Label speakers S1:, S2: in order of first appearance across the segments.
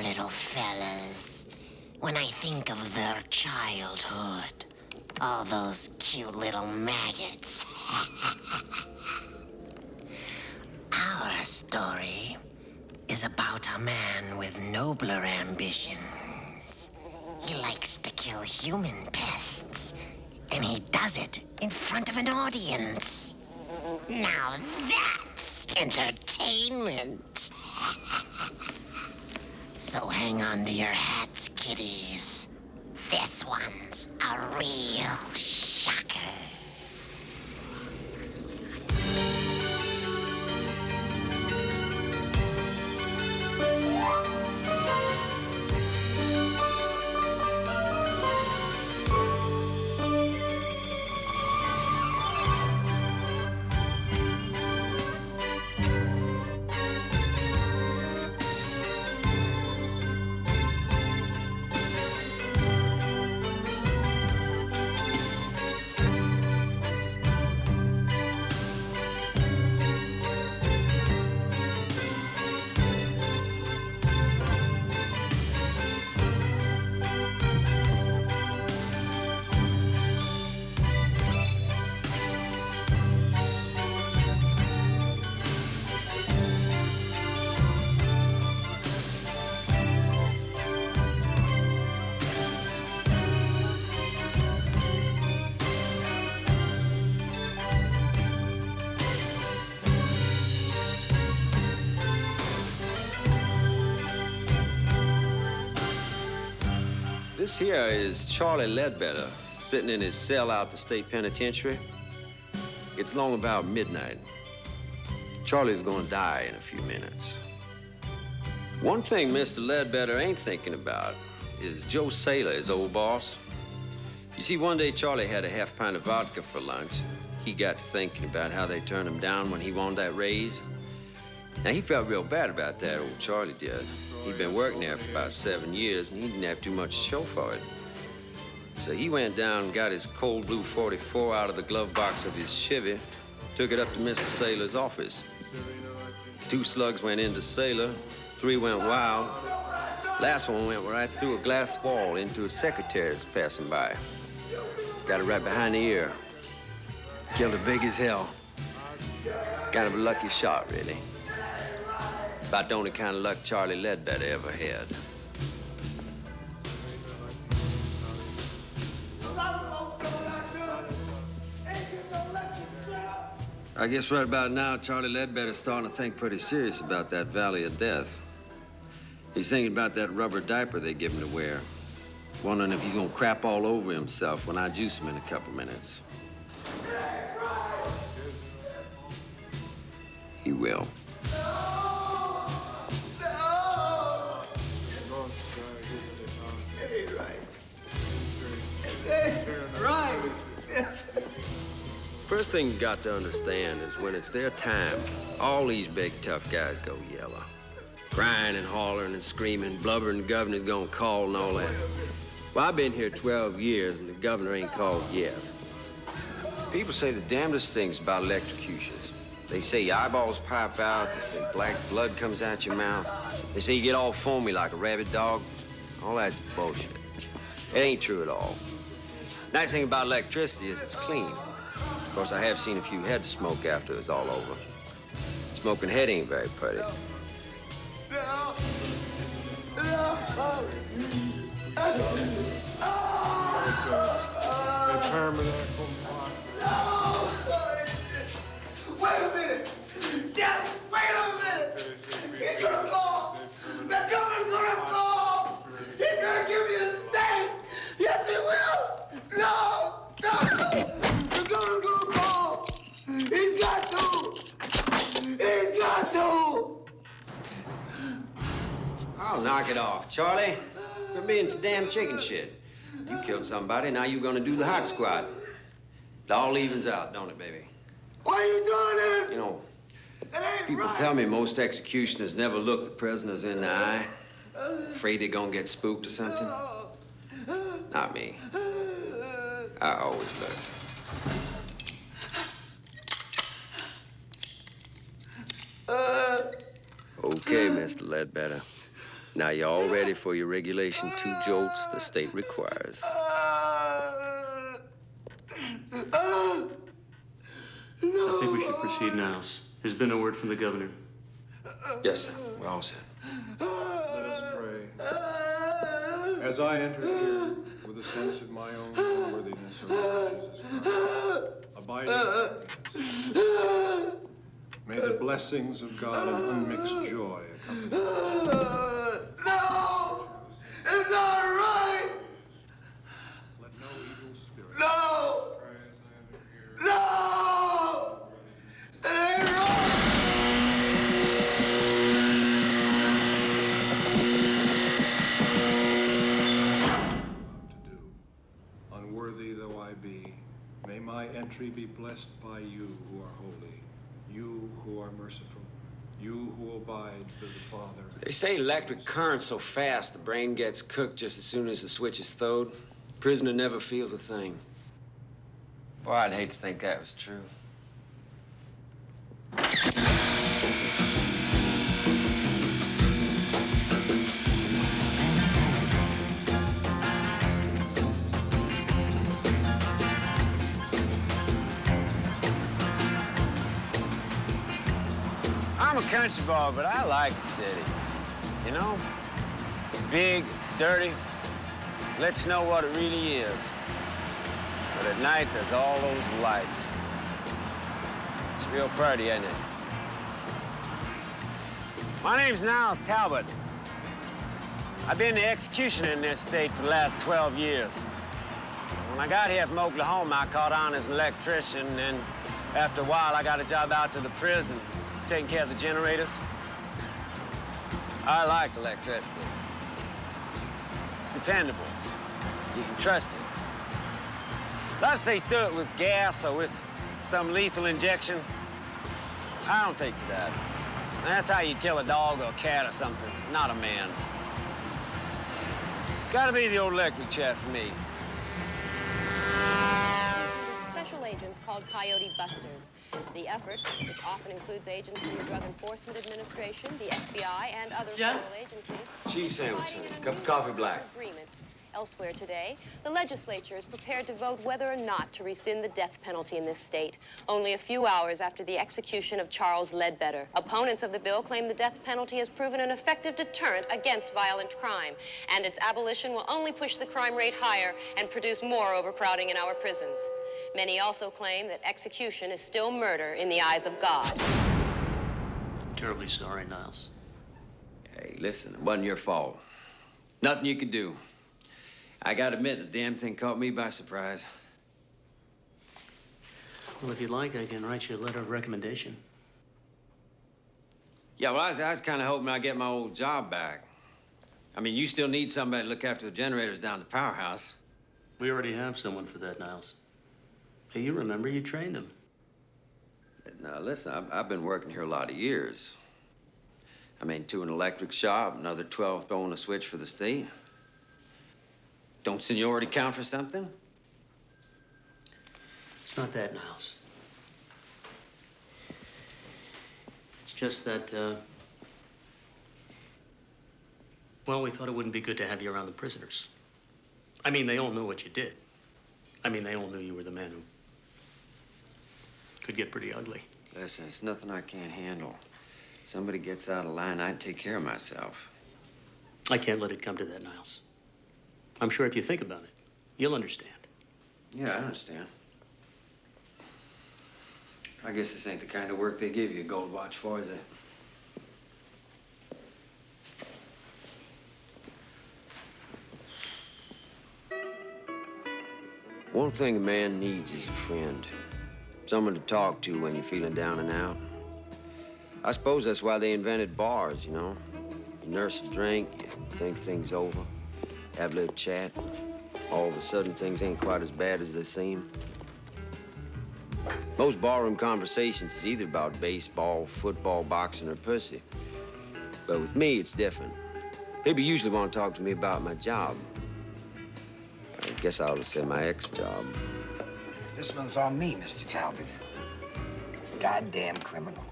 S1: little fellas. When I think of their childhood, all those cute little maggots. Our story is about a man with nobler ambitions. He likes to kill human pests, and he does it in front of an audience. Now that's entertainment. So hang on to your hats, kiddies. This one's a real shocker.
S2: This here is Charley Ledbetter, sitting in his cell out the state penitentiary. It's long about midnight. Charley's gonna die in a few minutes. One thing Mr. Ledbetter ain't thinking about is Joe Saylor, his old boss. You see, one day Charley had a half pint of vodka for lunch. He got to thinking about how they turned him down when he wanted that raise. Now, he felt real bad about that, old Charley did. He'd been working there for about 7 years, and he didn't have too much to show for it. So he went down and got his cold blue 44 out of the glove box of his Chevy, took it up to Mr. Saylor's office. 2 slugs went into Saylor, 3 went wild. Last one went right through a glass wall into a secretary that's passing by. Got it right behind the ear. Killed her big as hell. Kind of a lucky shot, really. About the only kind of luck Charley Ledbetter ever had. I guess right about now, Charley Ledbetter's starting to think pretty serious about that Valley of Death. He's thinking about that rubber diaper they give him to wear. Wondering if he's gonna crap all over himself when I juice him in a couple minutes. He will. First thing you got to understand is when it's their time, all these big tough guys go yellow. Crying and hollering and screaming, blubbering the governor's gonna call and all that. Well, I've been here 12 years and the governor ain't called yet. People say the damnedest things about electrocutions. They say your eyeballs pop out, they say black blood comes out your mouth. They say you get all foamy like a rabid dog. All that's bullshit. It ain't true at all. Nice thing about electricity is it's clean. Of course, I have seen a few heads smoke after it's all over. Smoking head ain't very pretty.
S3: Wait a minute! Just wait a minute! He's gonna call! The governor's gonna call! He's gonna give me a steak! Yes, he will! No! The governor's gonna call! He's got to! He's got to!
S2: I'll knock it off, Charley. You're being some damn chicken shit. You killed somebody, now you're gonna do the hot squat. It all evens out, don't it, baby?
S3: Why are you doing this?
S2: You know,
S3: It ain't
S2: people
S3: right.
S2: tell me most executioners never look the prisoners in the eye. Afraid they're gonna get spooked or something. Not me. I always look. Okay, Mr. Ledbetter. Now you're all ready for your regulation 2 jolts the state requires.
S4: I think we should proceed, Niles. There's been a word from the governor.
S2: Yes, sir. We're all set.
S5: Let us pray. As I enter here with a sense of my own unworthiness, O Lord Jesus Christ, abiding happiness, may the blessings of God and unmixed joy accompany you.
S3: No! It's not right!
S5: Let no evil spirit.
S3: No! No! It ain't right!
S5: To do. Unworthy though I be, may my entry be blessed by you who are holy, you who are merciful, you who abide with the Father.
S2: They say electric current's so fast the brain gets cooked just as soon as the switch is throwed. Prisoner never feels a thing. Boy, I'd hate to think that was true. I'm a country boy, but I like the city. You know? It's big, it's dirty. Lets you know what it really is. But at night, there's all those lights. It's real pretty, isn't it? My name's Niles Talbot. I've been the executioner in this state for the last 12 years. When I got here from Oklahoma, I caught on as an electrician, and after a while, I got a job out to the prison, taking care of the generators. I like electricity. It's dependable. You can trust it. Let's say do it with gas or with some lethal injection. I don't take to that. That's how you kill a dog or a cat or something, not a man. It's gotta be the old electric chair for me.
S6: Special agents called Coyote Busters. The effort, which often includes agents from the Drug Enforcement Administration, the FBI, and other federal agencies,
S2: Cheese sandwich, cup of coffee black.
S6: agreement. Elsewhere today, the legislature is prepared to vote whether or not to rescind the death penalty in this state, only a few hours after the execution of Charles Ledbetter. Opponents of the bill claim the death penalty has proven an effective deterrent against violent crime, and its abolition will only push the crime rate higher and produce more overcrowding in our prisons. Many also claim that execution is still murder in the eyes of God.
S4: I'm terribly sorry, Niles.
S2: Hey, listen, it wasn't your fault. Nothing you could do. I gotta admit, the damn thing caught me by surprise.
S4: Well, if you'd like, I can write you a letter of recommendation.
S2: Yeah, well, I was kind of hoping I'd get my old job back. I mean, you still need somebody to look after the generators down at the powerhouse.
S4: We already have someone for that, Niles. Hey, you remember you trained him.
S2: Now, listen, I've been working here a lot of years. I mean, 2 in an electric shop, another 12 throwing a switch for the state. Don't seniority count for something?
S4: It's not that, Niles. It's just that, well, we thought it wouldn't be good to have you around the prisoners. I mean, they all knew what you did. I mean, they all knew you were the man who could get pretty ugly.
S2: Listen, it's nothing I can't handle. Somebody gets out of line, I'd take care of myself.
S4: I can't let it come to that, Niles. I'm sure if you think about it, you'll understand.
S2: Yeah, I understand. I guess this ain't the kind of work they give you a gold watch for, is it? One thing a man needs is a friend. Someone to talk to when you're feeling down and out. I suppose that's why they invented bars, you know? You nurse a drink, you think things over, have a little chat. All of a sudden, things ain't quite as bad as they seem. Most barroom conversations is either about baseball, football, boxing, or pussy. But with me, it's different. People usually want to talk to me about my job. I guess I ought to say my ex-job.
S7: This one's on me, Mr. Talbot. This goddamn criminal.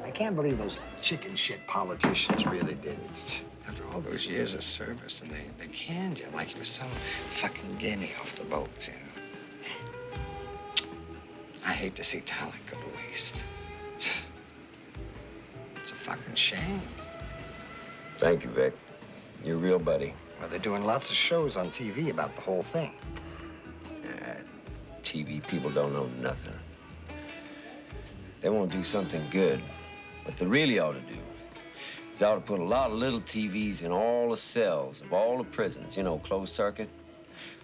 S7: I can't believe those chicken shit politicians really did it. After all those years of service, and they canned you like you were some fucking guinea off the boat, you know. I hate to see talent go to waste. It's a fucking shame.
S2: Thank you, Vic. You're a real buddy.
S7: Well, they're doing lots of shows on TV about the whole thing.
S2: TV people don't know nothing. They want to do something good. What they really ought to do is they ought to put a lot of little TVs in all the cells of all the prisons, you know, closed circuit,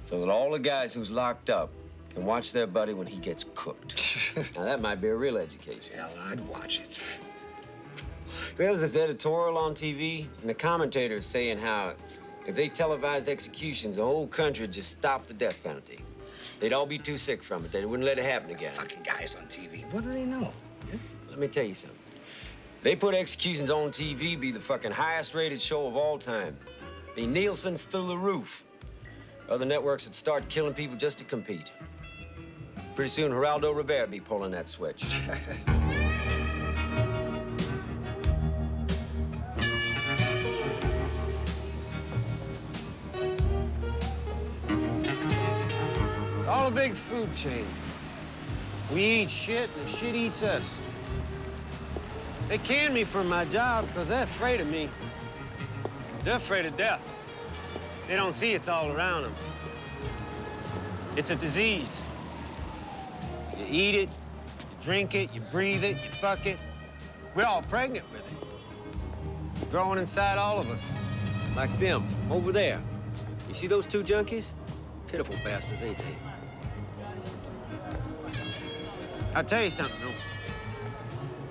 S2: so that all the guys who's locked up can watch their buddy when he gets cooked. Now, that might be a real education.
S7: Hell, I'd watch it.
S2: There's this editorial on TV, and the commentator is saying how if they televised executions, the whole country would just stop the death penalty. They'd all be too sick from it. They wouldn't let it happen again.
S7: Fucking guys on TV. What do they know? Yeah?
S2: Let me tell you something. They put executions on TV, be the fucking highest rated show of all time. Be Nielsen's through the roof. Other networks would start killing people just to compete. Pretty soon, Geraldo Rivera be pulling that switch. It's all a big food chain. We eat shit, and the shit eats us. They canned me from my job because they're afraid of me. They're afraid of death. They don't see it's all around them. It's a disease. You eat it, you drink it, you breathe it, you fuck it. We're all pregnant with it. Growing inside all of us. Like them, over there. You see those two junkies? Pitiful bastards, ain't they? I'll tell you something, though.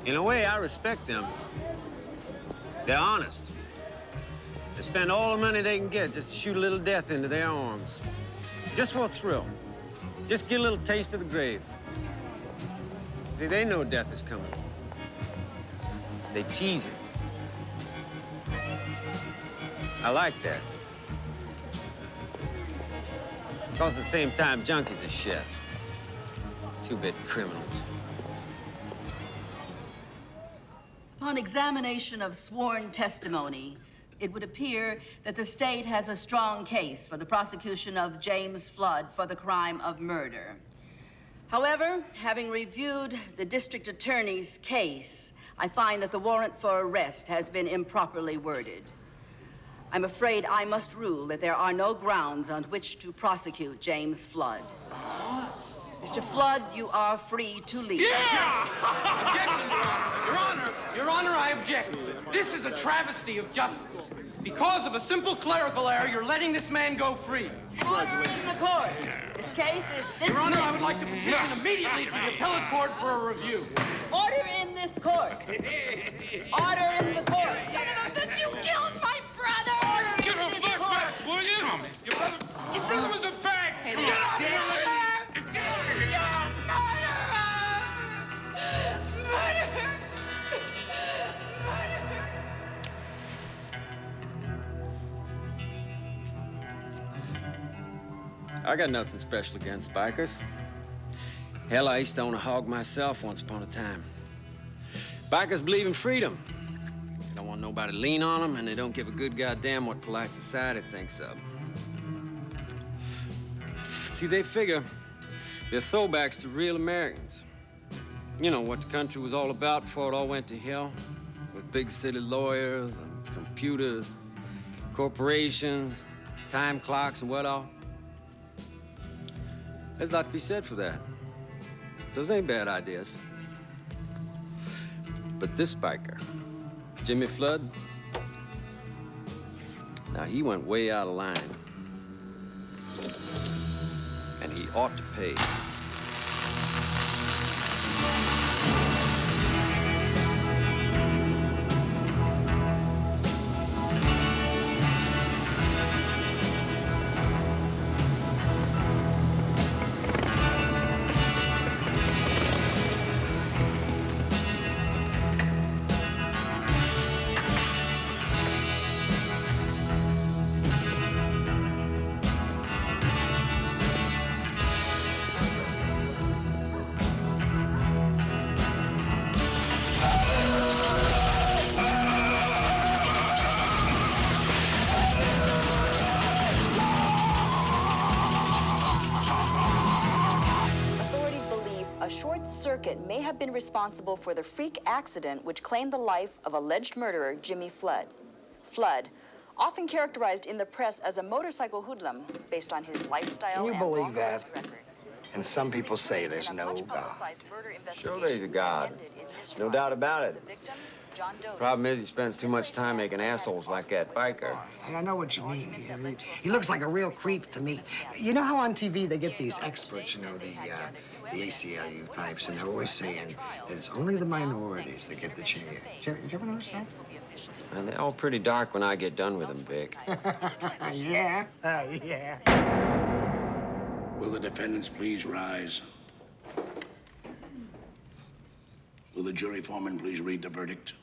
S2: In a way, I respect them. They're honest. They spend all the money they can get just to shoot a little death into their arms. Just for a thrill. Just get a little taste of the grave. See, they know death is coming. They tease it. I like that. Because at the same time, junkies are shit. Two-bit criminals.
S8: Upon examination of sworn testimony, it would appear that the state has a strong case for the prosecution of James Flood for the crime of murder. However, having reviewed the district attorney's case, I find that the warrant for arrest has been improperly worded. I'm afraid I must rule that there are no grounds on which to prosecute James Flood. Mr. Flood, you are free to leave.
S3: Yeah! Objection, Your Honor, I object. This is a travesty of justice. Because of a simple clerical error, you're letting this man go free.
S8: Order in the court. This case is dismissed.
S3: Your Honor, I would like to petition immediately to the appellate court for a review.
S8: Order in this court. Order in the court. Son of a bitch, you killed my brother! Order
S3: Give
S8: in
S3: him
S8: this court.
S3: back, will you? Your brother was a fag.
S8: Hey,
S3: Get out of
S8: bitch.
S3: here!
S2: I got nothing special against bikers. Hell, I used to own a hog myself once upon a time. Bikers believe in freedom. They don't want nobody to lean on them, and they don't give a good goddamn what polite society thinks of. See, they figure they're throwbacks to real Americans. You know what the country was all about before it all went to hell, with big city lawyers and computers, corporations, time clocks, and what all. There's a lot to be said for that. Those ain't bad ideas. But this biker, Jimmy Flood, now he went way out of line. And he ought to pay.
S9: a short circuit may have been responsible for the freak accident which claimed the life of alleged murderer Jimmy Flood. Flood, often characterized in the press as a motorcycle hoodlum based on his lifestyle.
S7: Can you
S9: and
S7: believe
S9: long
S7: that?
S9: arrest record.
S7: And some people say there's no God.
S2: Sure there's a God. No doubt about it. Problem is, he spends too much time making assholes like that biker.
S10: Hey, I know what you mean. He looks like a real creep to me. You know how on TV they get these experts, you know, the ACLU types, and they're always saying that it's only the minorities that get the chair. Did you ever notice that?
S2: And they're all pretty dark when I get done with them, Vic.
S10: Yeah? Yeah.
S11: Will the defendants please rise? Will the jury foreman please read the verdict?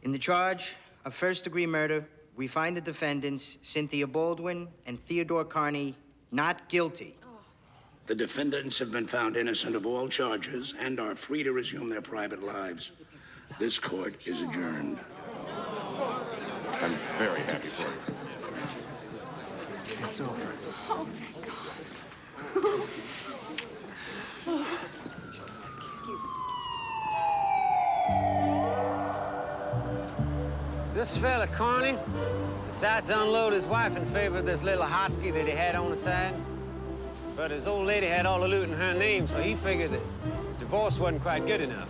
S12: In the charge of first-degree murder, we find the defendants, Cynthia Baldwin and Theodore Carne, not guilty.
S11: The defendants have been found innocent of all charges and are free to resume their private lives. This court is adjourned.
S5: I'm very happy for you.
S10: It's over.
S13: Oh, thank God.
S2: This fella, Carne, decides to unload his wife in favor of this little hotski that he had on the side. But his old lady had all the loot in her name, so he figured that divorce wasn't quite good enough.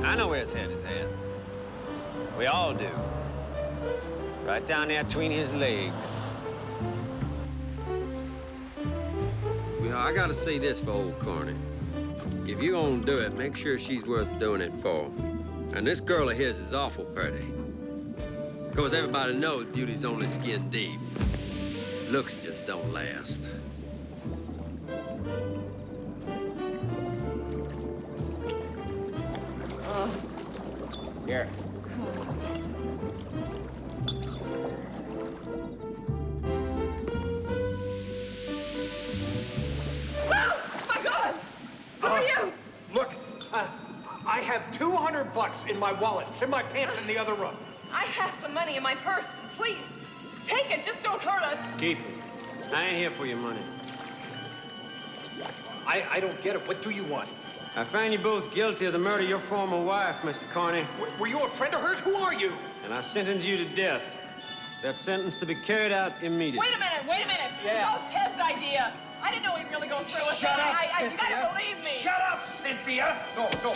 S2: I know where his head is at. We all do. Right down there between his legs. Well, I gotta say this for old Carne. If you're gonna do it, make sure she's worth doing it for. And this girl of his is awful pretty. Of course, everybody knows beauty's only skin deep. Looks just don't last. Here.
S13: My God! Who are you?
S14: Look, I have $200 in my wallet. It's in my pants in the other room.
S13: I have some money in my purse. Please, take it. Just don't hurt us.
S2: Keep it. I ain't here for your money.
S14: I don't get it. What do you want?
S2: I find you both guilty of the murder of your former wife, Mr. Carne.
S14: Were you a friend of hers? Who are you?
S2: And I sentence you to death. That sentence to be carried out immediately.
S13: Wait a minute. Wait a minute.
S14: Yeah.
S13: It's all Ted's idea. I didn't know he'd really go through with it.
S14: Shut up,
S13: You
S14: Cynthia.
S13: gotta believe me.
S14: Shut up, Cynthia. No, wait, no.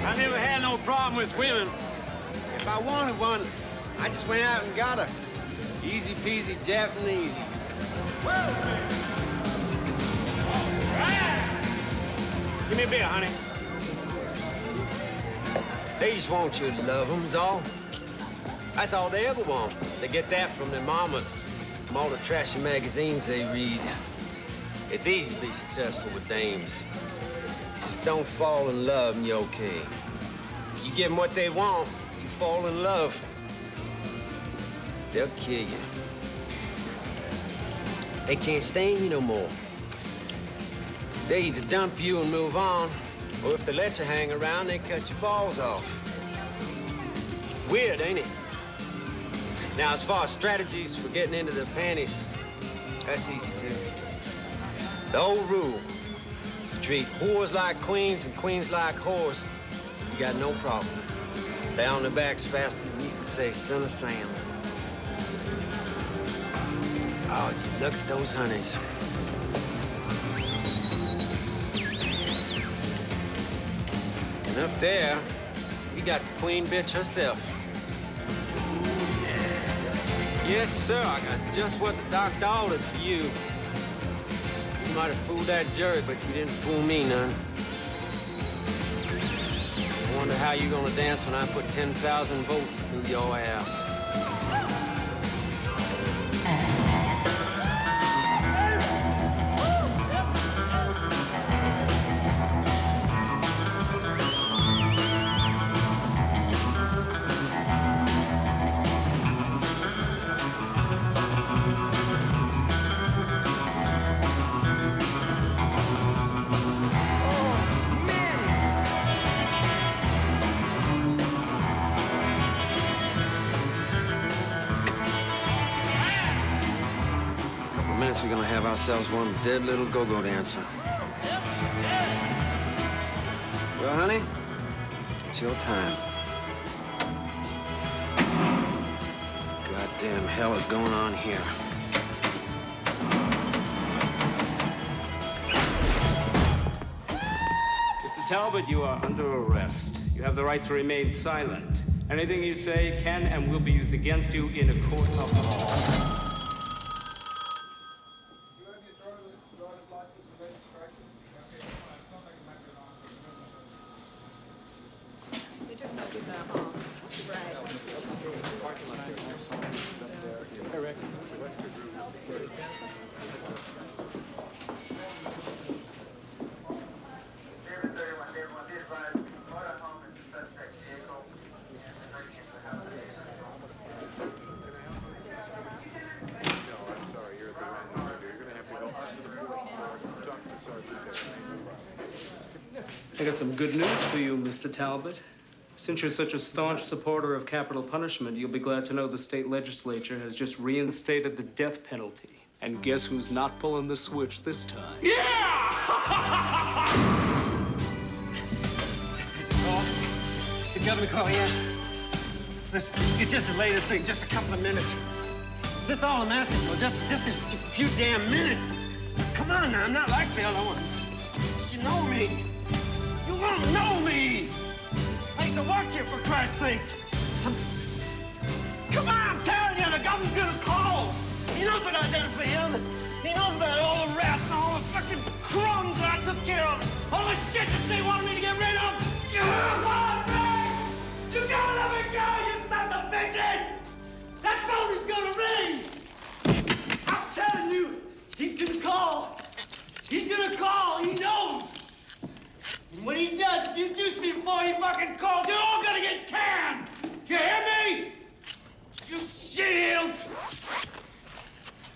S2: I never had no problem with women. If I wanted one, I just went out and got her. Easy peasy Japanese. Give me a beer, honey. They just want you to love them, is all. That's all they ever want. They get that from their mamas, from all the trashy magazines they read. It's easy to be successful with dames. Just don't fall in love and you're okay. You give them what they want, you fall in love. They'll kill you. They can't stand you no more. They either dump you and move on, or if they let you hang around, they cut your balls off. Weird, ain't it? Now, as far as strategies for getting into their panties, that's easy too. The old rule, treat whores like queens and queens like whores, you got no problem. They're on their backs faster than you can say, son of Sam. Oh, look at those honeys. And up there, we got the queen bitch herself. Yes, sir, I got just what the doctor ordered for you. You might have fooled that jury, but you didn't fool me none. I wonder how you're gonna dance when I put 10,000 volts through your ass. minutes, we're gonna have ourselves one dead little go-go dancer. Well, honey, it's your time. Goddamn hell is going on here?
S15: Mr. Talbot, you are under arrest. You have the right to remain silent. Anything you say can and will be used against you in a court of law. I got some good news for you, Mr. Talbot. Since you're such a staunch supporter of capital punishment, you'll be glad to know the state legislature has just reinstated the death penalty. And guess who's not pulling the switch this time?
S3: Yeah!
S10: It's the governor call, yeah? Listen, you just delayed this thing just a couple of minutes. That's all I'm asking for, just a few damn minutes. Come on now, I'm not like the other ones. You know me. You won't know me. I used to work here, for Christ's sakes. Come on, I'm telling you, the governor's gonna call. He knows what I done for him. He knows about all the rats and all the fucking crumbs that I took care of. All the shit that they wanted me to get rid of. Come on, man! You gotta let me go, you son of a bitches! That phone is gonna ring! I'm telling you, he's gonna call. He's gonna call, he knows. And when he does, if you juice me before he fucking calls, you're all gonna get canned! You hear me? You shields!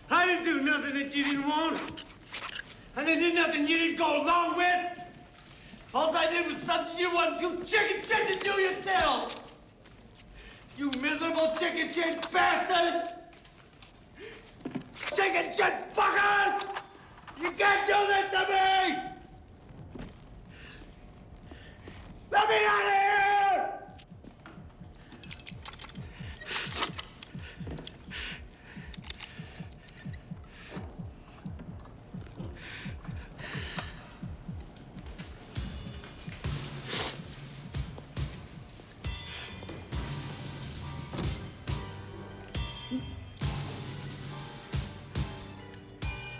S10: I didn't do nothing that you didn't want. I didn't do nothing you didn't go along with. All I did was something you wanted to chicken shit to do yourself. You miserable chicken shit bastards! Chicken shit fuckers! You can't do this to me! Let me out of here!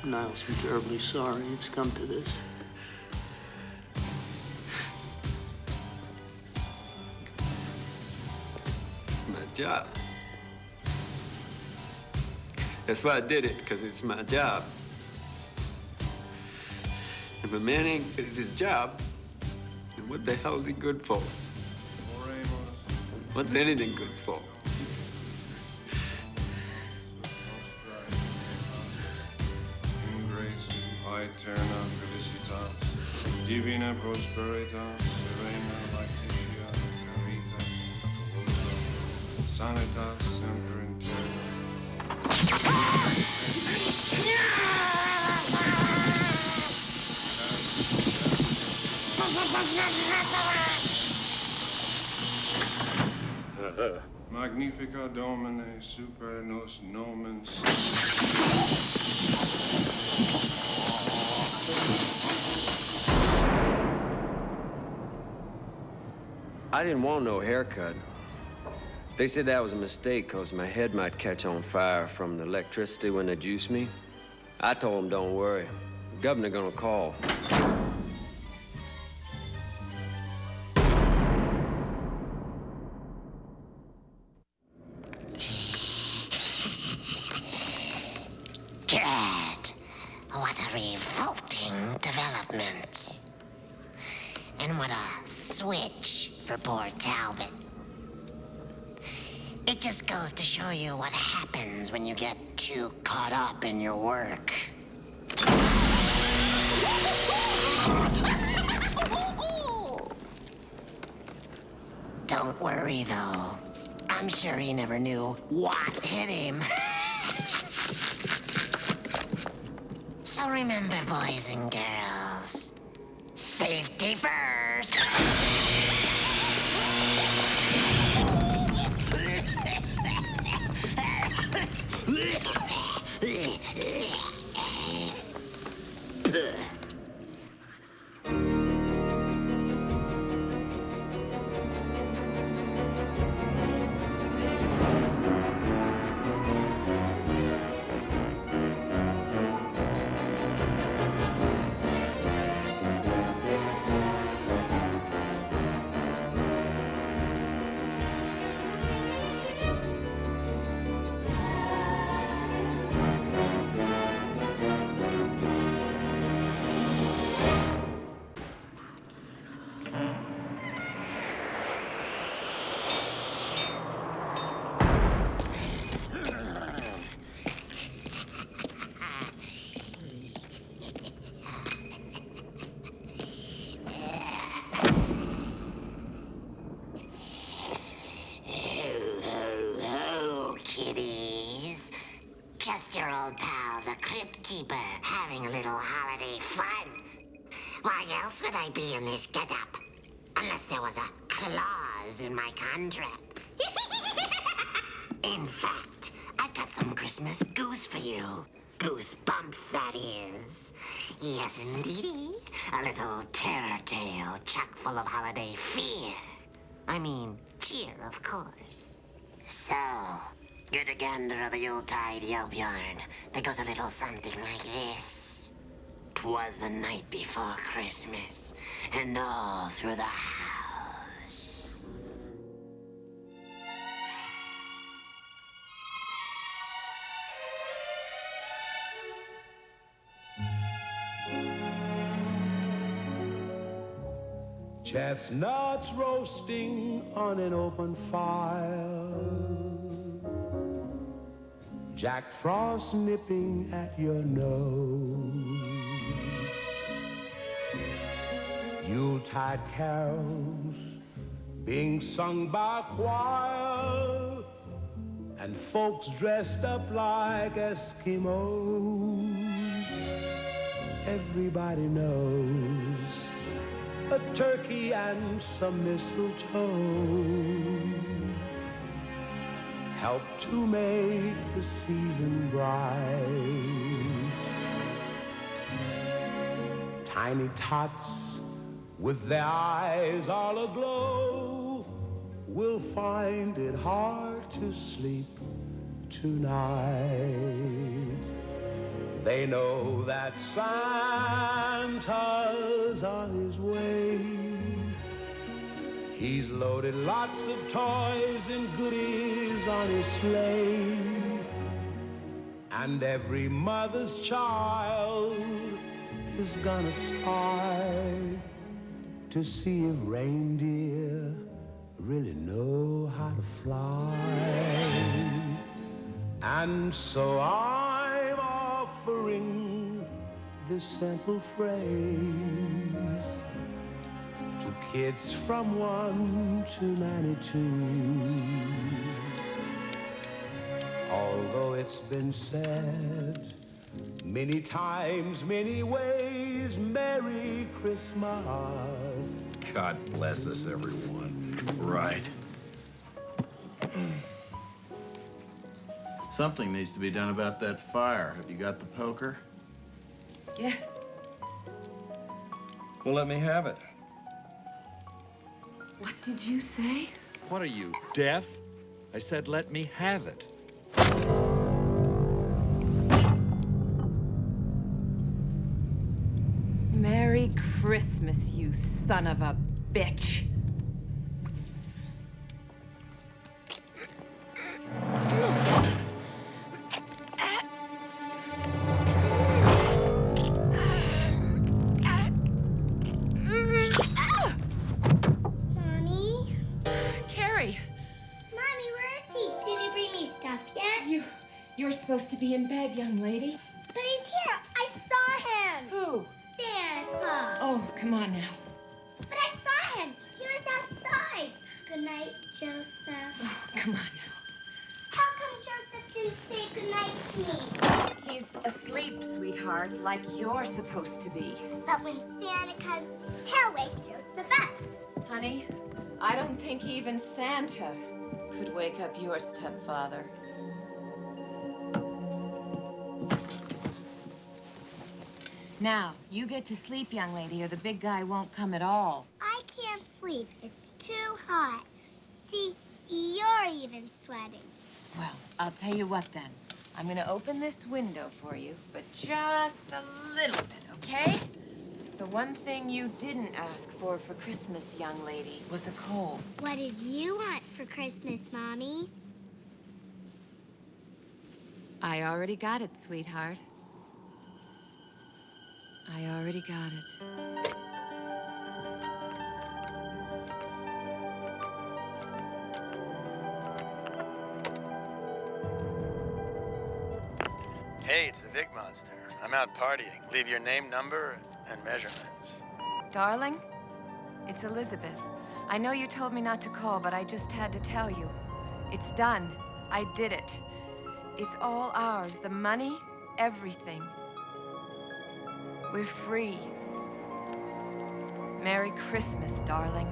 S4: Niles, I'm terribly sorry it's come to this.
S2: It's my job. That's why I did it, because it's my job. If a man ain't good at his job, then what the hell is he good for? What's anything good for?
S5: Eterna felicitas, divina prosperitas, serena laetitia, caritas, tuosa, sanitas semper interna. Magnifica Domine super nos nomen.
S2: I didn't want no haircut. They said that was a mistake because my head might catch on fire from the electricity when they juice me. I told them, don't worry. The governor gonna call.
S1: God, what a revolting development. And what a switch for poor Talbot. It just goes to show you what happens when you get too caught up in your work. Don't worry, though. I'm sure he never knew what hit him. remember, boys and girls, safety first. Kiddies, just your old pal, the Crypt Keeper, having a little holiday fun. Why else would I be in this getup? Unless there was a clause in my contract. In fact, I've got some Christmas goose for you. Goosebumps, that is. Yes, indeedy. A little terror tale chock full of holiday fear. I mean, cheer, of course. So, get a gander of a Yuletide Yelp yarn that goes a little something like this. 'Twas the night before Christmas, and all through the house.
S16: Chestnuts roasting on an open fire, Jack Frost nipping at your nose, Yuletide carols being sung by a choir, and folks dressed up like Eskimos. Everybody knows a turkey and some mistletoe help to make the season bright. Tiny tots with their eyes all aglow will find it hard to sleep tonight. They know that Santa's on his way. He's loaded lots of toys and goodies on his sleigh. And every mother's child is gonna spy to see if reindeer really know how to fly. And so I'm offering this simple phrase to kids from 1 to 92. Although it's been said many times, many ways, Merry Christmas.
S5: God bless us, everyone. Right.
S17: Something needs to be done about that fire. Have you got the poker?
S13: Yes.
S5: Well, let me have it.
S13: What did you say?
S18: What are you, deaf? I said let me have it.
S13: Merry Christmas, you son of a bitch.
S19: Mommy?
S13: Carrie!
S19: Mommy, where is he? Did he bring me stuff yet?
S13: You're supposed to be in bed, young lady.
S19: But he's here. I saw him.
S13: Who?
S19: Santa Claus.
S13: Oh, come on now.
S19: But I saw him. He was outside. Good night, Joseph.
S13: Oh, come on now.
S19: How come Joseph didn't say good night to me?
S20: Asleep, sweetheart, like you're supposed to be.
S19: But when Santa comes, he'll wake Joseph up.
S20: Honey, I don't think even Santa could wake up your stepfather. Now, you get to sleep, young lady, or the big guy won't come at all.
S19: I can't sleep. It's too hot. See, you're even sweating.
S20: Well, I'll tell you what then. I'm gonna open this window for you, but just a little bit, okay? The one thing you didn't ask for Christmas, young lady, was a cold.
S19: What did you want for Christmas, Mommy?
S20: I already got it, sweetheart. I already got it.
S21: Hey, it's the big monster. I'm out partying. Leave your name, number, and measurements.
S20: Darling, it's Elizabeth. I know you told me not to call, but I just had to tell you. It's done. I did it. It's all ours. The money, everything. We're free. Merry Christmas, darling.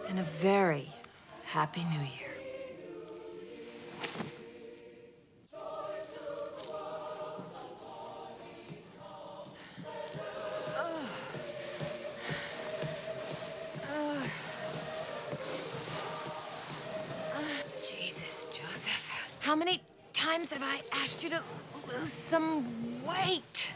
S20: And a very happy New Year. Jesus, Joseph. How many times have I asked you to lose some weight?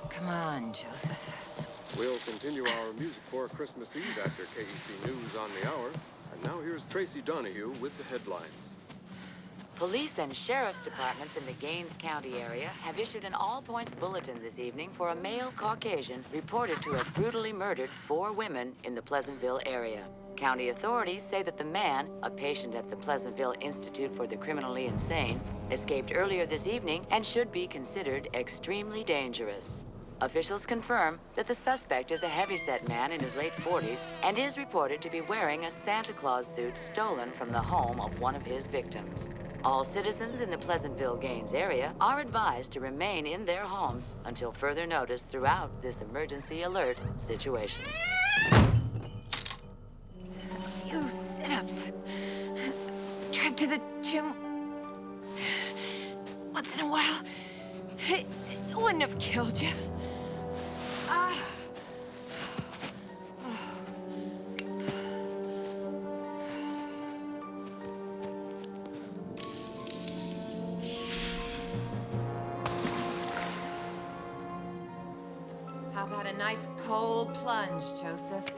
S20: Come on, Joseph.
S5: We'll continue our music for Christmas Eve after KEC News on the hour. And now here's Tracy Donahue with the headlines.
S22: Police and sheriff's departments in the Gaines County area have issued an all-points bulletin this evening for a male Caucasian reported to have brutally murdered 4 women in the Pleasantville area. County authorities say that the man, a patient at the Pleasantville Institute for the Criminally Insane, escaped earlier this evening and should be considered extremely dangerous. Officials confirm that the suspect is a heavyset man in his late 40s and is reported to be wearing a Santa Claus suit stolen from the home of one of his victims. All citizens in the Pleasantville-Gaines area are advised to remain in their homes until further notice throughout this emergency alert situation.
S20: Few sit-ups. Trip to the gym once in a while. It wouldn't have killed you. How about a nice cold plunge, Joseph?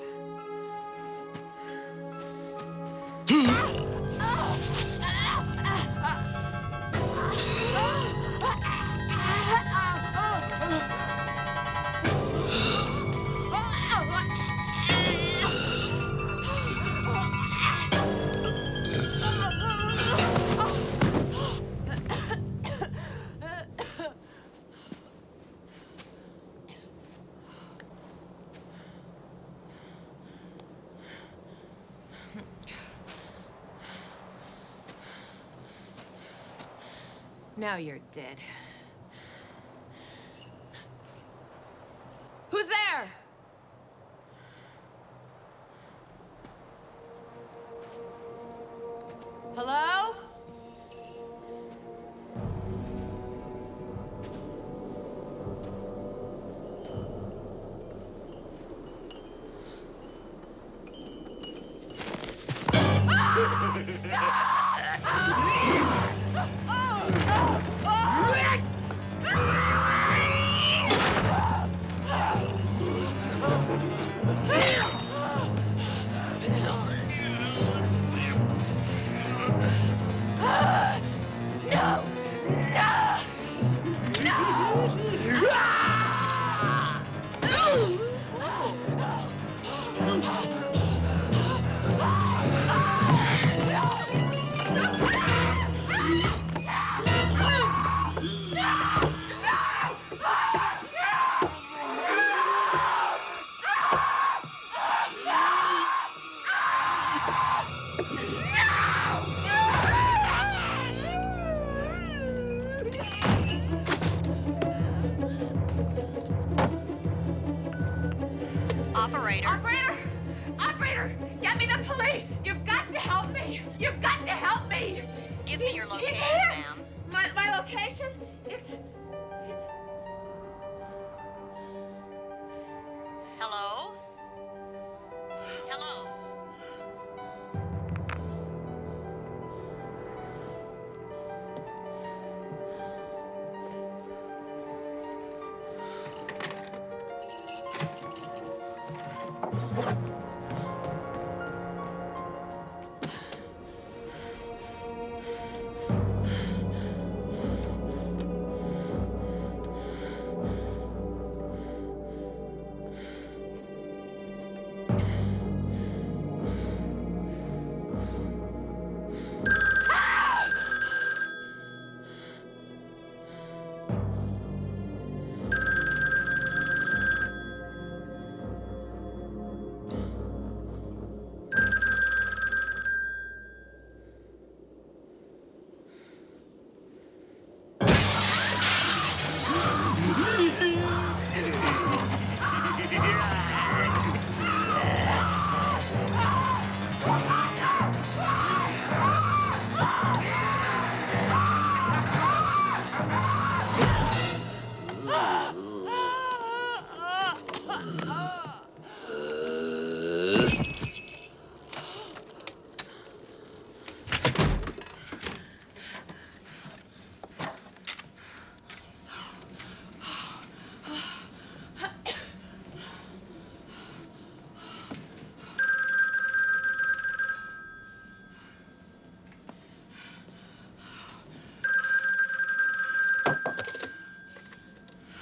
S20: Now you're dead. Who's there? Hello?
S13: Operator! Operator! Operator! Get me the police! You've got to help me! You've got to help me!
S6: Give me your location, ma'am.
S13: My location? It's...
S6: Hello? Hello?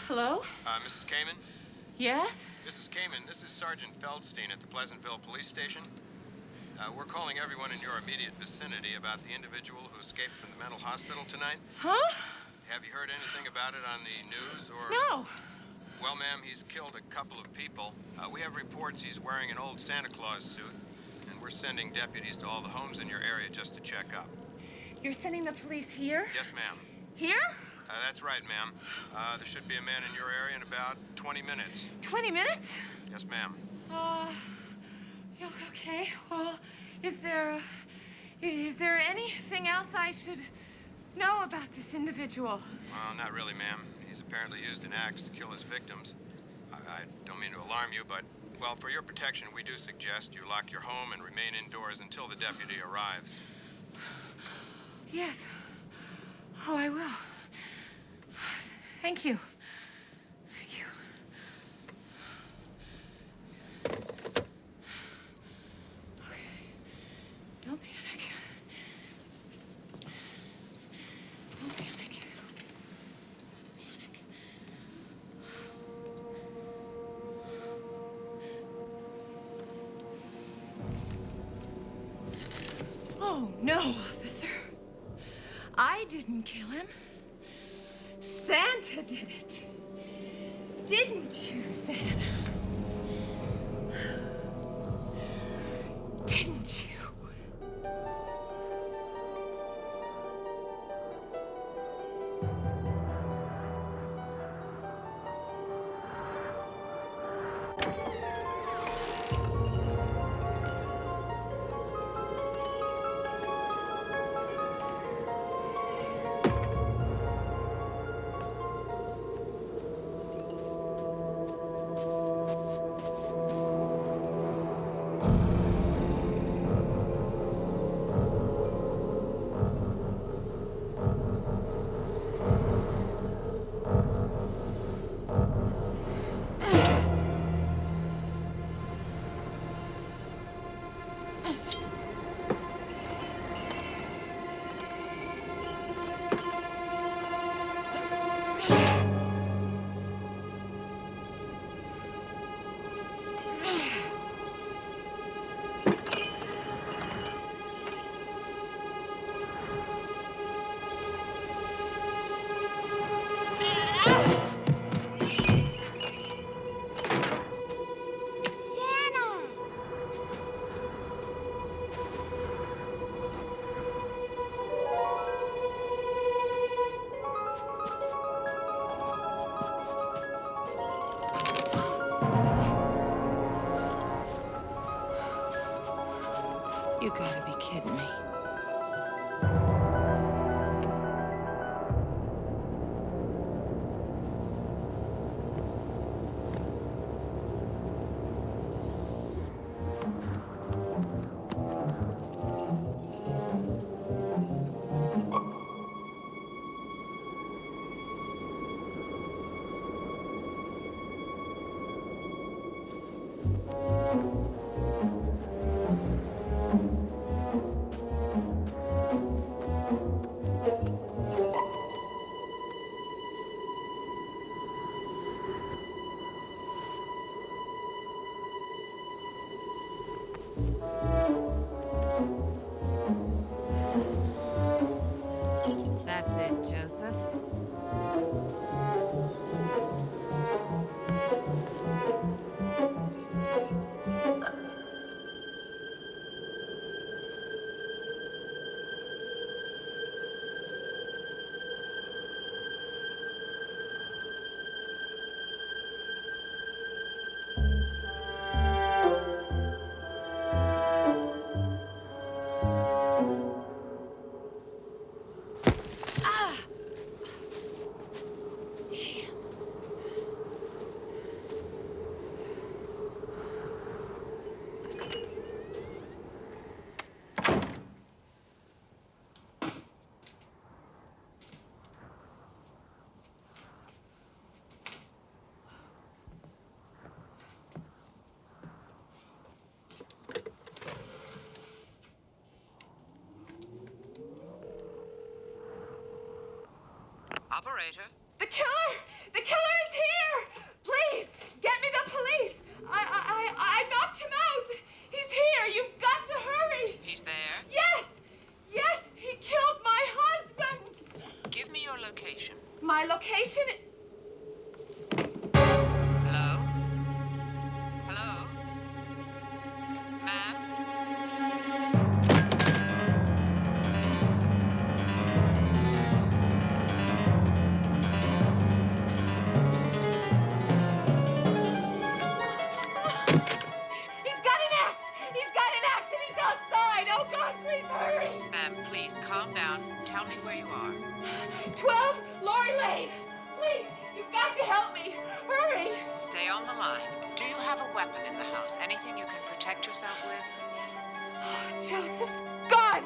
S13: Hello?
S5: Mrs. Kamen?
S13: Yes?
S5: Mrs. Kamen, this is Sergeant Feldstein at the Pleasantville Police Station. We're calling everyone in your immediate vicinity about the individual who escaped from the mental hospital tonight.
S13: Huh?
S5: Have you heard anything about it on the news or...
S13: No.
S5: Well, ma'am, he's killed a couple of people. We have reports he's wearing an old Santa Claus suit, and we're sending deputies to all the homes in your area just to check up.
S13: You're sending the police here?
S5: Yes, ma'am.
S13: Here?
S5: That's right, ma'am. There should be a man in your area in about 20 minutes.
S13: 20 minutes?
S5: Yes, ma'am.
S13: Okay. Well, is there anything else I should know about this individual?
S5: Well, not really, ma'am. He's apparently used an axe to kill his victims. I don't mean to alarm you, but, well, for your protection, we do suggest you lock your home and remain indoors until the deputy arrives.
S13: Yes. Oh, I will. Thank you. Thank you. Okay. Don't panic. Don't panic. Oh, no, officer. I didn't kill him. Santa did it. Didn't you, Santa? Didn't you?
S20: You gotta be kidding me. That's it, Joseph.
S22: Operator?
S13: The killer! The killer is here! Please, get me the police! I knocked him out! He's here! You've got to hurry!
S22: He's there?
S13: Yes! Yes, he killed my husband!
S22: Give me your location.
S13: My location...
S22: Hello? Hello? Ma'am?
S13: Oh, God, please hurry!
S22: Ma'am, please calm down. Tell me where you are.
S13: 12 Lori Lane! Please, you've got to help me! Hurry!
S22: Stay on the line. Do you have a weapon in the house? Anything you can protect yourself with?
S13: Oh, Joseph's gun!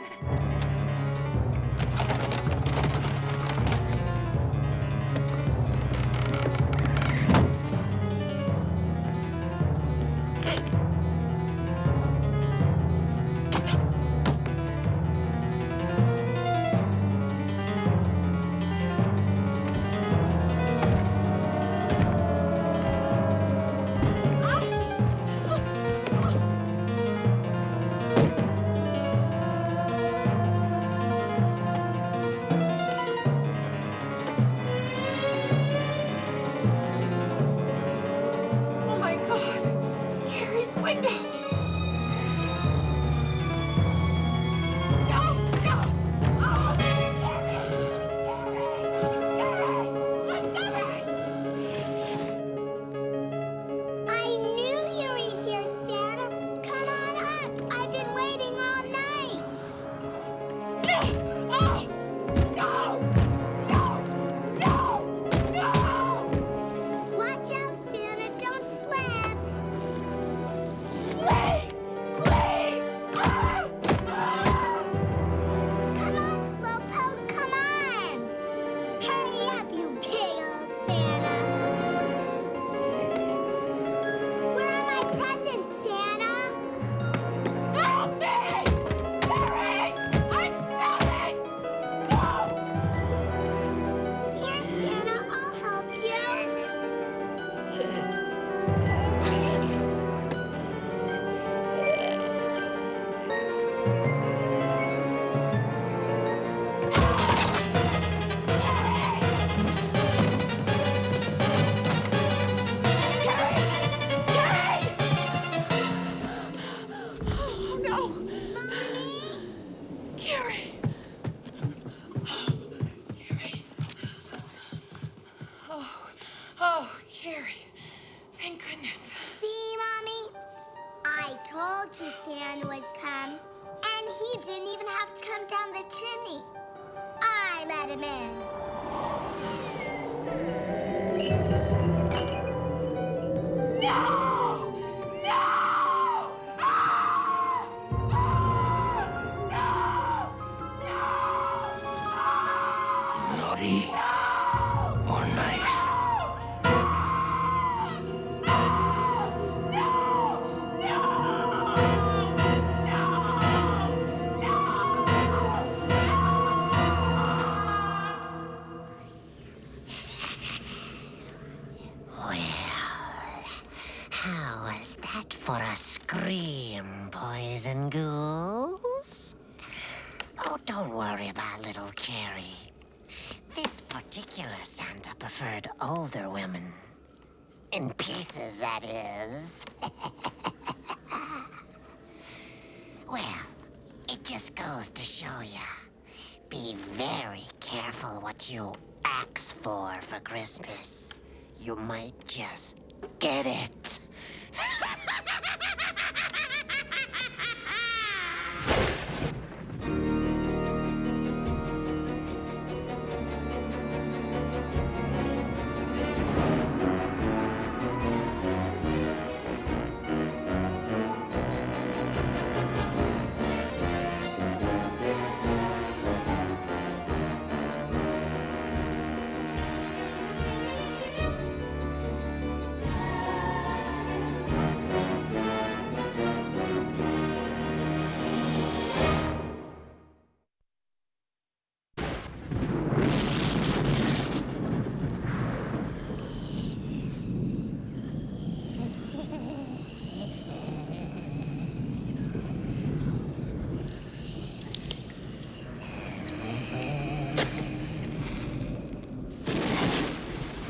S19: told you Santa would come. And he didn't even have to come down the chimney. I let him in.
S3: No! No!
S1: Naughty or nice? How was that for a scream, boys and ghouls? Oh, don't worry about little Carrie. This particular Santa preferred older women. In pieces, that is. Well, it just goes to show ya. Be very careful what you ask for Christmas. You might just get it.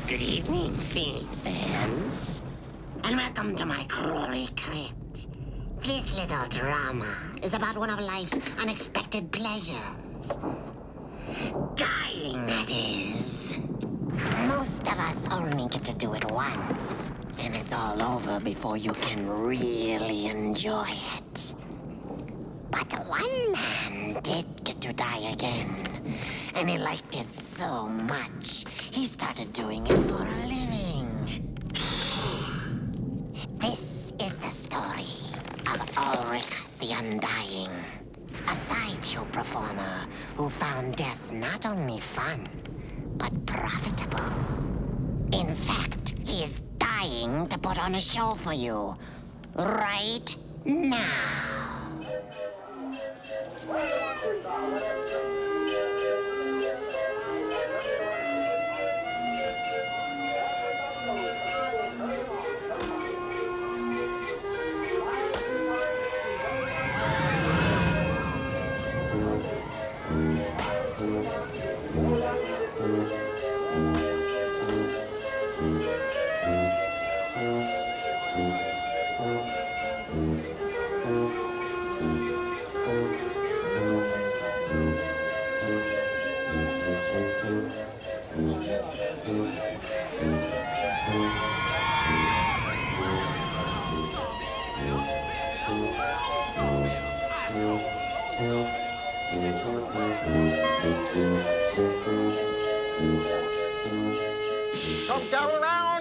S1: Good evening, Fiend fans, and welcome to my crawly crypt. This little drama is about one of life's unexpected pleasures. Dying, that is. Most of us only get to do it once, and it's all over before you can really enjoy it. But one man did get to die again, and he liked it so much, he started doing it for a living. This is the story of Ulrich the Undying, a sideshow performer who found death not only fun, but profitable. In fact, he is dying to put on a show for you right now.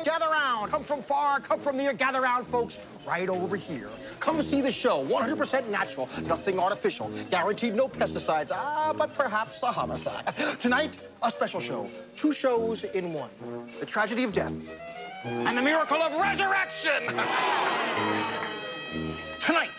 S14: Gather round. Come from far, come from near. Gather round, folks, right over here. Come see the show. 100% natural, nothing artificial. Guaranteed no pesticides, but perhaps a homicide. Tonight, a special show. 2 shows in one. The tragedy of death and the miracle of resurrection. Tonight,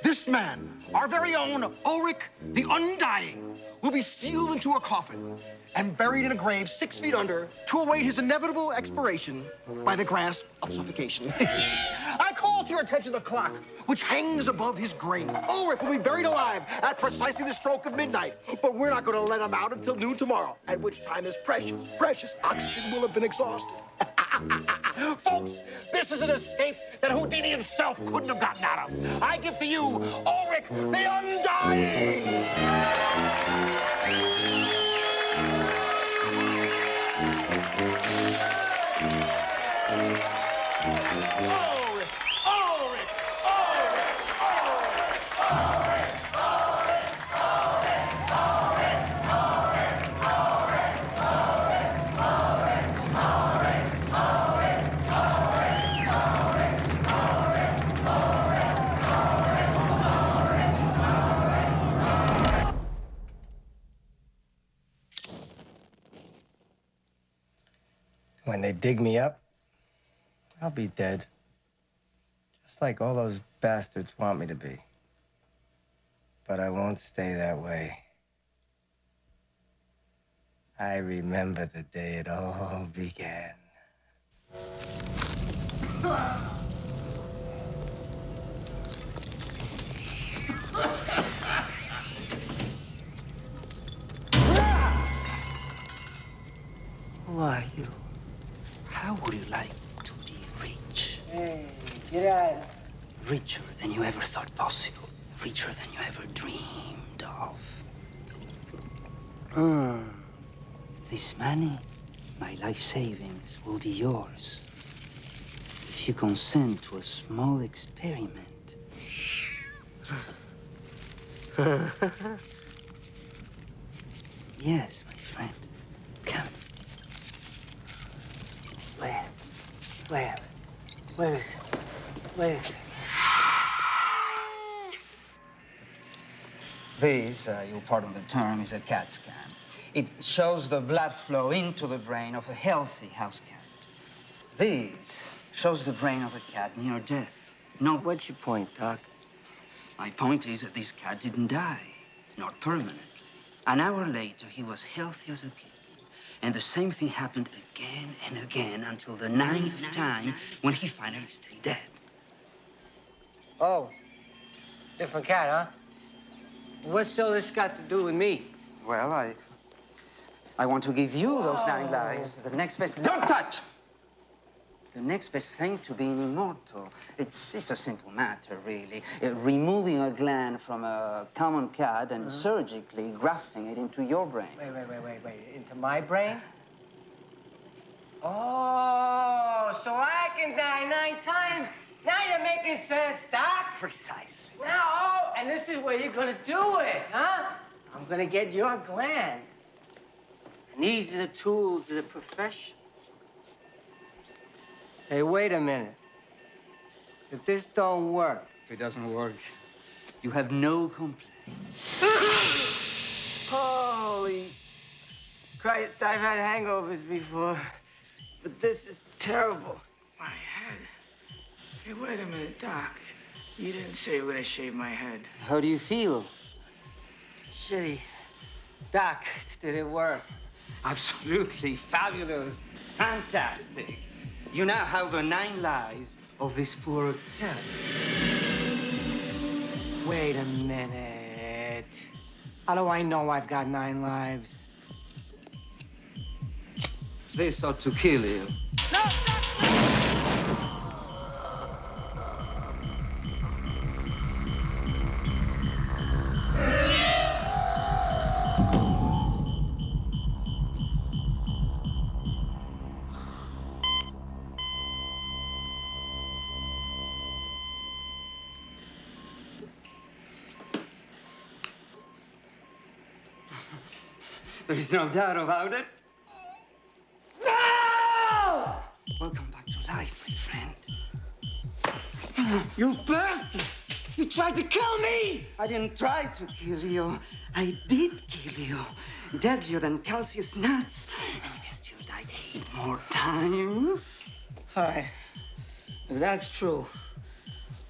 S14: this man, our very own Ulrich the Undying, will be sealed into a coffin and buried in a grave 6 feet under to await his inevitable expiration by the grasp of suffocation. I call to your attention the clock, which hangs above his grave. Ulrich will be buried alive at precisely the stroke of midnight, but we're not going to let him out until noon tomorrow, at which time his precious oxygen will have been exhausted. Folks, this is an escape that Houdini himself couldn't have gotten out of. I give to you Ulrich the Undying!
S7: When they dig me up, I'll be dead. Just like all those bastards want me to be. But I won't stay that way. I remember the day it all began.
S8: Who are you? How would you like to be rich?
S7: Hey, get out.
S8: Richer than you ever thought possible. Richer than you ever dreamed of. This money, my life savings, will be yours. If you consent to a small experiment. Yes, my friend. Come. Wait a second. This, you'll pardon the term, is a CAT scan. It shows the blood flow into the brain of a healthy house cat. This shows the brain of a cat near death. No, what's your point, Doc? My point is that this cat didn't die, not permanently. An hour later, he was healthy as a kitten. And the same thing happened again and again until the 9th time when he finally stayed dead.
S7: Oh, different cat, huh? What's all this got to do with me?
S8: Well, I want to give you those 9 lives. The next best... Don't touch! The next best thing to being immortal. It's a simple matter, really. Removing a gland from a common cat and surgically grafting it into your brain.
S7: Wait. Into my brain? Oh, so I can die 9 times? Now you're making sense, Doc.
S8: Precisely.
S7: Now, and this is where you're gonna do it, huh? I'm gonna get your gland. And these are the tools of the profession. Hey, wait a minute. If this don't work...
S8: If it doesn't work, you have no complaint.
S7: Holy Christ, I've had hangovers before, but this is terrible.
S9: My head. Hey, wait a minute, Doc. You didn't say you were gonna shave my head.
S8: How do you feel?
S7: Shitty. Doc, did it work?
S8: Absolutely fabulous. Fantastic. You now have the 9 lives of this poor cat.
S7: Wait a minute. How do I know I've got 9 lives?
S8: This ought to kill you. There's no doubt about it.
S7: No!
S8: Welcome back to life, my friend.
S7: You bastard! You tried to kill me!
S8: I didn't try to kill you. I did kill you. Deadlier than calcius nuts. And you can still die 8 more times.
S7: All right. If that's true,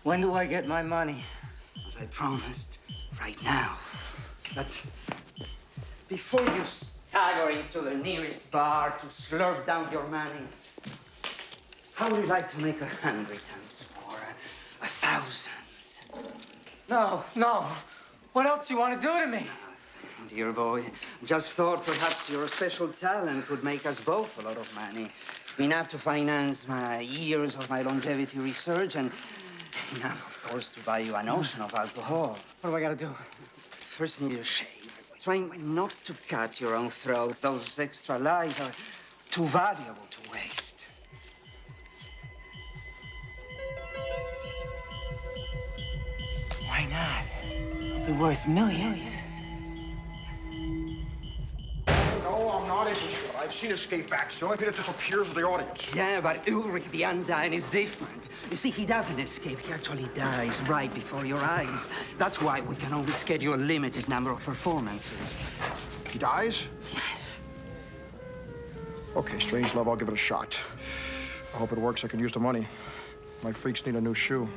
S7: when do I get my money?
S8: As I promised, right now. But before you stagger into the nearest bar to slurp down your money, how would you like to make 100 times more? 1,000?
S7: No. What else do you want to do to me?
S8: Nothing, dear boy. Just thought perhaps your special talent could make us both a lot of money. Enough to finance my years of my longevity research and enough, of course, to buy you an ocean of alcohol.
S7: What do I got to do?
S8: First, you need a shave. Trying not to cut your own throat. Those extra lives are too valuable to waste.
S7: Why not? It'll be worth millions.
S14: No, I'm not interested. I've seen escape acts. The only thing that disappears is the audience.
S8: Yeah, but Ulrich the Undying is different. You see, he doesn't escape. He actually dies right before your eyes. That's why we can only schedule a limited number of performances.
S14: He dies?
S8: Yes.
S14: Okay, Strangelove, I'll give it a shot. I hope it works. I can use the money. My freaks need a new shoe.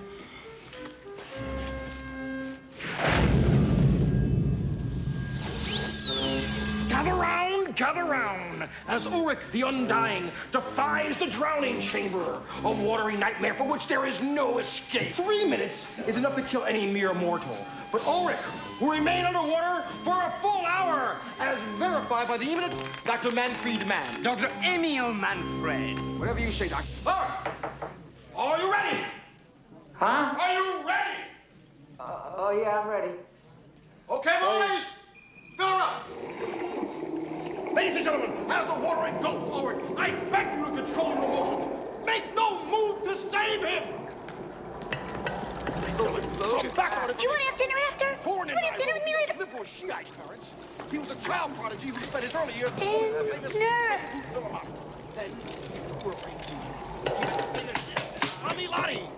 S14: Gather round, as Ulrich the Undying defies the drowning chamber, a watery nightmare for which there is no escape. 3 minutes is enough to kill any mere mortal. But Ulrich will remain underwater for a full hour, as verified by the eminent Dr. Manfred Mann. Dr. Emil Manfred. Whatever you say, Doctor. All right. Are you ready?
S8: Huh?
S14: Are you ready?
S8: Oh, yeah, I'm ready.
S14: Okay, boys. Fill her up. Ladies and gentlemen, as the water engulfs Ulrich, I beg you to control your emotions. Make no move to save him. Some background
S19: You want to have dinner after?
S14: Born
S19: You want to have dinner with me later?
S14: liberal Shiite parents, he was a child prodigy who spent his early years
S19: Dinner.
S14: the famous fill him up. Then Amilani.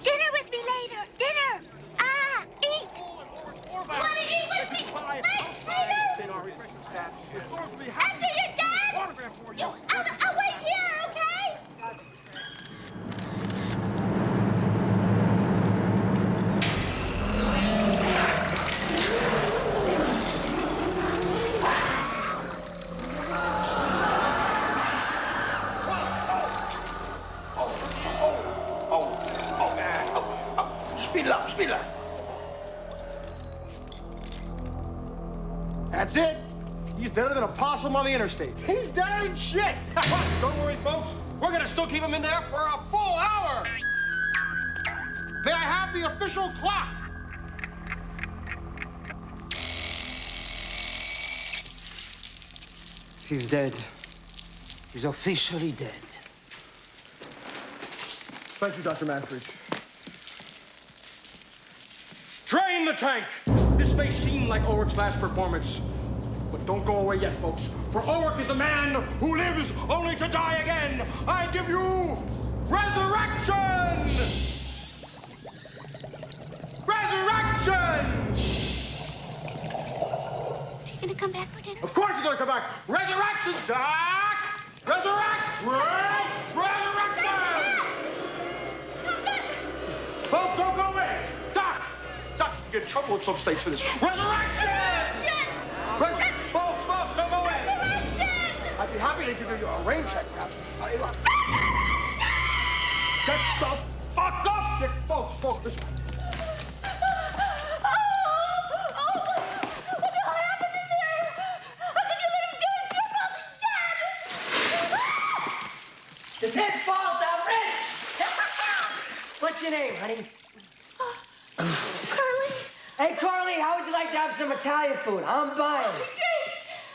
S19: Dinner with me later. Dinner. Eat. Want to eat with me? After you're done. I'll wait here, okay?
S14: Speed it up. That's it. He's better than a possum on the interstate. He's dead in shit. Don't worry, folks. We're gonna still keep him in there for a full hour. May I have the official clock?
S8: He's dead. He's officially dead.
S14: Thank you, Dr. Manfred. Drain the tank! This may seem like Ulrich's last performance, but don't go away yet, folks. For Ulrich is a man who lives only to die again. I give you resurrection! Resurrection!
S19: Is he gonna come back for dinner?
S14: Of course he's gonna come back. Resurrection, Doc! Resurrection! Folks, don't go away! Doc, you get in trouble with some states for this. Resurrection! Folks, don't go away! I'd be happy to give you a rain check, Captain. Get the fuck up! Folks, this way.
S11: The 10 falls down red! What's your name, honey?
S19: Carly.
S11: Hey, Carly, how would you like to have some Italian food? I'm buying.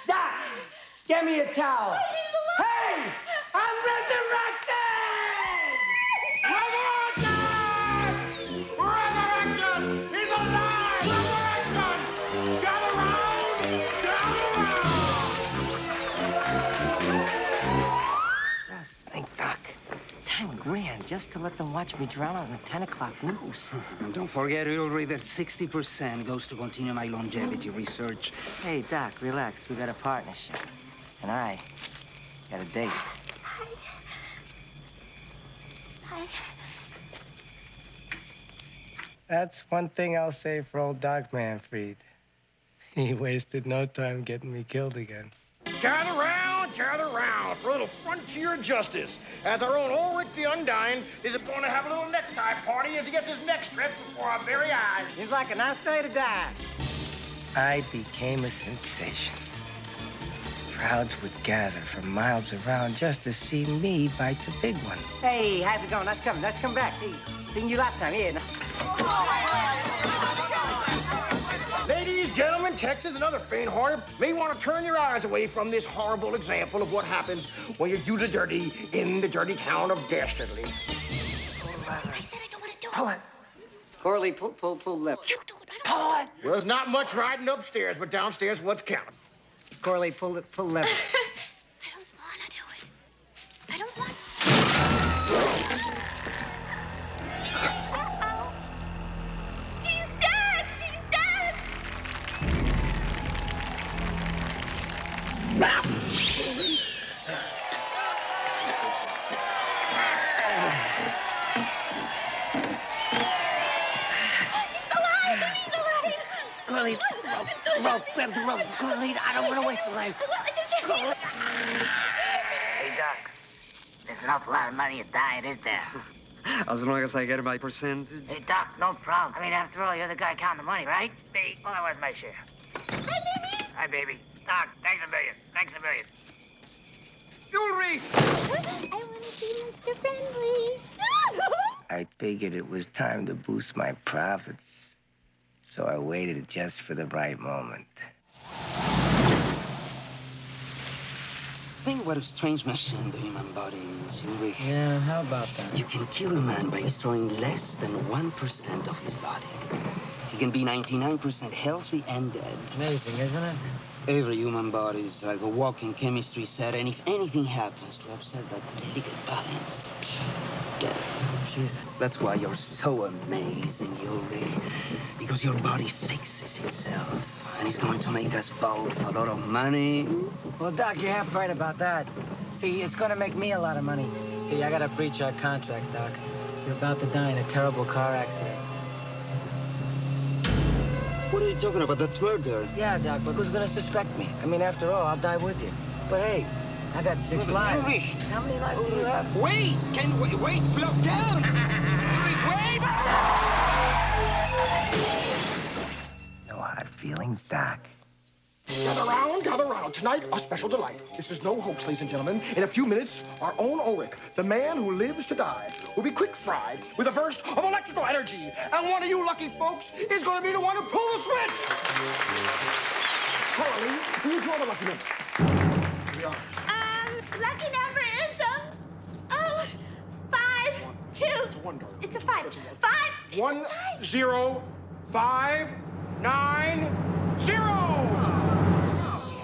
S11: Doc, get me a towel. Hey, I'm resurrected!
S14: Resurrection! He's alive! Resurrection! Gather round!
S11: Just think, Doc. 10 grand just to let them watch me drown on the 10 o'clock news.
S8: And don't forget, Ulrich, that 60% goes to continue my longevity research.
S11: Hey, Doc, relax. We got a partnership. And I got a date.
S19: Hi.
S7: That's one thing I'll say for old Doc Manfred. He wasted no time getting me killed again.
S14: Gather round for a little frontier justice, as our own Ulrich the Undying is going to have a little necktie party as he gets his neck stretched before our very eyes.
S11: He's like a nice day to die.
S7: I became a sensation. Crowds would gather from miles around just to see me bite the big one.
S11: Hey, how's it going? Nice coming back. Hey, seen you last time, yeah.
S14: Ladies, gentlemen, Texans, and other faint-hearted may want to turn your eyes away from this horrible example of what happens when you do the dirty in the dirty town of Dastardly.
S19: I said I don't want to do
S11: Pull it. Corley, pull left.
S19: You do it. I don't
S11: Pull
S19: want
S11: it.
S14: Well, there's not much riding upstairs, but downstairs, what's counting?
S11: Corley, pull left.
S19: I don't want to do it. I don't want. She's dead. She's dead.
S11: Curly, rope, grab the rope. Curly, I don't want to waste the life.
S12: Hey, Doc. There's an awful lot of money at Diet, is there?
S8: As long as I get my percentage.
S12: Hey, Doc, no problem. I mean, after all, you're the guy counting the money, right? Me? Well, that was my share. Hi, baby. Hi, baby. Doc, thanks a million. Thanks a million.
S8: Jewelry!
S19: I want to see Mr. Friendly.
S7: I figured it was time to boost my profits. So I waited just for the right moment.
S8: Think what a strange machine the human body is, Ulrich.
S11: Yeah, how about that?
S8: You can kill a man by destroying less than 1% of his body. He can be 99% healthy and dead.
S11: Amazing, isn't it?
S8: Every human body is like a walking chemistry set, and if anything happens to upset that delicate balance, death.
S11: Jesus.
S8: That's why you're so amazing, Yuri. Because your body fixes itself. And it's going to make us both a lot of money.
S11: Well, Doc, you're half right about that. See, it's gonna make me a lot of money. See, I gotta breach our contract, Doc. You're about to die in a terrible car accident.
S8: What are you talking about? That's murder.
S11: Yeah, Doc, but who's gonna suspect me? I mean, after all, I'll die with you. But hey, I got 6 lives.
S8: Ulrich.
S11: How many lives do you have?
S8: Wait! Wait, slow down! Ulrich, wait!
S7: No hard feelings, Doc.
S14: Gather round. Tonight, a special delight. This is no hoax, ladies and gentlemen. In a few minutes, our own Ulrich, the man who lives to die, will be quick-fried with a burst of electrical energy. And one of you lucky folks is going to be the one who pull the switch. Carly, will you draw the lucky number? Here we are.
S19: Lucky number is, 5, 2. It's a 5. 5.
S14: 1, 0, 5, 9, 0.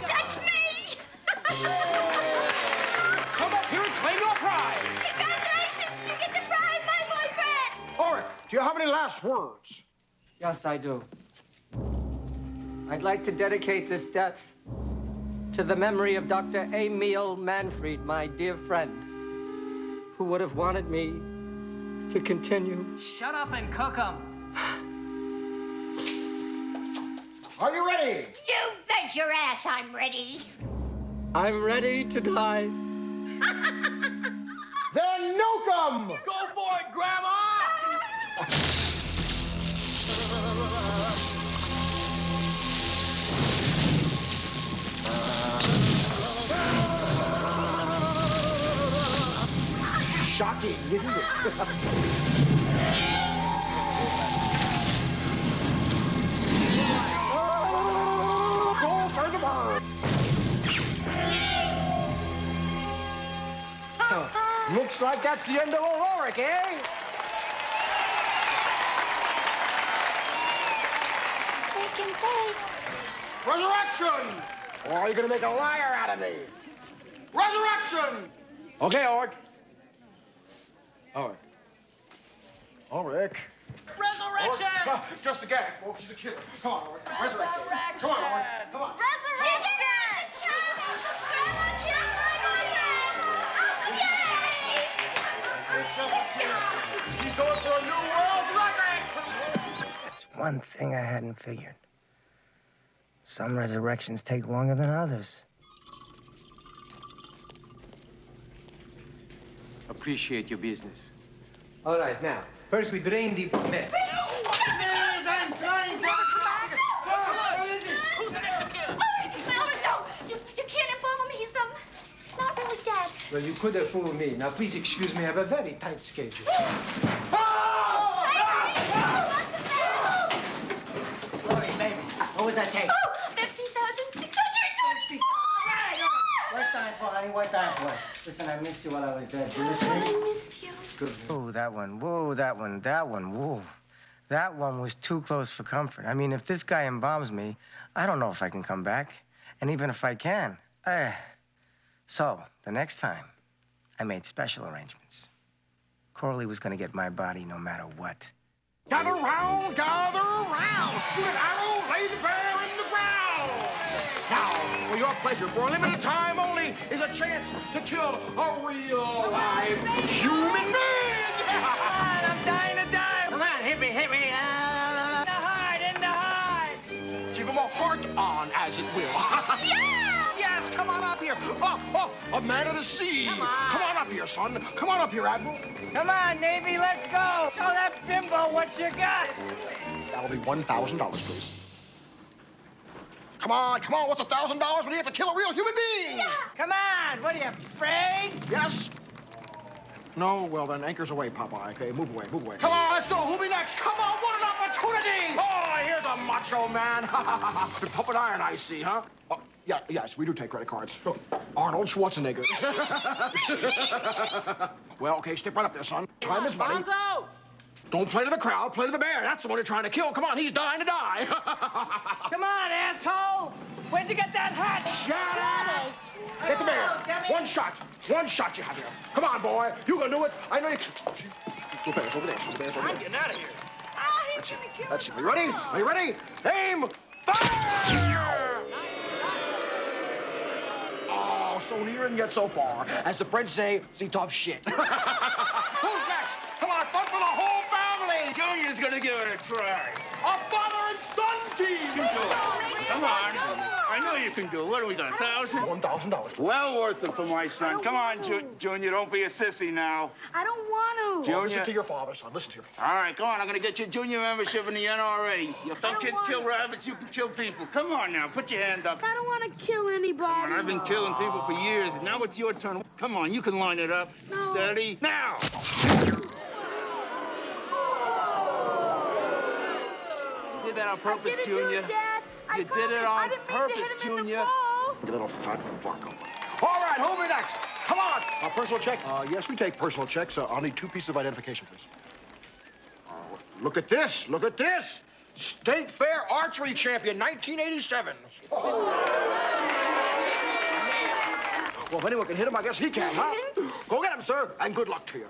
S19: That's me!
S14: Come up here and claim your prize.
S19: Congratulations! You get the prize, my boyfriend!
S14: Ulrich, do you have any last words?
S11: Yes, I do. I'd like to dedicate this death to the memory of Dr. Emil Manfred, my dear friend, who would have wanted me to continue.
S15: Shut up and cook 'em.
S14: Are you ready?
S19: You bet your ass I'm ready.
S11: I'm ready to die.
S14: Then nuke 'em!
S15: Go for it, Grandma!
S14: Shocking, isn't it? Go for the bird. Looks like that's the end of Ulrich, eh?
S19: Take and bake.
S14: Resurrection! Or are you gonna make a liar out of me? Resurrection! Okay, Ulrich. Ulrich.
S15: Resurrection!
S14: Ulrich. Just a gag, folks. She's a killer. Come on, Ulrich. Resurrection. Come on, Ulrich. Come on.
S19: Resurrection! Grandma killed my boyfriend! Yay!
S14: He's going for a new world record!
S7: That's one thing I hadn't figured. Some resurrections take longer than others.
S23: Appreciate your business.
S24: All right, now, first we drain the mess.
S15: I'm trying to
S19: You can't embalm him. He's not really dead.
S24: Well, you could have fooled me. Now, please excuse me. I have a very tight schedule.
S11: Lori, baby, what was that take?
S19: 50,620.
S11: What time for, honey? What time for? Listen, I missed you while I was dead. You listen?
S19: I missed you.
S11: Good.
S7: Oh, that one. Whoa, that one. Whoa. That one was too close for comfort. I mean, if this guy embalms me, I don't know if I can come back. And even if I can, So, the next time, I made special arrangements. Corley was gonna get my body no matter what.
S14: Gather round, gather round. Shoot an arrow, lay the bear in the ground. Now, for your pleasure, for a limited time only, is a chance to kill a real live human being.
S11: I'm dying to die. Come on, hit me. In the hide.
S14: on as it will.
S19: Yeah!
S14: Yes, come on up here. Oh, a man of the sea. Come on up here, son. Come on up here, Admiral.
S11: Come on, Navy, let's go. Show that bimbo what you got.
S14: That'll be $1,000, please. Come on, what's $1,000 when you have to kill a real human being?
S11: Yeah. Come on, what are you, afraid?
S14: Yes. No, well then, anchors away, Popeye. Okay, move away. Come on, let's go. Who'll be next? Come on, what an opportunity! Oh, here's a macho man. The puppet iron, I see, huh? Oh, yeah, yes, we do take credit cards. Oh, Arnold Schwarzenegger. Well, okay, step right up there, son. Time is money.
S15: Bonzo!
S14: Don't play to the crowd, play to the bear. That's the one you're trying to kill. Come on, he's dying to die.
S11: Come on, asshole! Where'd you get that hat?
S14: Shut up! Get the bear. One shot you have here. Come on, boy. You can do it. I know you can. The bear's over there.
S15: I'm getting out of here.
S19: Oh, he's gonna kill us.
S14: Are you ready? Are you ready? Aim! Fire! Oh, so near and yet so far. As the French say, c'est tough shit. Who's next? Come on, fun for the whole family!
S15: Junior's gonna give it a try.
S14: A father and son team!
S15: Come on. I know you can do it. What do we got, 1,000?
S14: $1,000.
S15: Well worth it for my son. Come on, Junior. Don't be a sissy now.
S19: I don't want to.
S15: Junior.
S14: Listen to your father, son. Listen to your father.
S15: All right, go on. I'm gonna get you a junior membership in the NRA. If some kids kill rabbits, you can kill people. Come on now. Put your hand up.
S19: I don't want to kill anybody.
S15: Come on, I've been killing people for years. Now it's your turn. Come on, you can line it up.
S19: No.
S15: Steady. Now! You did that on purpose, Junior. You did it on purpose, Junior.
S14: You little fat fucker. All right, who'll be next? Come on. Personal check? Yes, we take personal checks. I'll need 2 pieces of identification, please. Look at this. Look at this. State Fair Archery Champion, 1987. Well, if anyone can hit him, I guess he can, huh? Go get him, sir, and good luck to you.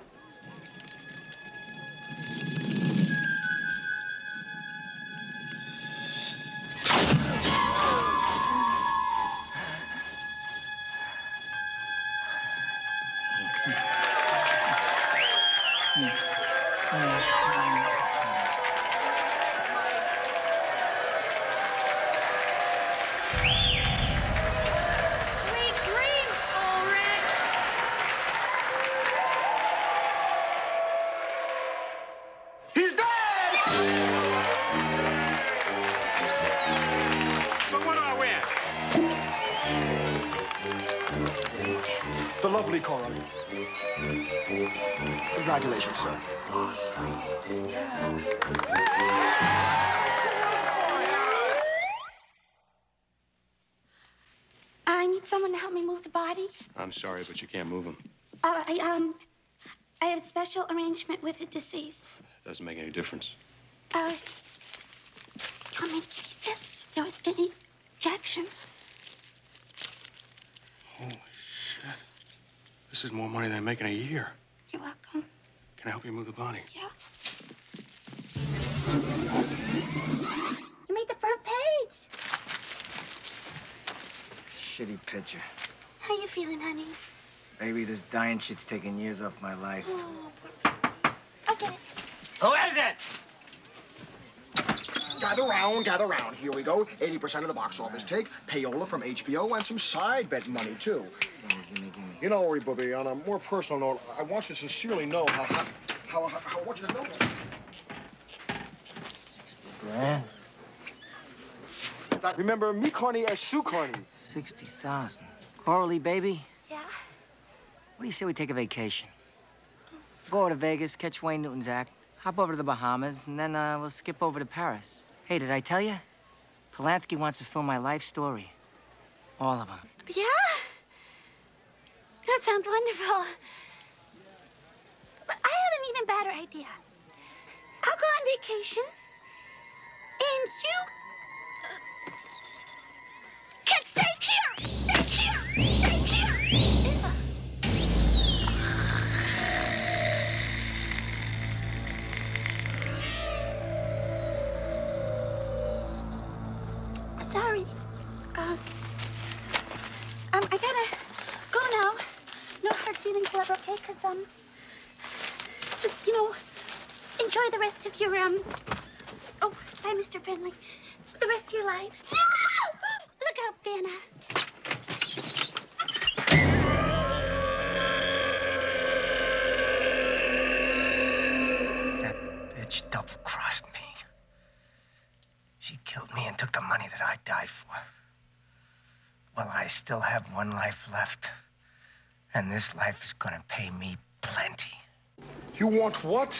S14: The lovely Cora. Congratulations, sir.
S19: I need someone to help me move the body.
S2: I'm sorry, but you can't move him.
S19: I have a special arrangement with the deceased.
S2: Doesn't make any difference.
S19: Do you want me to keep this? If there was any objections.
S2: Holy shit. This is more money than I make in a year.
S19: You're welcome.
S2: Can I help you move the body?
S19: Yeah. You made the front page.
S7: Shitty picture.
S19: How you feeling, honey?
S7: Baby, this dying shit's taking years off my life.
S19: Okay.
S11: Who is it?
S14: Gather round. Here we go. 80% of the box office take, payola from HBO, and some side bet money, too.
S7: Gimme.
S14: You know, Ori Booby, on a more personal note, I want you to sincerely know how I want you to know that.
S7: Grand?
S14: Remember me, Carney, as Sue Carney.
S11: 60,000. Coralie, baby.
S19: Yeah?
S11: What do you say we take a vacation? Go over to Vegas, catch Wayne Newton's act, hop over to the Bahamas, and then we'll skip over to Paris. Hey, did I tell you? Polanski wants to film my life story. All of them.
S19: Yeah? That sounds wonderful. But I have an even better idea. I'll go on vacation, and you can stay here! Stay here! Sorry. I gotta go now. No hard feelings, love, okay? Because, just, enjoy the rest of your, oh, bye, Mr. Friendly. The rest of your lives. out, Vanna.
S7: That bitch double-crossed me. She killed me and took the money that I died for. Well, I still have one life left. And this life is gonna pay me plenty.
S14: You want what?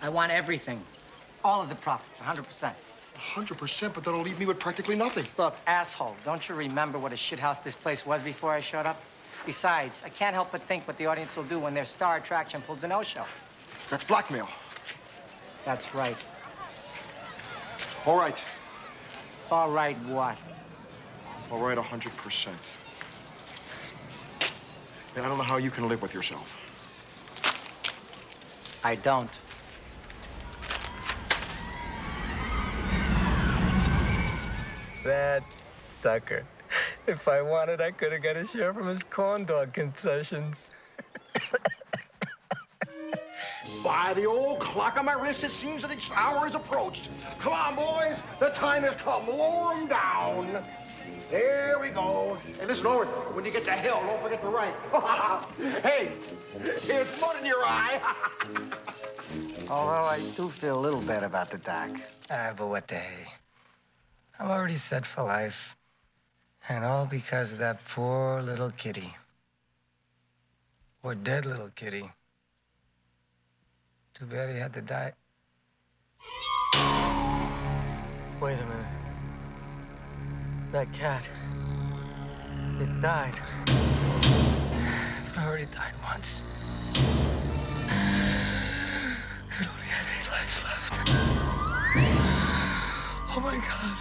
S11: I want everything. All of the profits, 100%.
S14: 100%, but that'll leave me with practically nothing.
S11: Look, asshole, don't you remember what a shithouse this place was before I showed up? Besides, I can't help but think what the audience will do when their star attraction pulls a no-show.
S14: That's blackmail.
S11: That's right.
S14: All right.
S11: All right, what?
S14: All right, 100%. And I don't know how you can live with yourself.
S11: I don't.
S7: That sucker. If I wanted, I could have got a share from his corn dog concessions.
S14: By the old clock on my wrist, it seems that the hour is approached. Come on, boys. The time has come. Lower them down. There we go. Hey, listen, Owen, when you get to hell, don't forget to write. Hey, it's mud in your eye.
S7: Although I do feel a little bad about the doc. But what the hey? I'm already set for life. And all because of that poor little kitty. Or dead little kitty. Too bad he had to die. Wait a minute. That cat, it died. It already died once. It only had 8 lives left. Oh my God.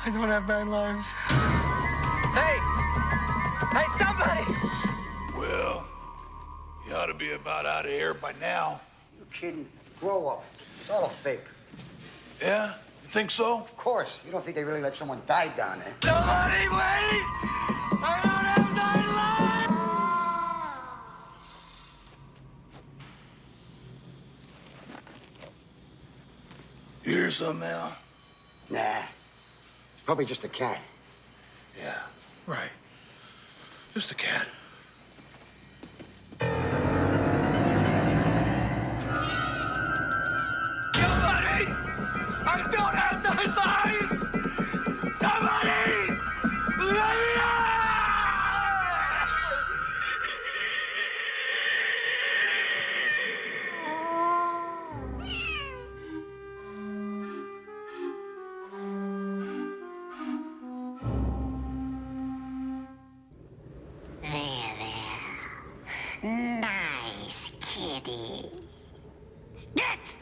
S7: I don't have 9 lives. Hey! Hey, somebody!
S4: Well, you ought to be about out of here by now.
S10: You're kidding. Grow up. It's all a fake.
S4: Yeah? You think so?
S10: Of course. You don't think they really let someone die down there?
S4: Somebody wait! I don't have 9 lives! You hear something, Al?
S10: Nah. Probably just a cat.
S4: Yeah, right. Just a cat. Somebody! I don't have 9 lives! Somebody! Let me out!
S1: Nice kitty. Get!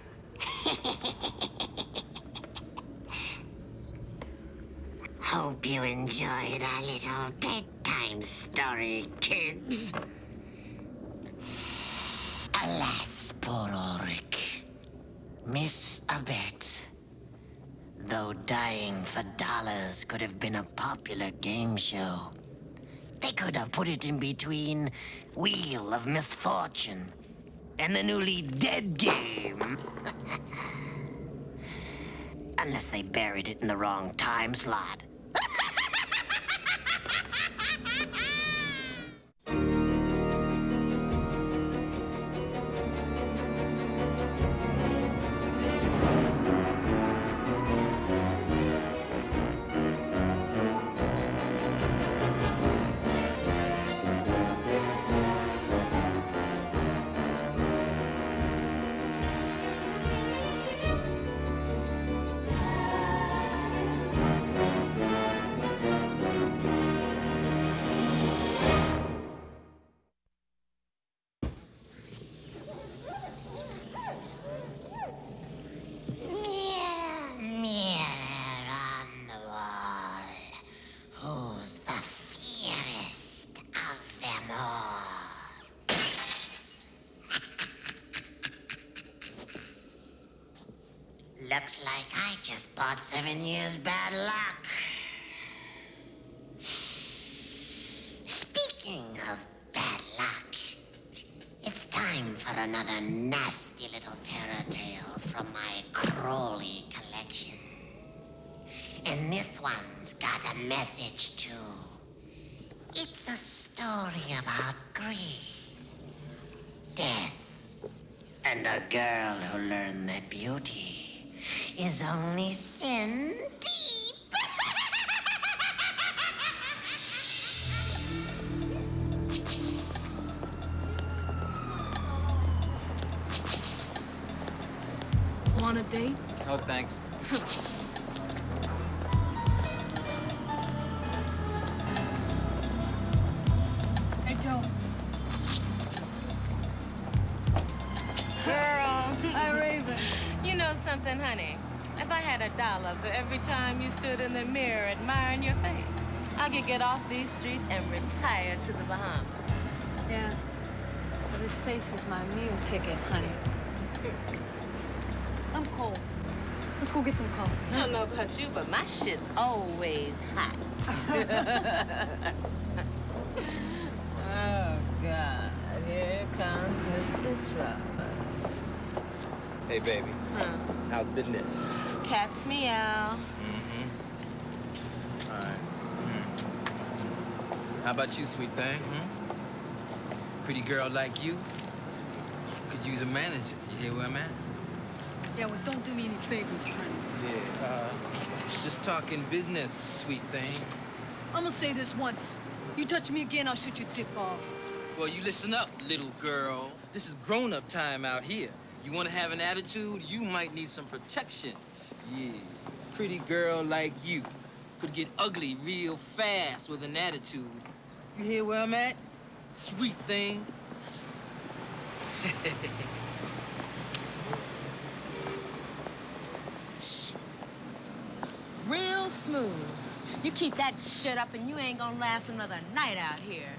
S1: Hope you enjoyed our little bedtime story, kids. Alas, poor Ulrich. Miss a bet. Though dying for dollars could have been a popular game show, they could have put it in between Wheel of Misfortune and the newly dead game. Unless they buried it in the wrong time slot. Looks like I just bought 7 years bad luck. Speaking of bad luck, it's time for another nasty little terror tale from my Crowley collection. And this one's got a message too. It's a story about greed, death, and a girl who learned that beauty is only sin deep.
S16: Want a date?
S17: No, thanks.
S16: Hey, Joe.
S18: Girl.
S16: Hi, Raven.
S18: You know something, honey? If I had $1 for every time you stood in the mirror admiring your face, I could get off these streets and retire to the Bahamas.
S16: Yeah. Well, this face is my meal ticket, honey. I'm cold. Let's go get some coffee.
S18: I don't know about you, but my shit's always hot. Oh, God. Here comes Mr. Trouble.
S17: Hey, baby.
S18: Huh?
S17: How's business?
S18: Cat's meow.
S17: All right. How about you, sweet thing? Pretty girl like you could use a manager. You hear where I'm at?
S16: Yeah, well, don't do me any favors, honey.
S17: Yeah, just talking business, sweet thing.
S16: I'm gonna say this once. You touch me again, I'll shoot your tip off.
S17: Well, you listen up, little girl. This is grown-up time out here. You want to have an attitude, you might need some protection. Yeah, pretty girl like you could get ugly real fast with an attitude. You hear where I'm at? Sweet thing.
S18: Shit. Real smooth. You keep that shit up and you ain't gonna last another night out here.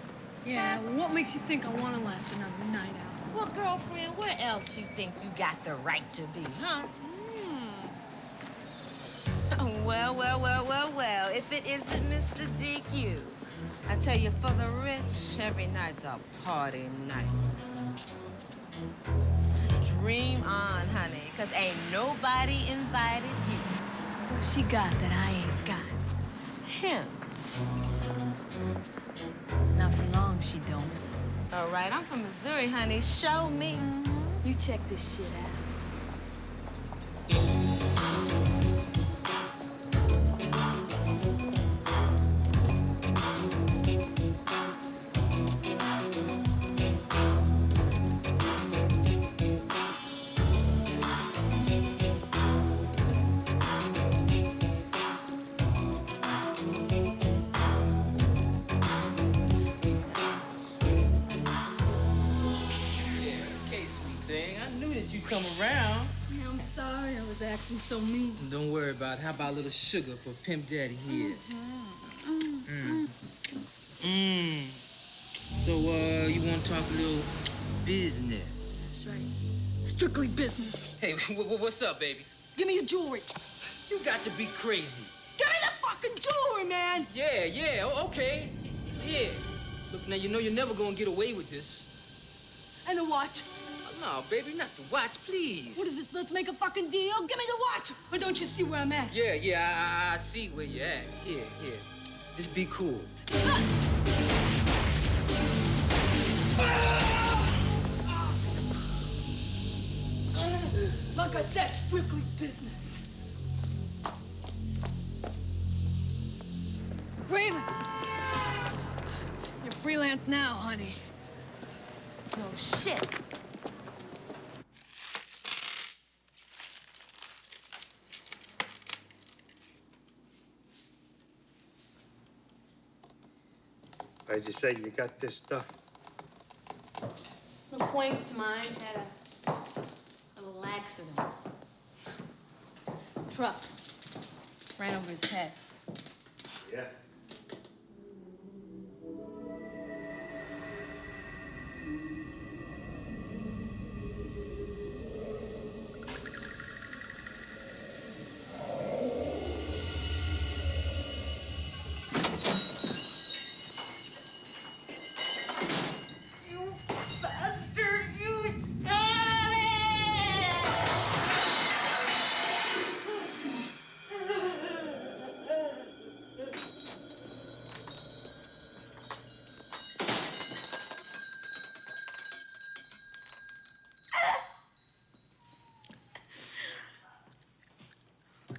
S16: Yeah, well, what makes you think I want to last another night out?
S18: Well, girlfriend, where else you think you got the right to be, huh? Well, if it isn't Mr. GQ. I tell you, for the rich, every night's a party night. Dream on, honey, 'cause ain't nobody invited you.
S16: What she got that I ain't got?
S18: Him.
S16: Not for long, she don't.
S18: All right, I'm from Missouri, honey. Show me.
S16: You check this shit out.
S17: Come around.
S16: Yeah, I'm sorry I was acting so mean.
S17: Don't worry about it. How about a little sugar for Pimp Daddy here? So, you want to talk a little business?
S16: That's right. Strictly business.
S17: Hey, what's up, baby?
S16: Give me your jewelry.
S17: You got to be crazy.
S16: Give me the fucking jewelry, man!
S17: Yeah, okay. Yeah. Look, now, you know you're never gonna get away with this.
S16: And the watch.
S17: No, baby, not the watch, please.
S16: What is this? Let's make a fucking deal? Give me the watch! Or don't you see where I'm at?
S17: Yeah, I see where you're at. Here. Just be cool.
S16: Like I said, strictly business. Raven! You're freelance now, honey.
S18: No shit.
S21: Why'd you say you got this stuff?
S16: An acquaintance of mine had a little accident. Truck ran over his head.
S21: Yeah.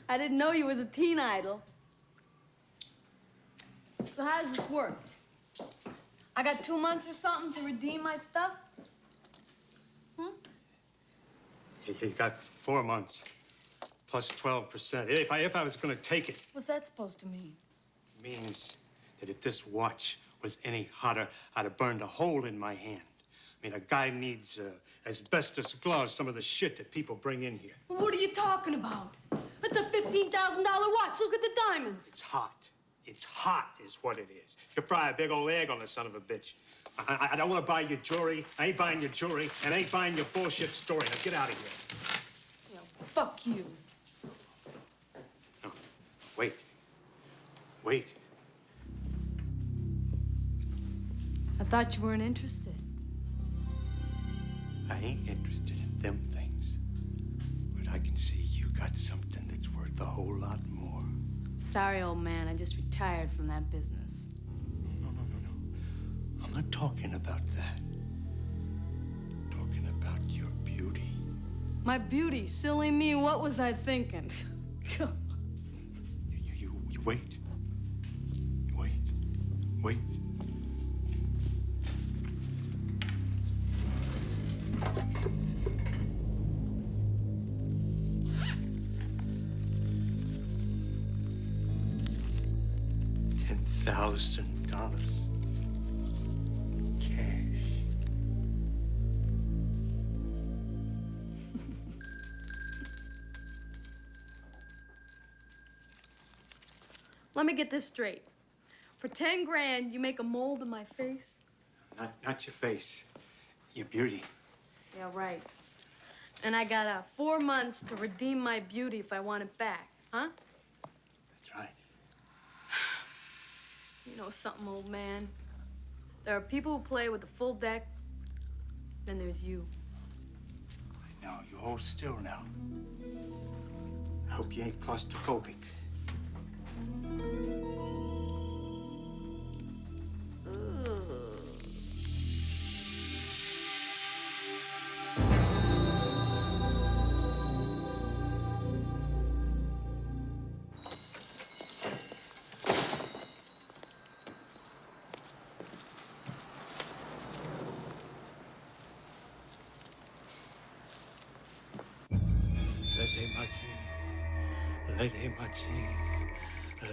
S5: I didn't know you was a teen idol. So how does this work? I got 2 months or something to redeem my stuff?
S21: You got 4 months, plus 12%. If I was going to take it,
S5: What's that supposed to mean?
S21: means that if this watch was any hotter, I'd have burned a hole in my hand. I mean, a guy needs asbestos gloves, some of the shit that people bring in here.
S5: What are you talking about? It's a $15,000 watch. Look at the diamonds.
S21: It's hot. It's hot is what it is. You could fry a big old egg on the son of a bitch. I don't want to buy your jewelry. I ain't buying your jewelry, and I ain't buying your bullshit story. Now get out of here.
S5: Fuck you.
S21: No, wait. Wait.
S5: I thought you weren't interested.
S21: I ain't interested in them things. But I can see you got something that's worth a whole lot more.
S5: Sorry, old man. I just retired from that business.
S21: No. I'm not talking about that. I'm talking about your beauty.
S5: My beauty, silly me. What was I thinking?
S21: You wait. Wait. $10,000 cash.
S5: Let me get this straight. For 10 grand, you make a mold of my face?
S21: Not your face. Your beauty.
S5: Yeah, right. And I got 4 months to redeem my beauty if I want it back, huh?
S21: That's right.
S5: You know something, old man? There are people who play with the full deck, then there's you.
S21: Now, you hold still now. I hope you ain't claustrophobic.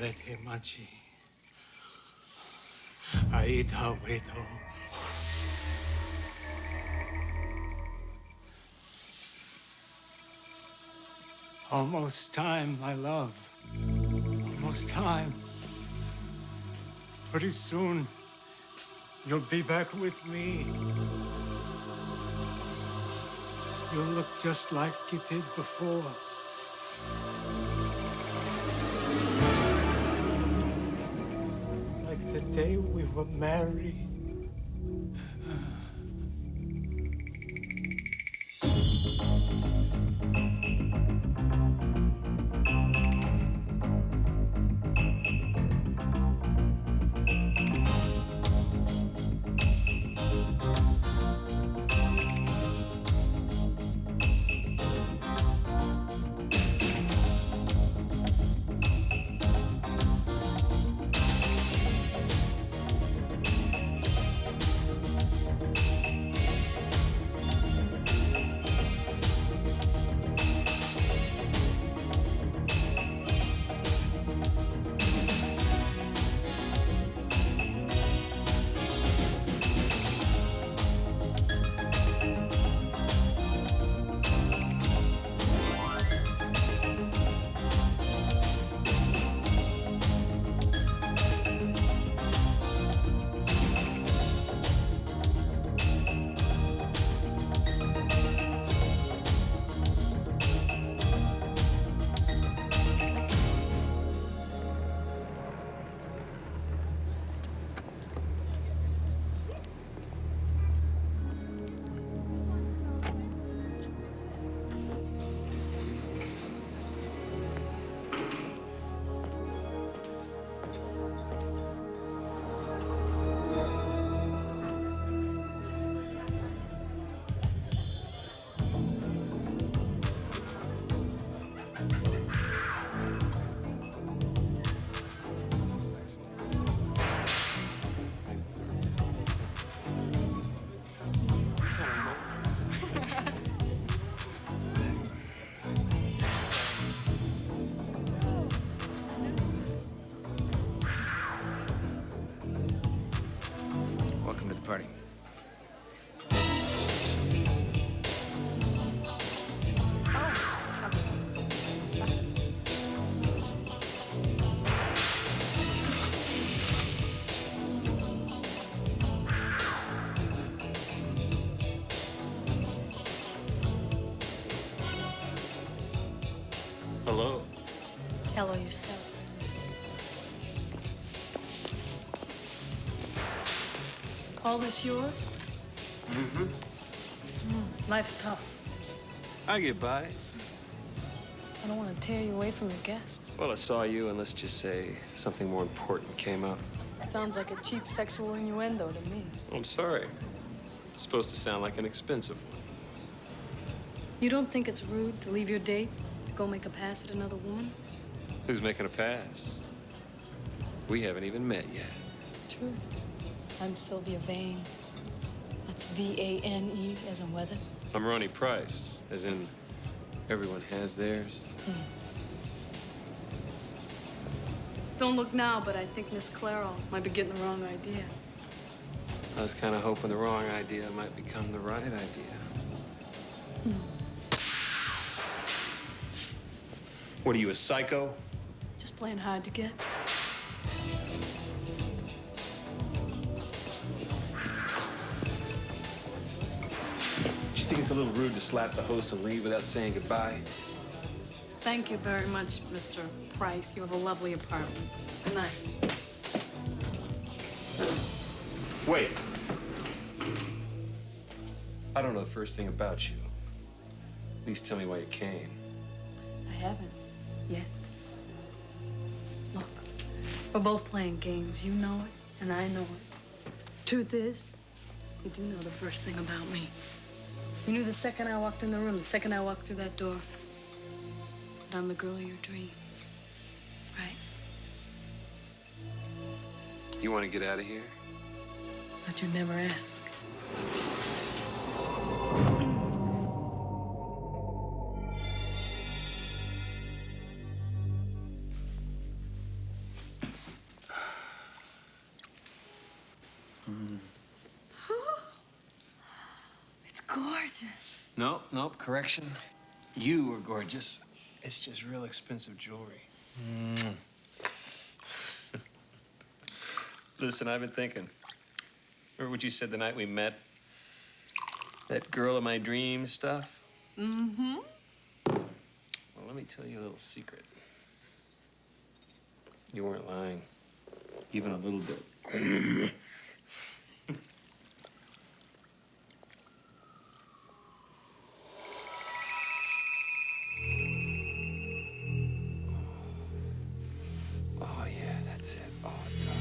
S21: Lete machi. Aida wedo. Almost time, my love. Almost time. Pretty soon, you'll be back with me. You'll look just like you did before. Like the day we were married.
S2: Hello.
S5: Hello yourself. All this yours?
S2: Mm-hmm.
S5: Life's tough.
S2: I get by.
S5: I don't want to tear you away from your guests.
S2: Well, I saw you, and let's just say something more important came up.
S5: Sounds like a cheap sexual innuendo to me.
S2: I'm sorry. It's supposed to sound like an expensive one.
S5: You don't think it's rude to leave your date to go make a pass at another woman?
S2: Who's making a pass? We haven't even met yet.
S5: True. I'm Sylvia Vane. That's V-A-N-E, as in weather.
S2: I'm Ronnie Price, as in everyone has theirs.
S5: Don't look now, but I think Miss Clairol might be getting the wrong idea.
S2: I was kind of hoping the wrong idea might become the right idea. What are you, a psycho?
S5: Just playing hard to get.
S2: Do you think it's a little rude to slap the host and leave without saying goodbye?
S5: Thank you very much, Mr. Price. You have a lovely apartment. Good night.
S2: Wait. I don't know the first thing about you. At least tell me why you came.
S5: I haven't yet. Look, we're both playing games. You know it, and I know it. Truth is, you do know the first thing about me. You knew the second I walked in the room, the second I walked through that door, that I'm the girl of your dreams, right?
S2: You want to get out of here?
S5: But you never ask. It's gorgeous.
S2: Nope, correction. You are gorgeous. It's just real expensive jewelry. Listen, I've been thinking. Remember what you said the night we met? That girl of my dreams stuff?
S5: Mm-hmm.
S2: Well, let me tell you a little secret. You weren't lying. Even a little bit. Oh, yeah, that's it. Oh, God.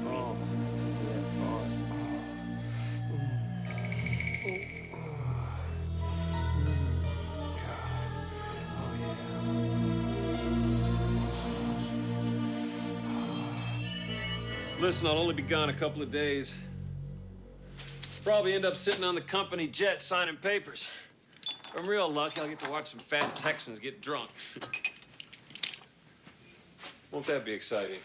S2: Oh, this is it, boss. Listen, I'll only be gone a couple of days. Probably end up sitting on the company jet signing papers. If I'm real lucky, I'll get to watch some fat Texans get drunk. Won't that be exciting?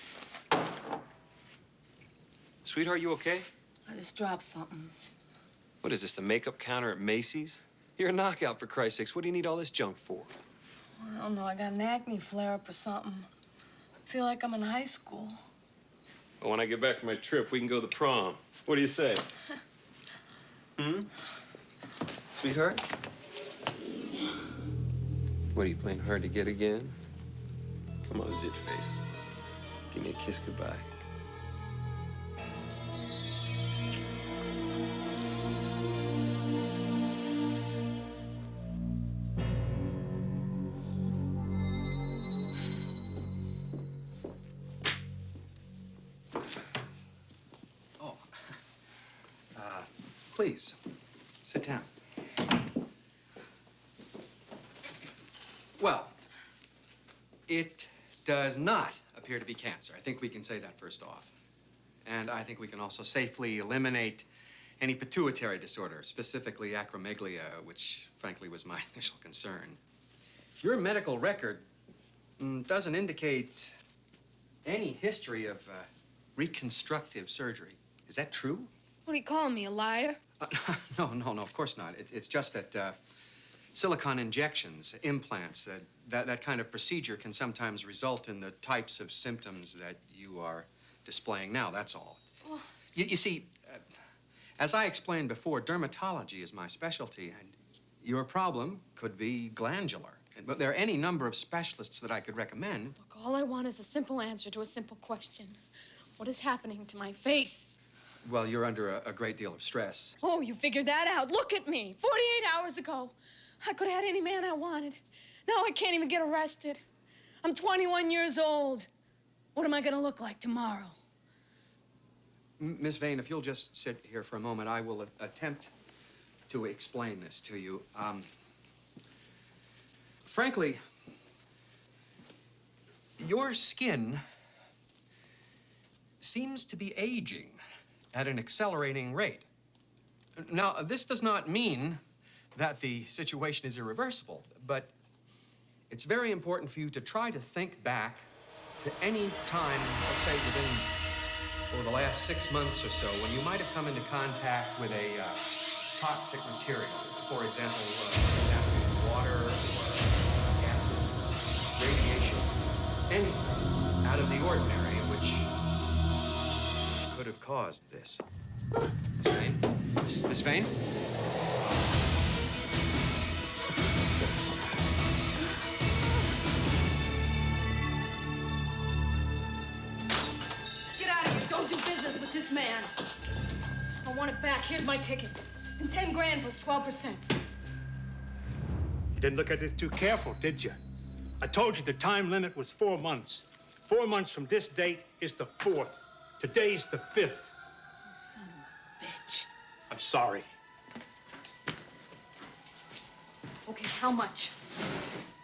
S2: Sweetheart, you okay?
S5: I just dropped something.
S2: What is this, the makeup counter at Macy's? You're a knockout, for Christ's sakes. What do you need all this junk for?
S5: I don't know. I got an acne flare-up or something. I feel like I'm in high school.
S2: Well, when I get back from my trip, we can go to the prom. What do you say? Sweetheart? What, are you playing hard to get again? Come on, zit face. Give me a kiss goodbye.
S6: Please, sit down. Well, it does not appear to be cancer. I think we can say that first off. And I think we can also safely eliminate any pituitary disorder, specifically acromegalia, which frankly was my initial concern. Your medical record doesn't indicate any history of reconstructive surgery. Is that true?
S5: What are you calling me, a liar?
S6: No, of course not. It's just that silicone injections, implants, that kind of procedure can sometimes result in the types of symptoms that you are displaying now, that's all.
S5: Oh.
S6: You see, as I explained before, dermatology is my specialty, and Your problem could be glandular. But there are any number of specialists that I could recommend.
S3: Look, all I want is a simple answer to a simple question. What is happening to my face?
S6: Well, you're under a great deal of stress.
S3: Oh, you figured that out. Look at me. 48 hours ago, I could have had any man I wanted. Now I can't even get arrested. I'm 21 years old. What am I gonna look like tomorrow?
S6: Miss Vane, if you'll just sit here for a moment, I will attempt to explain this to you. Frankly, your skin seems to be aging at an accelerating rate. Now, this does not mean that the situation is irreversible, but it's very important for you to try to think back to any time, let's say within the last 6 months or so, when you might have come into contact with a toxic material. For example, contaminated water or gases, radiation, anything out of the ordinary which could have caused this. Miss Vane? Miss Vane?
S3: Get out of here. Don't do business with this man. I want it back. Here's my ticket. And 10 grand plus 12%.
S21: You didn't look at it too careful, did you? I told you the time limit was 4 months. 4 months from this date is the 4th. Today's the 5th.
S3: You son of a bitch.
S21: I'm sorry.
S3: Okay, how much?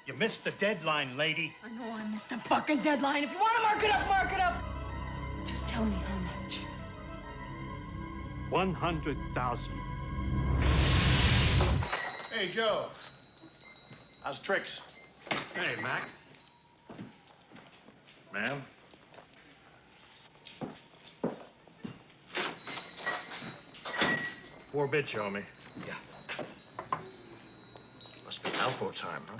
S21: You missed the deadline, lady.
S3: I know I missed the fucking deadline. If you want to mark it up, mark it up. Just tell me how much.
S21: 100,000.
S14: Hey, Joe. How's tricks?
S21: Hey, Mac.
S14: Ma'am? Poor bitch, homie. Yeah. Must be Alpo time, huh?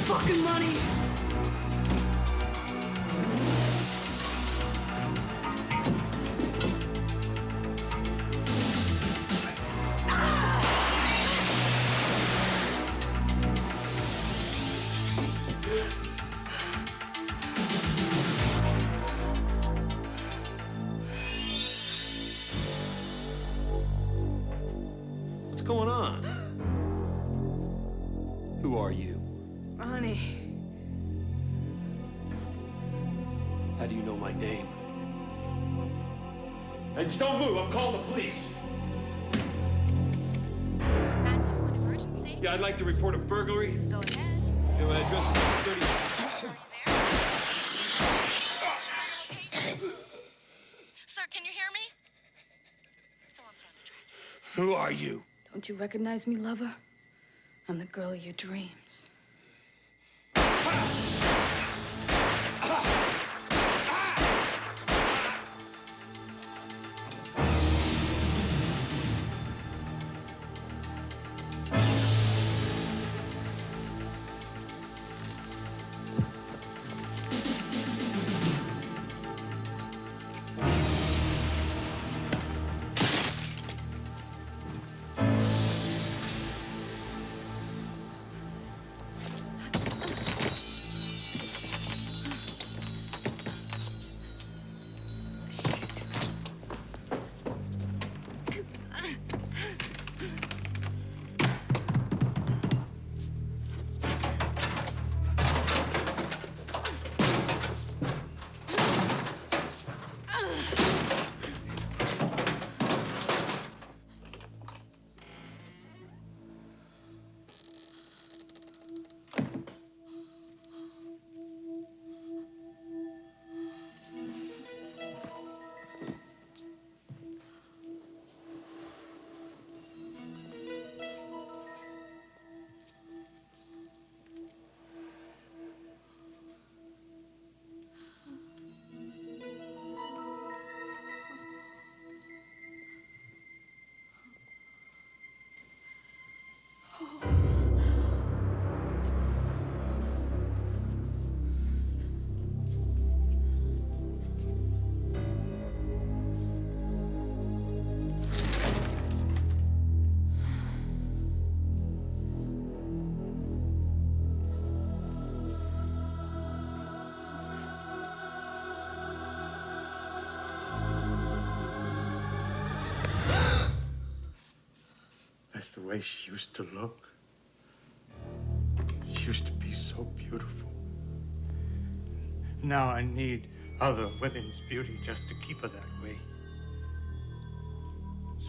S3: Fucking money!
S2: What's going on? Who are you?
S3: Ronnie.
S2: How do you know my name? Hey, just don't move. I'm calling the police.
S18: 911 emergency?
S2: Yeah, I'd like to report a burglary.
S18: Go ahead.
S2: Yeah, my address is 630.
S18: Sir, can you hear me? Someone put on the track.
S2: Who are you?
S5: Don't you recognize me, lover? I'm the girl of your dreams.
S21: way she used to look. She used to be so beautiful. Now I need other women's beauty just to keep her that way.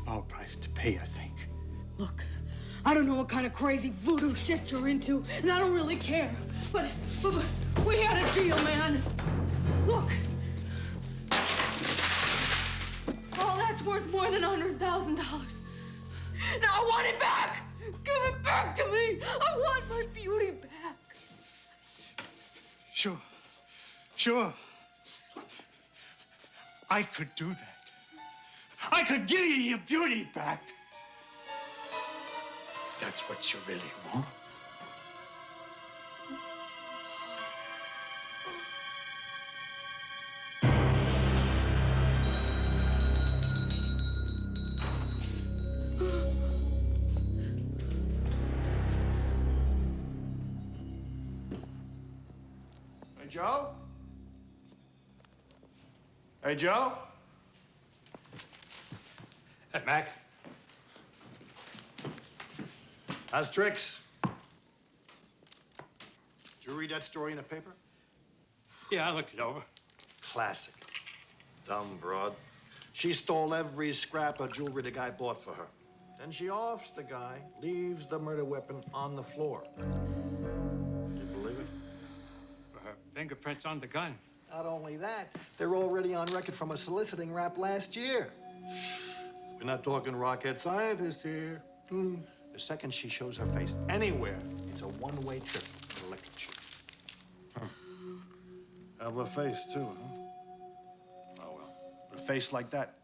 S21: Small price to pay, I think.
S3: Look, I don't know what kind of crazy voodoo shit you're into, and I don't really care. But we had a deal, man. Look. Oh, that's worth more than $100,000. Now I want it back! Give it back to me! I want my beauty back!
S21: Sure. I could do that. I could give you your beauty back. If that's what you really want.
S14: Joe? Hey, Joe?
S21: Hey, Mac.
S14: How's tricks? Did you read that story in the paper?
S21: Yeah, I looked it over.
S14: Classic. Dumb broad. She stole every scrap of jewelry the guy bought for her. Then she offs the guy, leaves the murder weapon on the floor. Do you believe it?
S21: Her fingerprints on the gun.
S14: Not only that, they're already on record from a soliciting rap last year. We're not talking rocket scientist here. The second she shows her face anywhere, it's a one-way trip to the electric chair. Have a face, too, huh? Oh, well. With a face like that,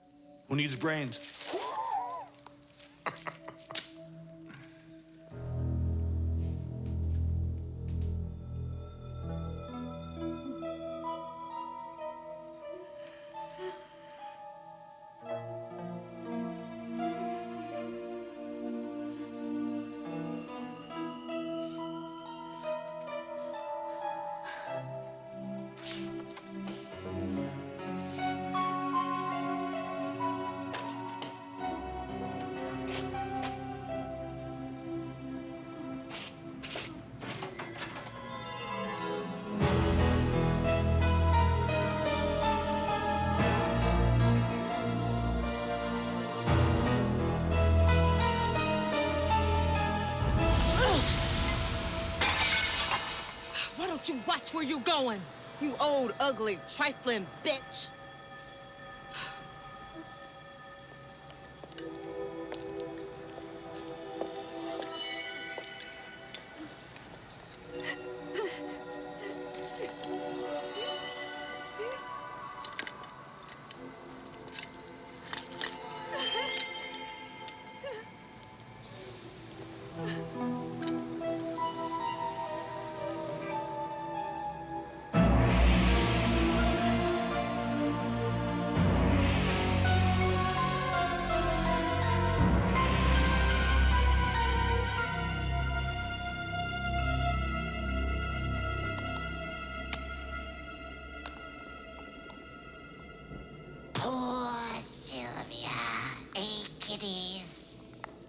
S14: who needs brains?
S18: You watch where you going, you old, ugly, trifling bitch.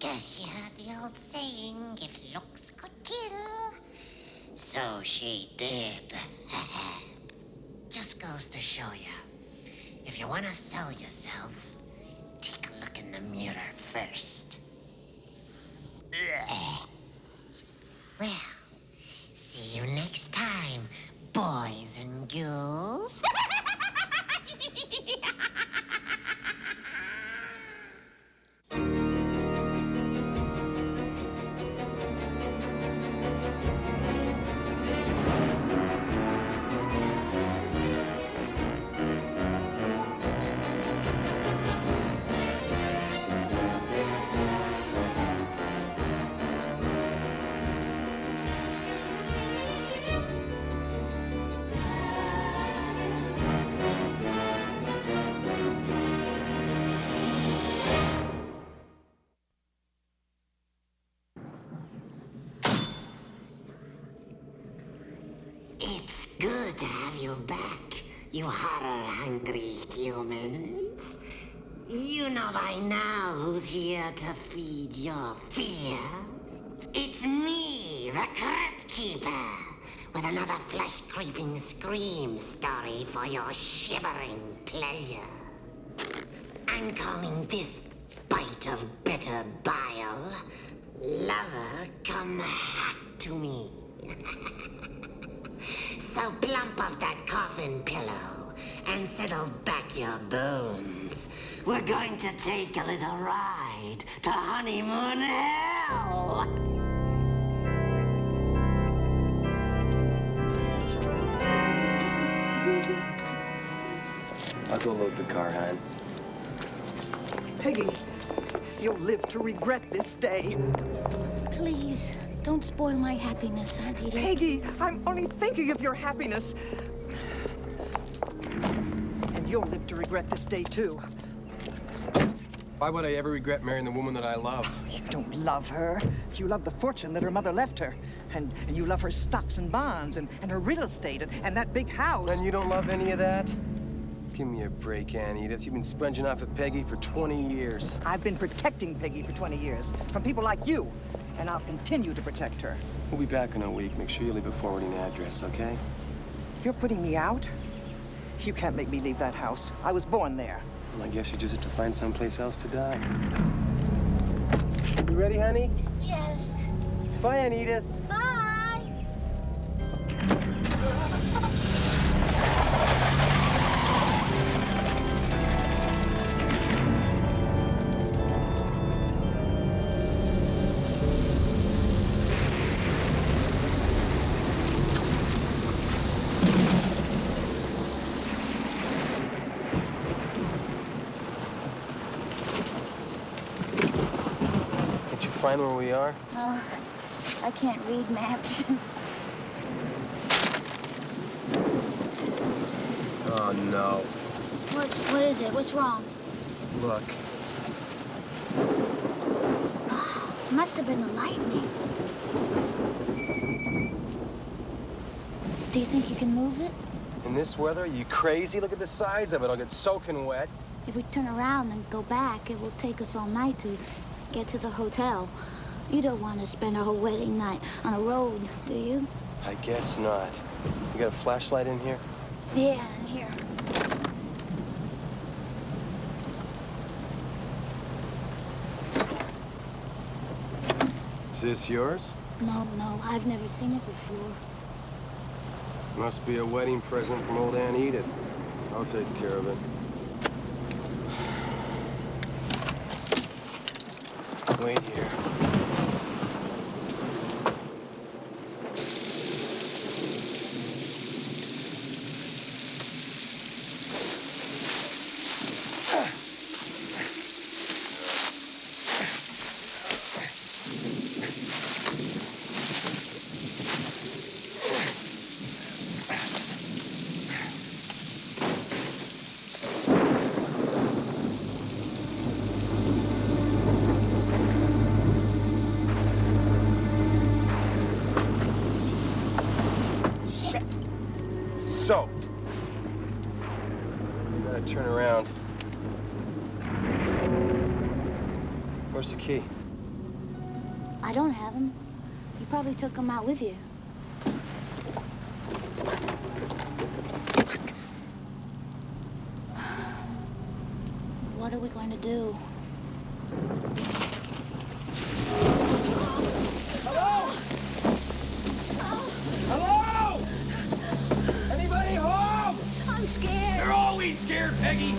S1: Guess you heard the old saying, if looks could kill. So she did. Just goes to show you, if you want to sell yourself, take a look in the mirror first. Well, see you next time, boys and girls. Good to have you back, you horror-hungry humans. You know by now who's here to feed your fear. It's me, the Crypt Keeper, with another flesh-creeping scream story for your shivering pleasure. I'm calling this bite of bitter bile, Lover, Come Hack to Me. So plump up that coffin pillow and settle back your bones. We're going to take a little ride to honeymoon hell.
S9: I'll go load the car, hon.
S13: Peggy, you'll live to regret this day.
S19: Please, don't spoil my happiness, Aunt Edith.
S13: Peggy, I'm only thinking of your happiness. And you'll live to regret this day, too.
S9: Why would I ever regret marrying the woman that I love?
S13: You don't love her. You love the fortune that her mother left her. And you love her stocks and bonds and her real estate and that big house.
S9: And you don't love any of that? Give me a break, Aunt Edith. You've been sponging off at Peggy for 20 years.
S13: I've been protecting Peggy for 20 years from people like you, and I'll continue to protect her.
S9: We'll be back in a week. Make sure you leave a forwarding address, okay?
S13: You're putting me out? You can't make me leave that house. I was born there.
S9: Well, I guess you just have to find someplace else to die. You ready, honey?
S19: Yes.
S9: Bye, Aunt Edith.
S19: Bye.
S9: Find where we are?
S19: Oh, I can't read maps.
S9: Oh, no.
S19: What is it? What's wrong?
S9: Look.
S19: Must have been the lightning. Do you think you can move it?
S9: In this weather? Are you crazy? Look at the size of it. I'll get soaking wet.
S19: If we turn around and go back, it will take us all night to get to the hotel. You don't want to spend our whole wedding night on a road, do you?
S9: I guess not. You got a flashlight in here?
S19: Yeah, in here.
S9: Is this yours?
S19: No, I've never seen it before.
S9: Must be a wedding present from old Aunt Edith. I'll take care of it. Wait here. Soaked. You gotta turn around. Where's the key?
S19: I don't have him. You probably took him out with you. What are we going to do?
S4: Hello? Hello? Anybody home?
S19: I'm scared.
S4: You're always scared, Peggy.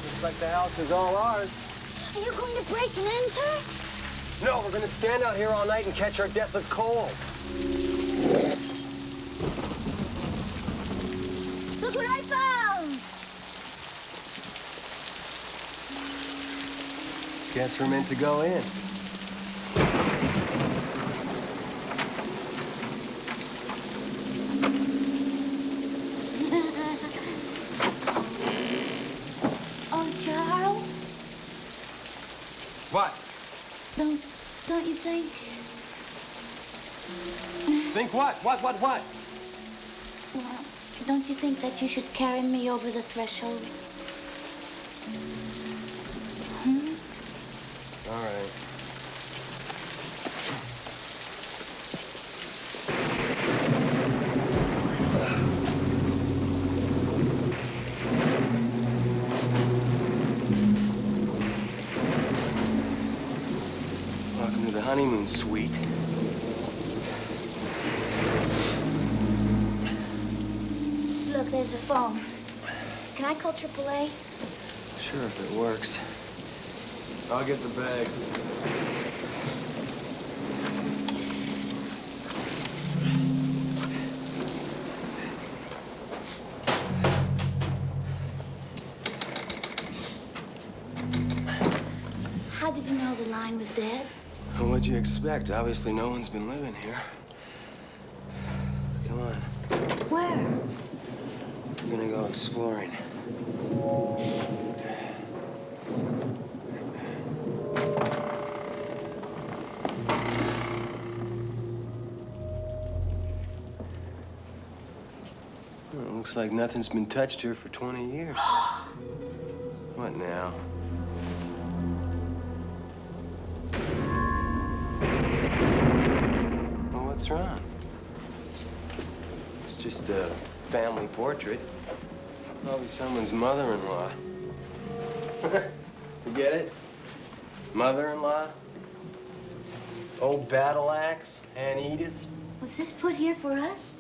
S9: Looks like the house is all ours.
S19: Are you going to break and enter?
S9: No, we're gonna stand out here all night and catch our death of cold.
S19: Look what I found!
S9: Guess we're meant to go in.
S19: Oh, Charles?
S9: What?
S19: Don't you think?
S9: Think what? What?
S19: Well, Don't you think that you should carry me over the threshold?
S9: All right. Welcome to the honeymoon suite.
S19: Look, there's a phone. Can I call AAA?
S9: Sure, if it works. I'll get the bags.
S19: How did you know the line was dead?
S9: Well, what'd you expect? Obviously, no one's been living here. Come on.
S19: Where?
S9: We're gonna go exploring. Well, it looks like nothing's been touched here for 20 years. What now? Well, what's wrong? It's just a family portrait. Probably someone's mother-in-law. You get it? Mother-in-law? Old battle axe, Aunt Edith.
S19: Was this put here for us?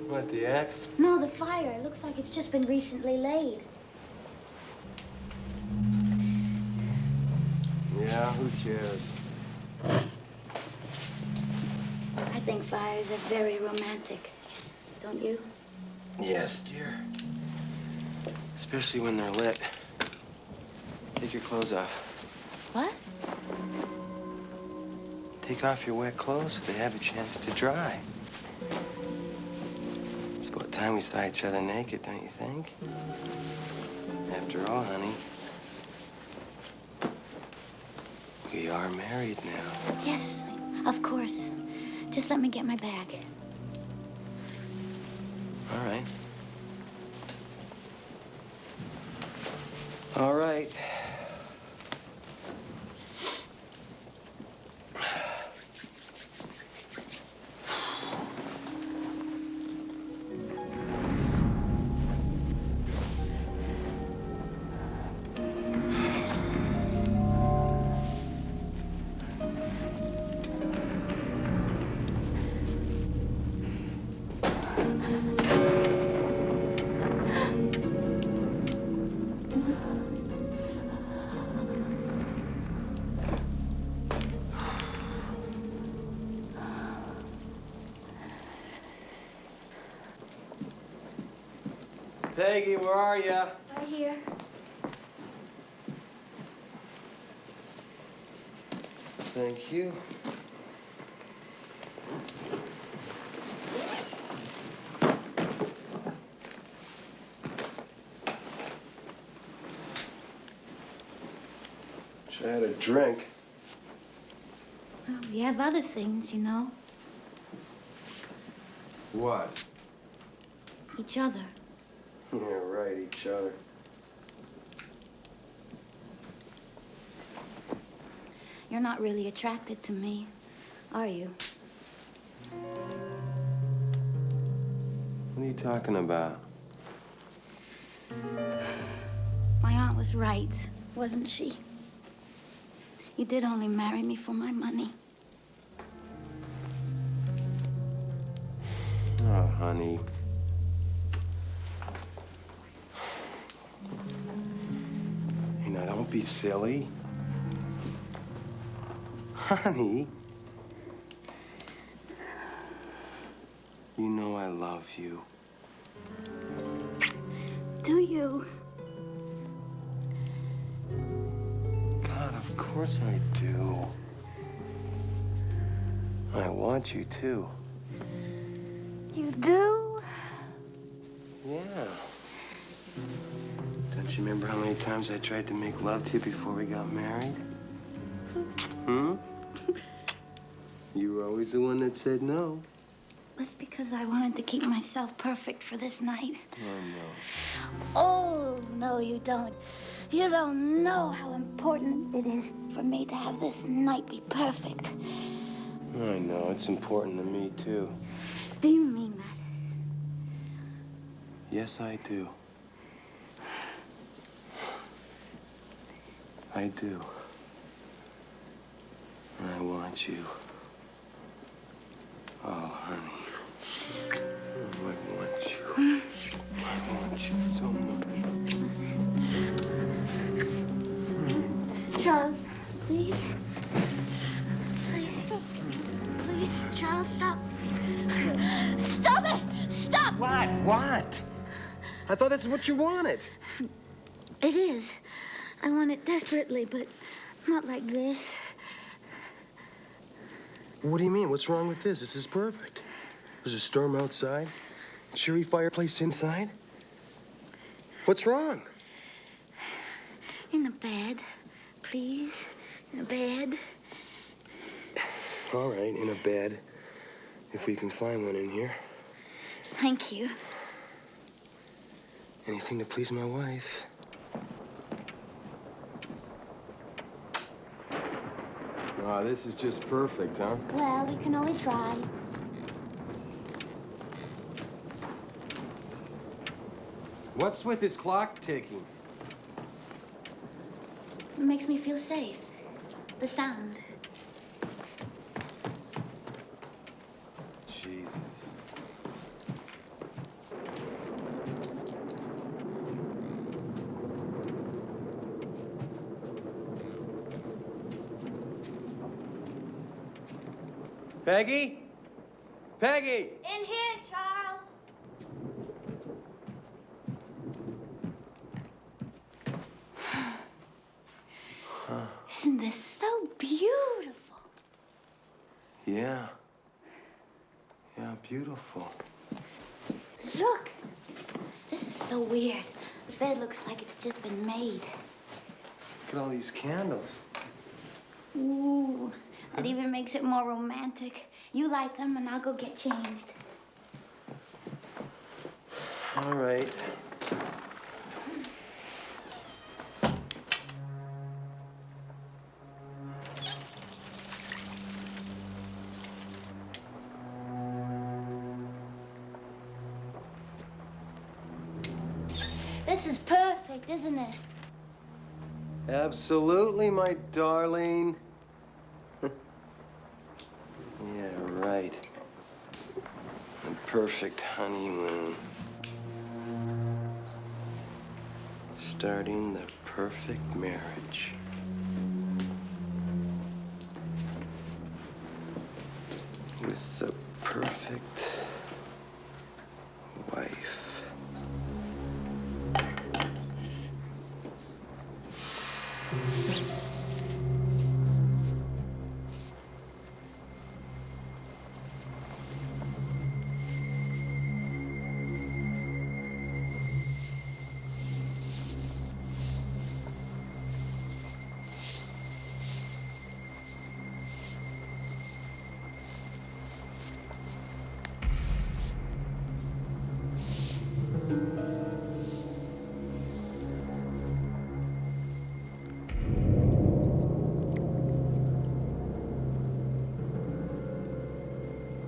S9: What, the axe?
S19: No, the fire. It looks like it's just been recently laid.
S9: Yeah, who cares?
S19: I think fires are very romantic. Don't you?
S9: Yes, dear. Especially when they're lit. Take your clothes off.
S19: What?
S9: Take off your wet clothes so they have a chance to dry. It's about time we saw each other naked, don't you think? After all, honey, we are married now.
S19: Yes, of course. Just let me get my bag.
S9: All right. All right. Peggy, where are ya?
S19: Right here.
S9: Thank you. Wish I had a drink.
S19: Well, we have other things, you know.
S9: What?
S19: Each other.
S9: Yeah, right, each other.
S19: You're not really attracted to me, are you?
S9: What are you talking about?
S19: My aunt was right, wasn't she? You did only marry me for my money.
S9: Oh, honey. You know, don't be silly. Honey. You know I love you.
S19: Do you?
S9: God, of course I do. I want you too.
S19: You do?
S9: Yeah. Don't you remember how many times I tried to make love to you before we got married? Hmm? You were always the one that said no.
S19: was because I wanted to keep myself perfect for this night.
S9: Oh, no.
S19: Oh, no, you don't. You don't know how important it is for me to have this night be perfect.
S9: I know. It's important to me, too.
S19: Do you mean that?
S9: Yes, I do. I do. And I want you. Oh, honey. I want you. I want you so much.
S19: Charles, please. Please. Please, Charles, stop. Stop it! Stop!
S14: What? What? I thought this is what you wanted.
S19: It is. I want it desperately, but not like this.
S9: What do you mean? What's wrong with this? This is perfect. There's a storm outside, a cheery fireplace inside. What's wrong?
S19: In a bed, please. In a bed.
S9: All right, in a bed, if we can find one in here.
S19: Thank you.
S9: Anything to please my wife. Wow, this is just perfect, huh?
S19: Well, we can only try.
S9: What's with this clock ticking?
S19: It makes me feel safe. The sound.
S9: Jesus. Peggy? Peggy!
S19: In here, Charles. Isn't this so beautiful?
S9: Yeah. Yeah, beautiful.
S19: Look. This is so weird. The bed looks like it's just been made.
S9: Look at all these candles.
S19: Ooh. That even makes it more romantic. You light them and I'll go get changed.
S9: All right.
S19: This is perfect, isn't it?
S9: Absolutely, my darling. Yeah, right. A perfect honeymoon. Starting the perfect marriage. With the perfect wife.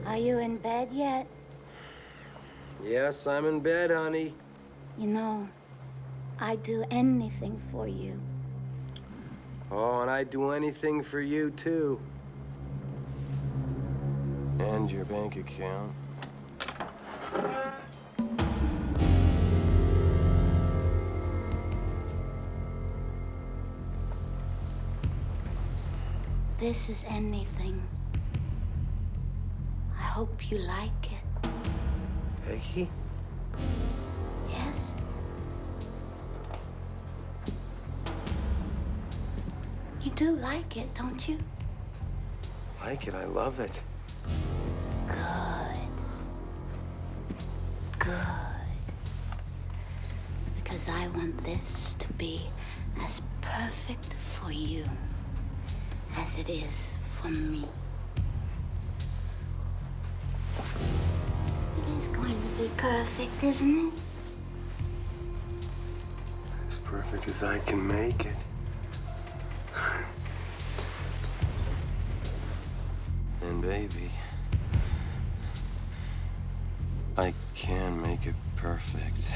S19: Are you in bed yet?
S9: Yes, I'm in bed, honey.
S19: You know, I'd do anything for you.
S9: Oh, and I'd do anything for you, too. And your bank account.
S19: This is anything. I hope you like it.
S9: Peggy?
S19: Yes? You do like it, don't you?
S9: Like it, I love it.
S19: Good. Good. Because I want this to be as perfect for you as it is for me. be perfect, isn't it?
S9: As perfect as I can make it. And baby, I can make it perfect.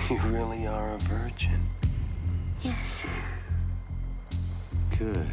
S9: You really are a virgin.
S19: Yes.
S9: Good.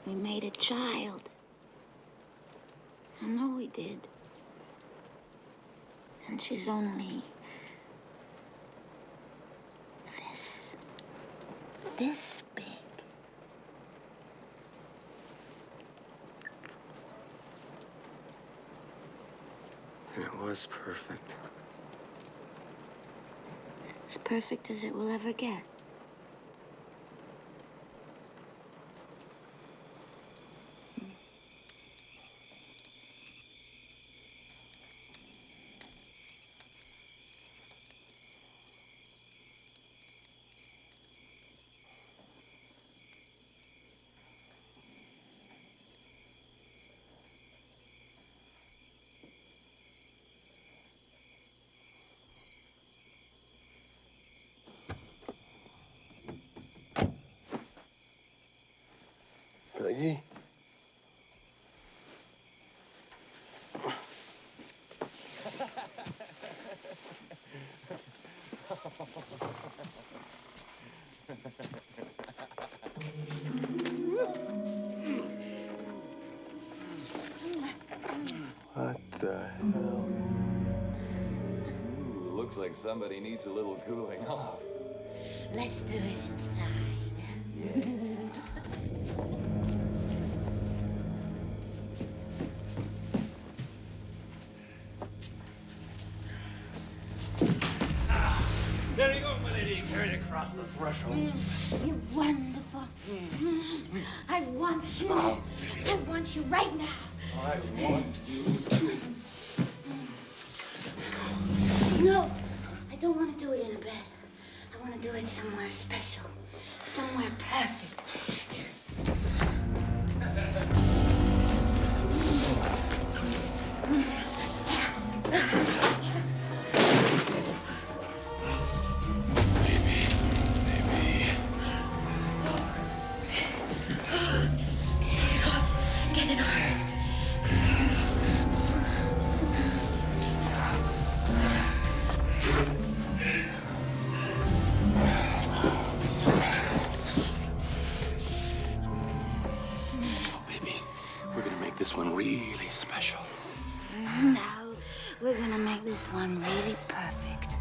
S19: We made a child. I know we did. And she's only this big.
S9: And it was perfect.
S19: As perfect as it will ever get.
S9: Peggy? What the hell?
S8: Ooh, looks like somebody needs a little cooling off.
S19: Let's do it inside.
S4: There you go, my lady. Carried across the threshold.
S19: You're wonderful. I want you. I want you right now.
S4: I want you too.
S19: Let's go. No, I don't want to do it in a bed. I want to do it somewhere special. Somewhere perfect. this one really perfect.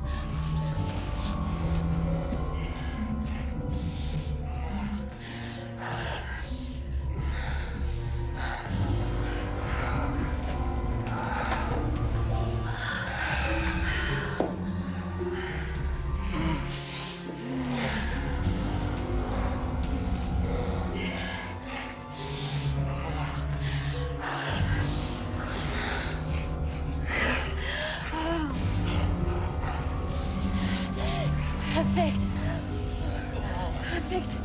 S3: Perfect. Perfect.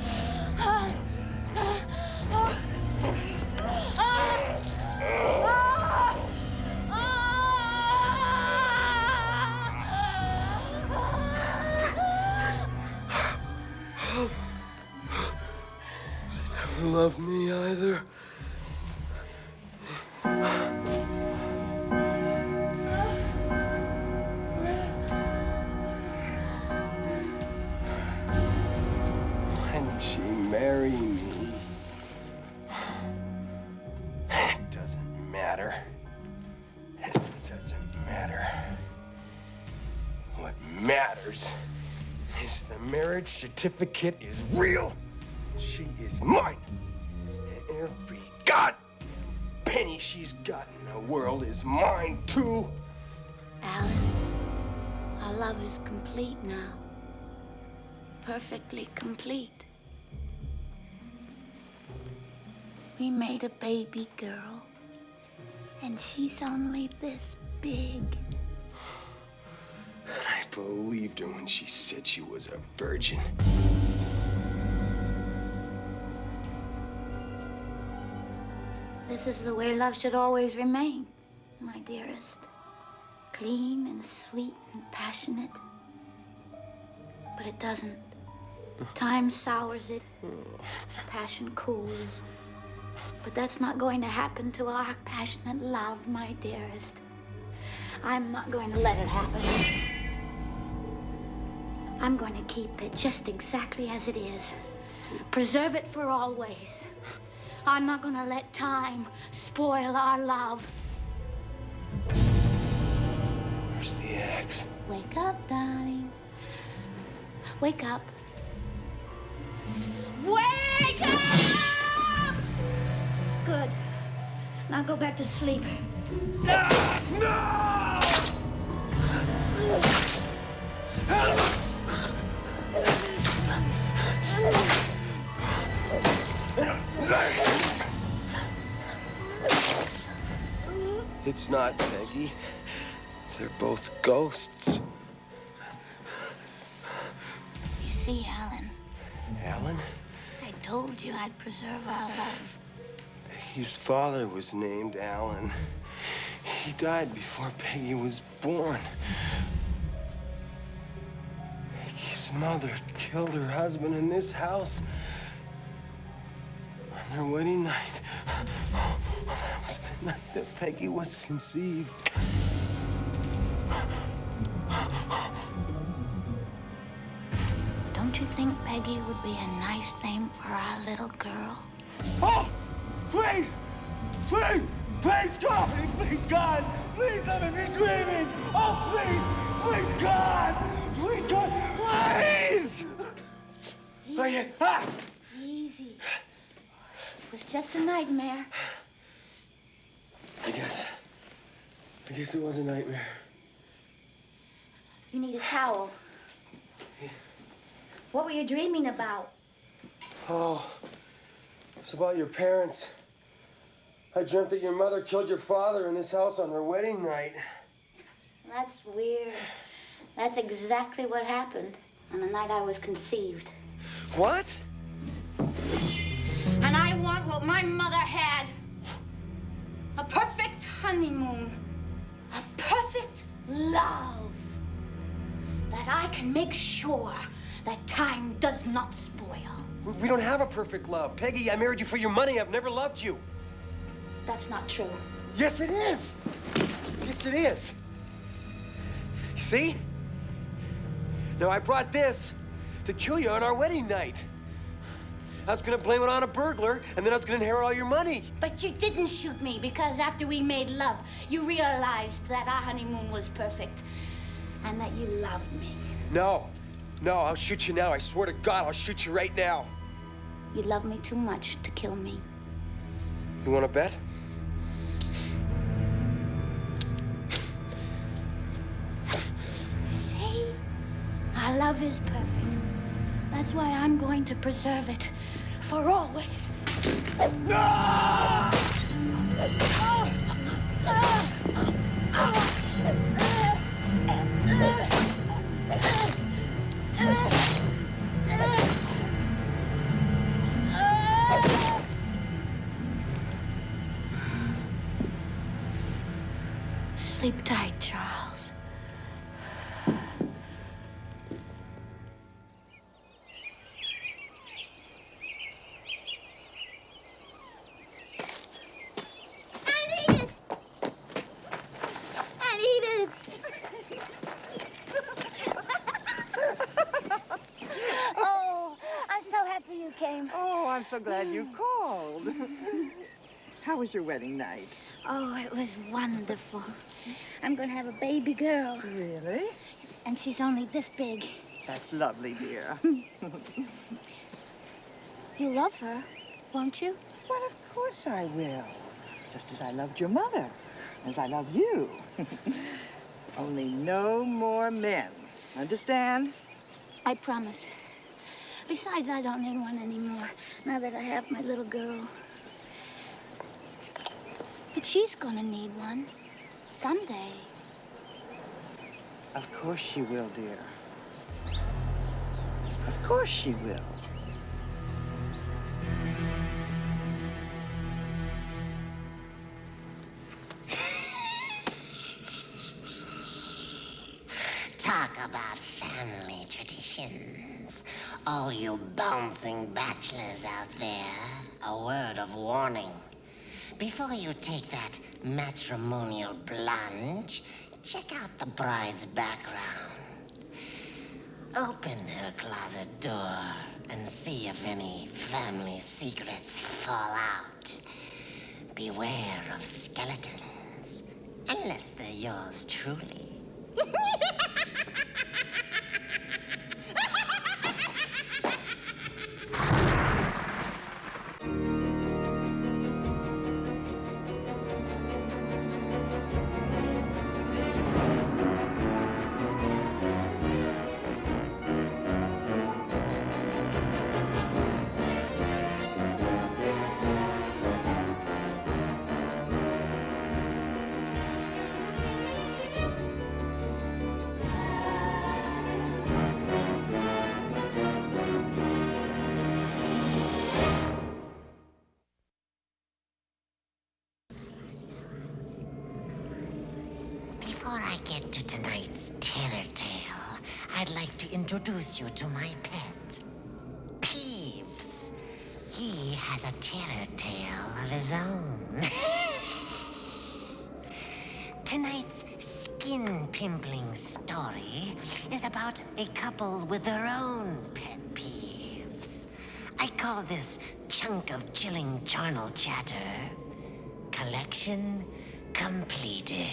S9: Never loved me either. She marry me. It doesn't matter. It doesn't matter. What matters is the marriage certificate is real. She is mine. And every goddamn penny she's got in the world is mine too.
S19: Alan, our love is complete now. Perfectly complete. We made a baby girl, and she's only this big.
S9: I believed her when she said she was a virgin.
S19: This is the way love should always remain, my dearest. Clean and sweet and passionate. But it doesn't. Time sours it. Passion cools. But that's not going to happen to our passionate love, my dearest. I'm not going to let it happen. I'm going to keep it just exactly as it is. Preserve it for always. I'm not going to let time spoil our love.
S9: Where's the axe?
S19: Wake up, darling. Wake up. Wake up! Good. Now go back to sleep.
S9: No! It's not Peggy. They're both ghosts.
S19: You see, Alan.
S9: Alan?
S19: I told you I'd preserve our love.
S9: Peggy's father was named Alan. He died before Peggy was born. Peggy's mother killed her husband in this house on their wedding night. That was the night that Peggy was conceived.
S19: Don't you think Peggy would be a nice name for our little girl?
S4: Oh! Please! Please! Please, God! Please, God! Please, let me be dreaming! Oh, please! Please, God! Please, God! Please!
S19: Easy. It was just a nightmare.
S9: I guess it was a nightmare.
S19: You need a towel. What were you dreaming about?
S9: Oh, it's about your parents. I dreamt that your mother killed your father in this house on their wedding night.
S19: That's weird. That's exactly what happened on the night I was conceived.
S9: What?
S19: And I want what my mother had. A perfect honeymoon. A perfect love. That I can make sure that time does not spoil.
S9: We don't have a perfect love. Peggy, I married you for your money. I've never loved you.
S19: That's not true.
S9: Yes, it is. Yes, it is. You see? Now, I brought this to kill you on our wedding night. I was gonna blame it on a burglar, and then I was gonna inherit all your money.
S19: But you didn't shoot me because after we made love, you realized that our honeymoon was perfect and that you loved me.
S9: No, I'll shoot you now. I swear to God, I'll shoot you right now.
S19: You love me too much to kill me.
S9: You wanna bet?
S19: See? Our love is perfect. That's why I'm going to preserve it for always. Sleep tight, Charles.
S12: Oh, I'm so happy you came.
S13: Oh, I'm so glad you called. How was your wedding night?
S19: Oh, it was wonderful. I'm gonna have a baby girl.
S13: Really?
S19: And she's only this big.
S13: That's lovely, dear.
S19: You love her, won't you?
S13: Well, of course I will. Just as I loved your mother, as I love you. Only no more men. Understand?
S19: I promise. Besides, I don't need one anymore, now that I have my little girl. But she's gonna need one someday.
S13: Of course she will, dear. Of course she will.
S1: Talk about family traditions. All you bouncing bachelors out there, a word of warning. Before you take that matrimonial plunge, check out the bride's background. Open her closet door and see if any family secrets fall out. Beware of skeletons, unless they're yours truly. Before I get to tonight's terror tale, I'd like to introduce you to my pet, Peeves. He has a terror tale of his own. Tonight's skin-pimpling story is about a couple with their own pet peeves. I call this chunk of chilling charnel chatter collection completed.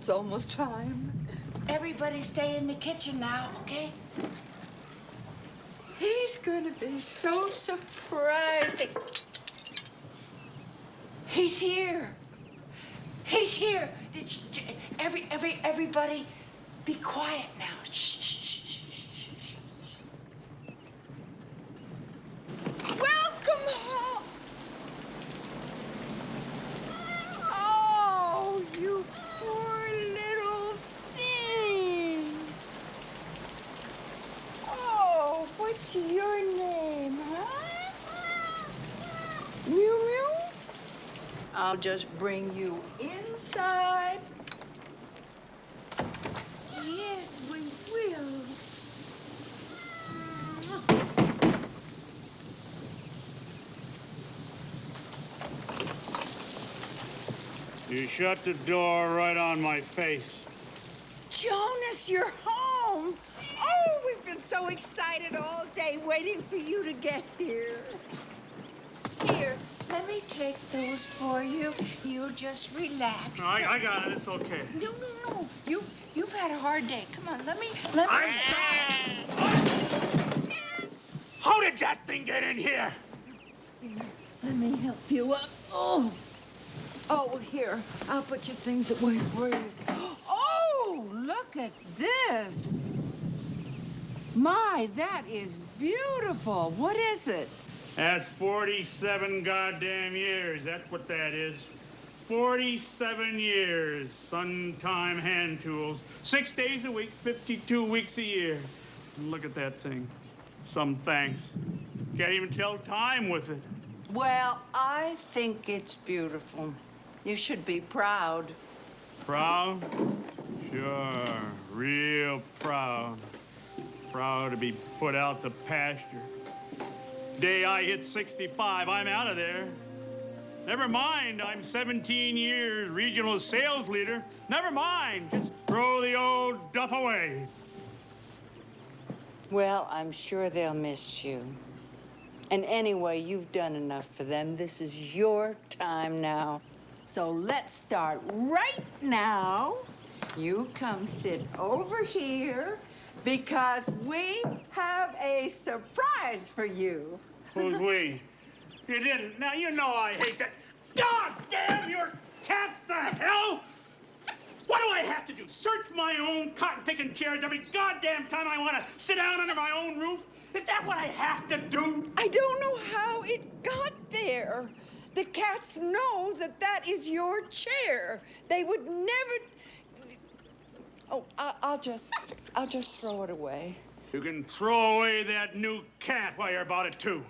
S13: It's almost time.
S20: Everybody stay in the kitchen now, okay?
S13: He's gonna be so surprised.
S20: He's here. He's here. Everybody, be quiet now. Shh.
S13: Welcome home. Oh, you poor little thing. Oh, what's your name, huh? Mew Mew? I'll just bring you inside. Yes, we will.
S15: You shut the door right on my face.
S13: Jonas, you're home. Oh, we've been so excited all day waiting for you to get here. Here, let me take those for you. You just relax.
S15: No, I got it. It's okay.
S13: No. You've had a hard day. Come on, let me.
S15: How did that thing get in here?
S13: Let me help you up. Oh, here. I'll put your things away for you. Oh, look at this. My, that is beautiful. What is it?
S15: That's 47 goddamn years. That's what that is. 47 years. Sun-time hand tools. 6 days a week, 52 weeks a year. Look at that thing. Some thanks. Can't even tell time with it.
S13: Well, I think it's beautiful. You should be proud.
S15: Proud? Sure. Real proud. Proud to be put out to pasture. Day I hit 65, I'm out of there. Never mind, I'm 17 years regional sales leader. Never mind, just throw the old duff away.
S13: Well, I'm sure they'll miss you. And anyway, you've done enough for them. This is your time now. So let's start right now. You come sit over here because we have a surprise for you.
S15: Who's we? You didn't. Now, you know I hate that. God damn your cats to hell! What do I have to do? Search my own cotton-picking chairs every goddamn time I want to sit down under my own roof? Is that what I have to do?
S13: I don't know how it got there. The cats know that that is your chair. They would never... Oh, I'll just throw it away.
S15: You can throw away that new cat while you're about it, too.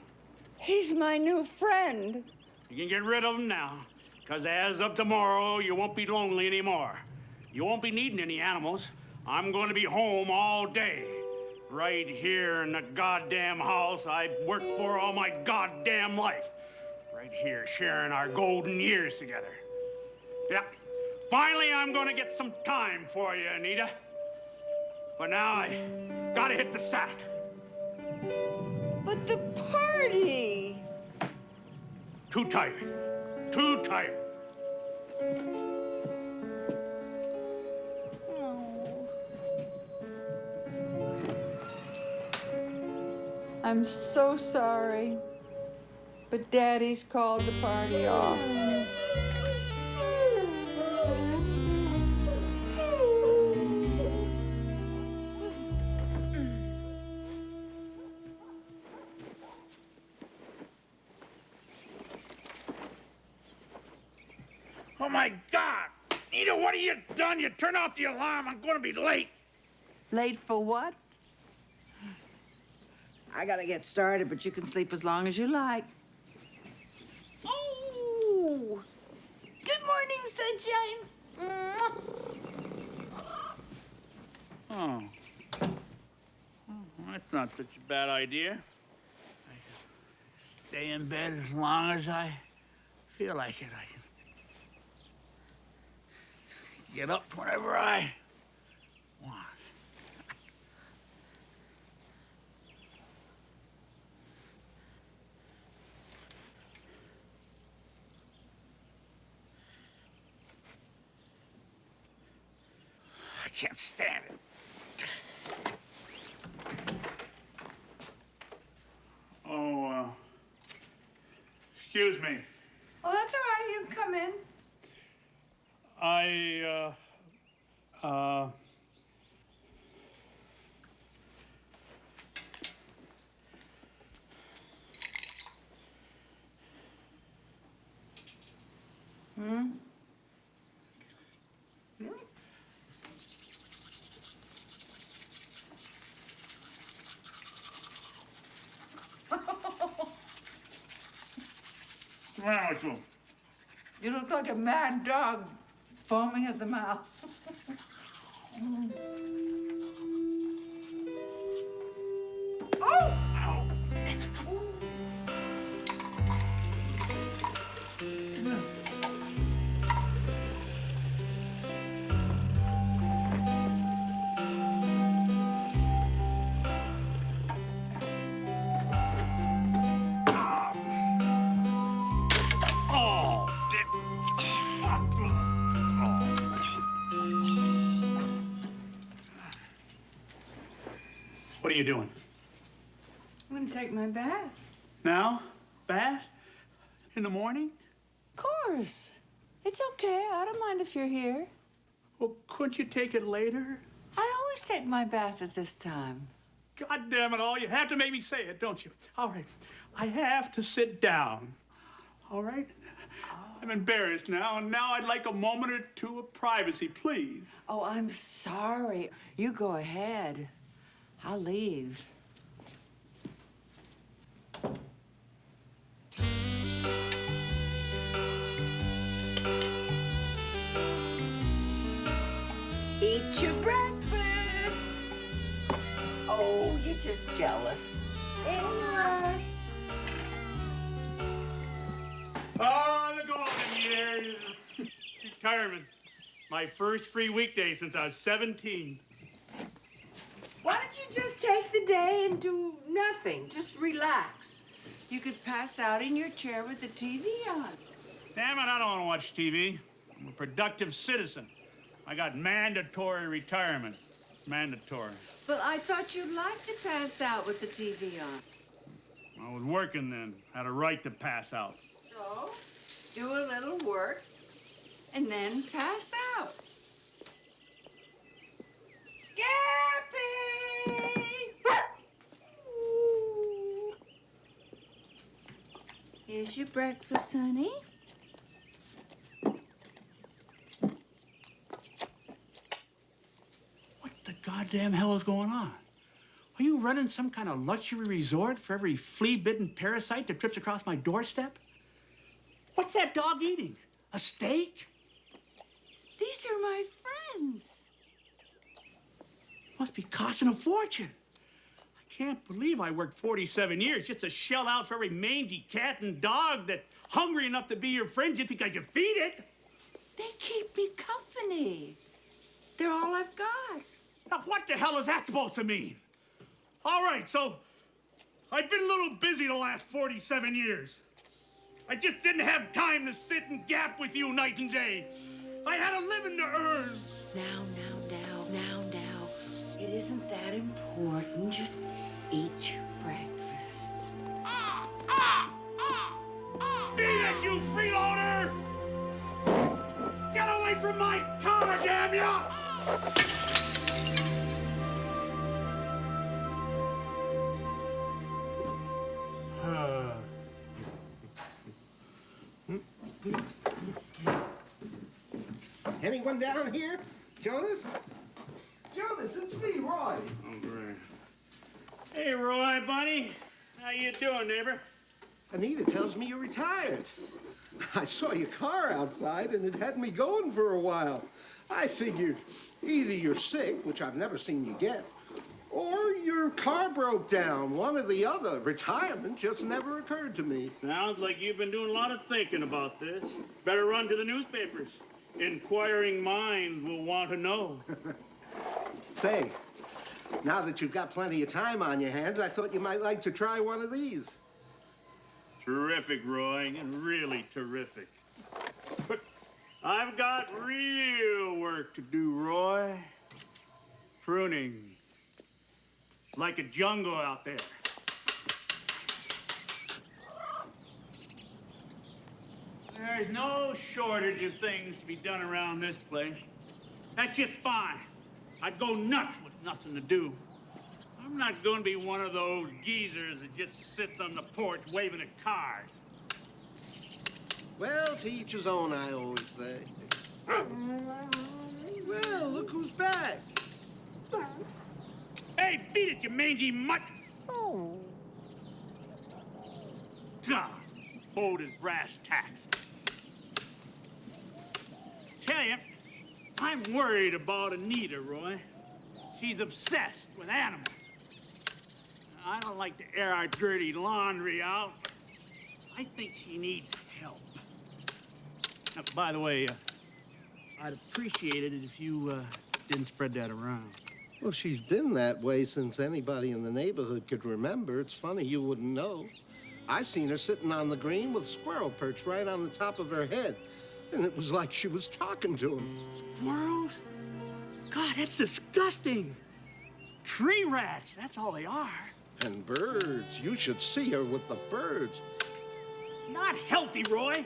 S13: He's my new friend.
S15: You can get rid of him now, because as of tomorrow, you won't be lonely anymore. You won't be needing any animals. I'm going to be home all day. Right here in the goddamn house I've worked for all my goddamn life. Right here, sharing our golden years together. Yeah, finally I'm going to get some time for you, Anita. But now I gotta hit the sack.
S13: But the party!
S15: Too tired. Too tired.
S13: I'm so sorry, but Daddy's called the party off.
S15: Oh, my God! Nita, what have you done? You turn off the alarm. I'm going to be late.
S13: Late for what? I gotta get started, but you can sleep as long as you like. Oh! Good morning, sunshine.
S15: Oh. That's not such a bad idea. I can stay in bed as long as I feel like it. I can get up whenever I want. can't stand it. Oh, excuse me.
S13: Oh, that's all right. You can come in. Hmm?
S15: What's wrong with you?
S13: You look like a mad dog foaming at the mouth. Oh!
S15: Ow. What are you doing?
S13: I'm gonna take my bath.
S15: Now? Bath? In the morning?
S13: Of course. It's okay. I don't mind if you're here.
S15: Well, couldn't you take it later?
S13: I always take my bath at this time.
S15: God damn it all, you have to make me say it, don't you? All right, I have to sit down. All right? I'm embarrassed now, and now I'd like a moment or two of privacy, please.
S13: Oh, I'm sorry. You go ahead. I'll leave. Eat your breakfast. Oh, you're just jealous. There you are.
S15: Oh, the golden years. Retirement. My first free weekday since I was 17.
S13: Why don't you just take the day and do nothing? Just relax. You could pass out in your chair with the TV on.
S15: Damn it, I don't want to watch TV. I'm a productive citizen. I got mandatory retirement. Mandatory.
S13: But I thought you'd like to pass out with the TV on.
S15: I was working then. Had a right to pass out.
S13: So, do a little work and then pass out. Scappy! Here's your breakfast, honey.
S15: What the goddamn hell is going on? Are you running some kind of luxury resort for every flea-bitten parasite that trips across my doorstep? What's that dog eating? A steak?
S13: These are my friends.
S15: Must be costing a fortune. I can't believe I worked 47 years just to shell out for every mangy cat and dog that's hungry enough to be your friend just because you feed it.
S13: They keep me company. They're all I've got.
S15: Now, what the hell is that supposed to mean? All right, so I've been a little busy the last 47 years. I just didn't have time to sit and gap with you night and day. I had a living to earn.
S13: Now. It isn't that important. Just eat your breakfast.
S15: Beat it, you freeloader! Get away from my car, damn you!
S11: Anyone down here? Jonas? Jonas, it's me, Roy.
S15: Oh, great. Hey, Roy, buddy. How you doing, neighbor?
S11: Anita tells me you're retired. I saw your car outside, and it had me going for a while. I figured either you're sick, which I've never seen you get, or your car broke down. One or the other. Retirement just never occurred to me.
S15: Sounds like you've been doing a lot of thinking about this. Better run to the newspapers. Inquiring minds will want to know.
S11: Say, now that you've got plenty of time on your hands, I thought you might like to try one of these.
S15: Terrific, Roy, and really terrific. But I've got real work to do, Roy. Pruning. It's like a jungle out there. There's no shortage of things to be done around this place. That's just fine. I'd go nuts with nothing to do. I'm not going to be one of those geezers that just sits on the porch waving at cars.
S11: Well, to each his own, I always say. Well, look who's back.
S15: Hey, beat it, you mangy mutt! Oh. God, bold as brass tacks. Tell you, I'm worried about Anita, Roy. She's obsessed with animals. I don't like to air our dirty laundry out. I think she needs help. Now, by the way, I'd appreciate it if you didn't spread that around.
S11: Well, she's been that way since anybody in the neighborhood could remember. It's funny you wouldn't know. I seen her sitting on the green with a squirrel perched right on the top of her head. And it was like she was talking to him.
S15: Squirrels? God, that's disgusting. Tree rats, that's all they are.
S11: And birds. You should see her with the birds.
S15: Not healthy, Roy.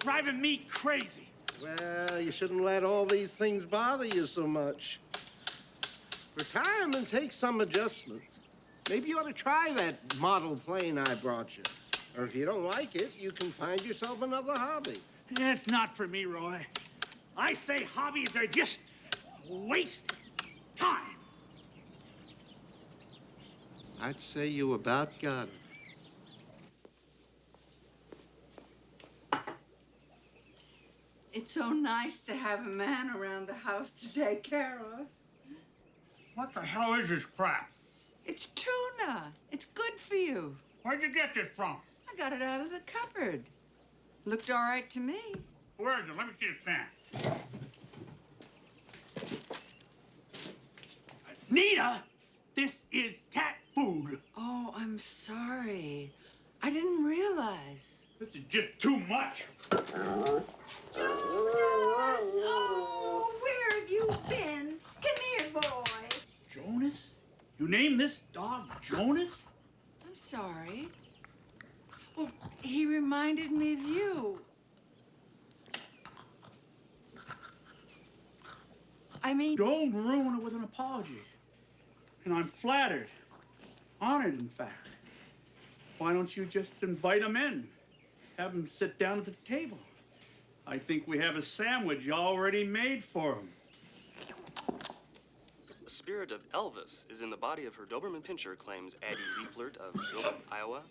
S15: Driving me crazy.
S11: Well, you shouldn't let all these things bother you so much. Retirement takes some adjustment. Maybe you ought to try that model plane I brought you. Or if you don't like it, you can find yourself another hobby.
S15: It's not for me, Roy. I say hobbies are just waste time.
S11: I'd say you about got it.
S13: It's so nice to have a man around the house to take care of.
S15: What the hell is this crap?
S13: It's tuna. It's good for you.
S15: Where'd you get this from?
S13: I got it out of the cupboard. Looked all right to me.
S15: Where is it? Let me see the pan. Nita, this is cat food.
S13: Oh, I'm sorry. I didn't realize.
S15: This is just too much.
S13: Jonas! Oh, where have you been? Come here, boy.
S15: Jonas? You named this dog Jonas?
S13: I'm sorry. Well, he reminded me of you. I mean...
S15: Don't ruin it with an apology. And I'm flattered. Honored, in fact. Why don't you just invite him in? Have him sit down at the table. I think we have a sandwich already made for him.
S7: The spirit of Elvis is in the body of her Doberman Pinscher, claims Addie Leaflert of Gilbert, Iowa.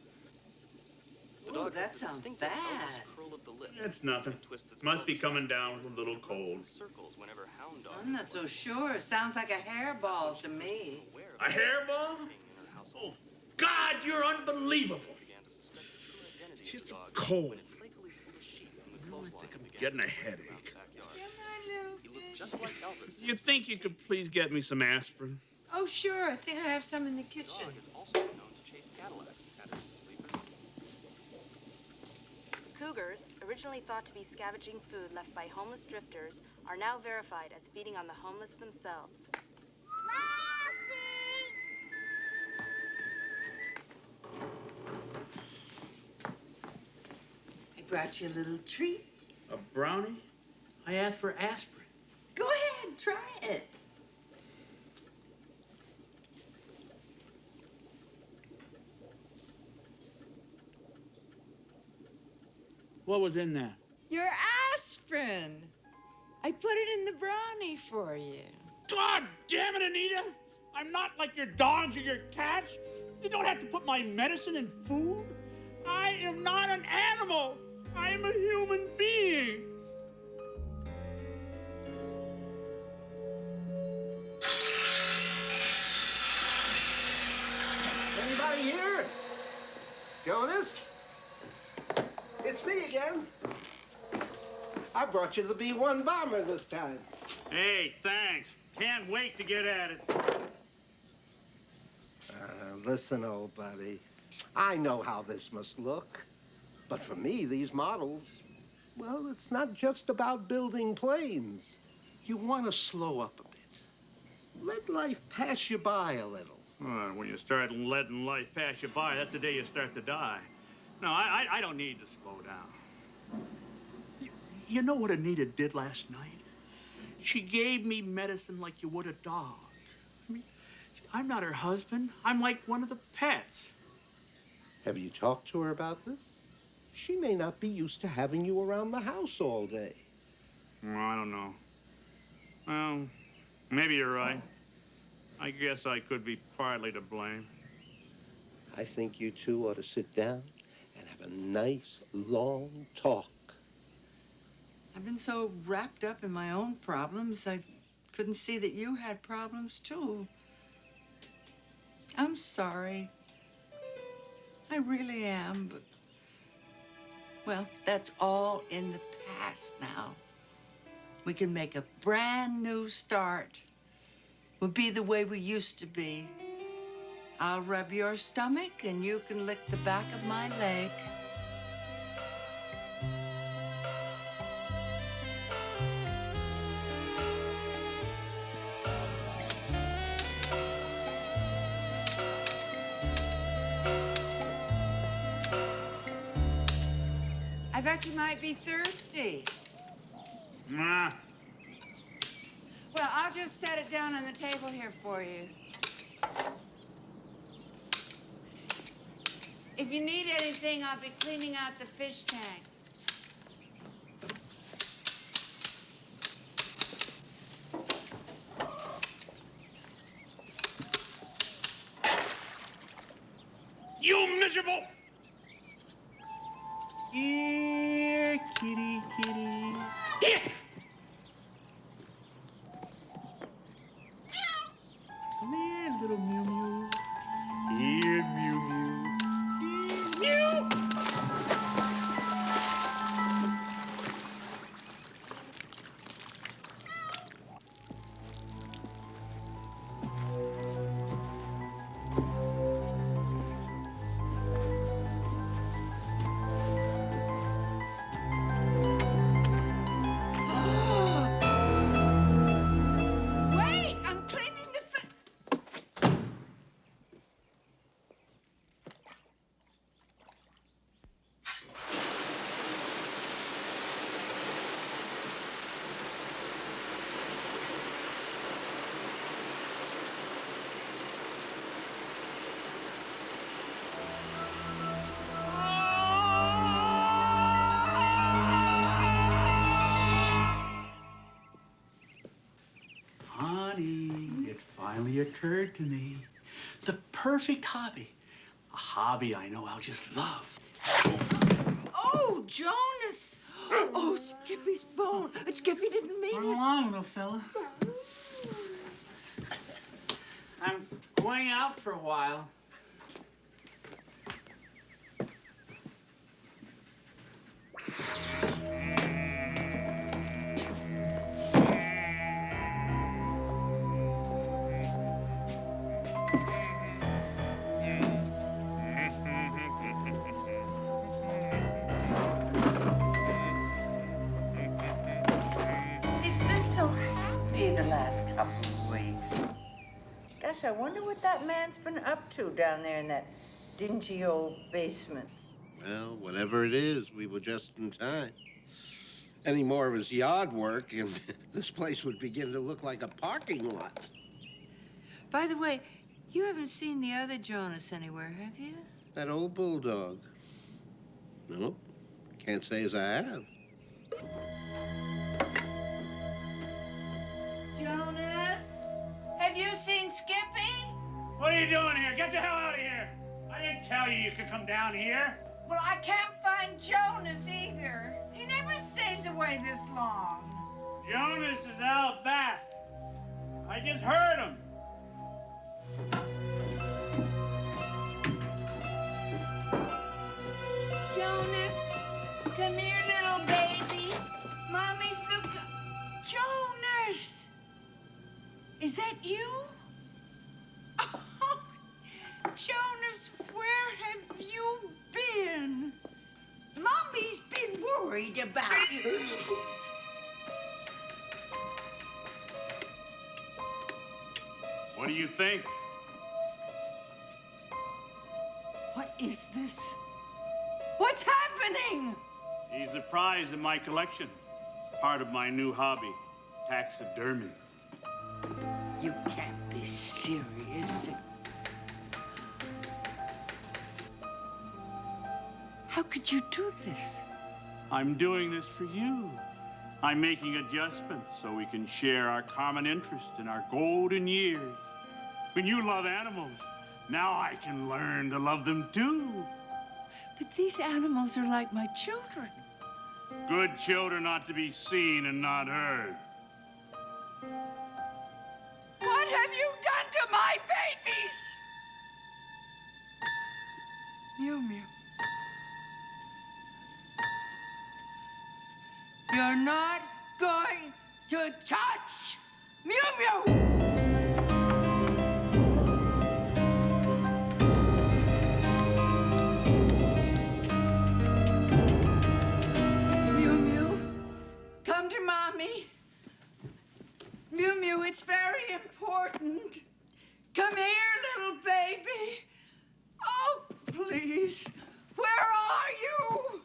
S7: The dog
S13: that
S7: has the
S13: sounds
S7: distinctive
S13: bad.
S7: Elvis curl of the lip.
S15: It's nothing.
S7: Twists its
S15: Must be
S7: nose
S15: coming
S7: back
S15: down
S7: and
S15: with a little
S7: forth, runs in
S15: cold.
S7: circles whenever hound dog
S13: I'm not so sure. Sounds like a hairball to me.
S15: A hairball? Oh, God, you're unbelievable. Just a cold. I think I'm getting a headache.
S7: Just like Elvis.
S15: You think you could please get me some aspirin?
S13: Oh, sure. I think I have some in the kitchen.
S7: The dog is also known to chase Cadillacs. Added Mrs. Leaflert.
S22: Cougars, originally thought to be scavenging food left by homeless drifters, are now verified as feeding on the homeless themselves.
S13: I brought you a little treat.
S15: A brownie? I asked for aspirin.
S13: Go ahead, try it.
S15: What was in that?
S13: Your aspirin. I put it in the brownie for you.
S15: God damn it, Anita! I'm not like your dogs or your cats. You don't have to put my medicine in food. I am not an animal. I am a human being.
S11: Anybody here? Jonas? It's me again. I brought you the B-1 bomber this time.
S15: Hey, thanks. Can't wait to get at it.
S11: Listen, old buddy. I know how this must look. But for me, these models, well, it's not just about building planes. You want to slow up a bit. Let life pass you by a little.
S15: Well, when you start letting life pass you by, that's the day you start to die. No, I don't need to slow down. You know what Anita did last night? She gave me medicine like you would a dog. I mean, I'm not her husband. I'm like one of the pets.
S11: Have you talked to her about this? She may not be used to having you around the house all day.
S15: Well, I don't know. Well, maybe you're right. I guess I could be partly to blame.
S11: I think you two ought to sit down and have a nice, long talk.
S13: I've been so wrapped up in my own problems, I couldn't see that you had problems, too. I'm sorry. I really am, but... well, that's all in the past now. We can make a brand new start. We'll be the way we used to be. I'll rub your stomach, and you can lick the back of my leg. I thought you might be thirsty.
S15: Nah.
S13: Well, I'll just set it down on the table here for you. If you need anything, I'll be cleaning out the fish tanks.
S15: You miserable! Here, kitty, kitty. Here! Come here, little Mew Mew. Here, Mew Mew. Here, Mew!
S13: Wait, I'm cleaning the
S15: Honey, it finally occurred to me. The perfect hobby. A hobby I know I'll just love.
S13: Oh, Jonas! Oh, Skippy's bone. Skippy didn't mean
S15: Run
S13: it.
S15: along, little fella. I'm going out for a while.
S13: He's been so happy the last couple of weeks. Gosh, I wonder what that man's been up to down there in that dingy old basement.
S11: Well, whatever it is, we were just in time. Any more of his yard work, and this place would begin to look like a parking lot.
S13: By the way, you haven't seen the other Jonas anywhere, have you?
S11: That old bulldog. No, can't say as I have.
S13: Jonas? Have you seen Skippy?
S15: What are you doing here? Get the hell out of here! I didn't tell you you could come down here.
S13: Well, I can't find Jonas either. He never stays away this long.
S15: Jonas is out back. I just heard him.
S13: Jonas, come here, little baby. Mommy's looking. Jonas! Is that you? Oh, Jonas, where have you been? Mommy's been worried about you.
S15: What do you think?
S20: What is this? What's happening?
S15: He's a prize in my collection. Part of my new hobby, taxidermy.
S20: You can't be serious. How could you do this?
S15: I'm doing this for you. I'm making adjustments so we can share our common interest in our golden years. When you love animals, now I can learn to love them too.
S20: But these animals are like my children.
S15: Good children ought to be seen and not heard.
S20: What have you done to my babies? Mew Mew. You're not going to touch Mew Mew! Mew Mew, come to Mommy. Mew Mew, it's very important. Come here, little baby. Oh, please. Where are you?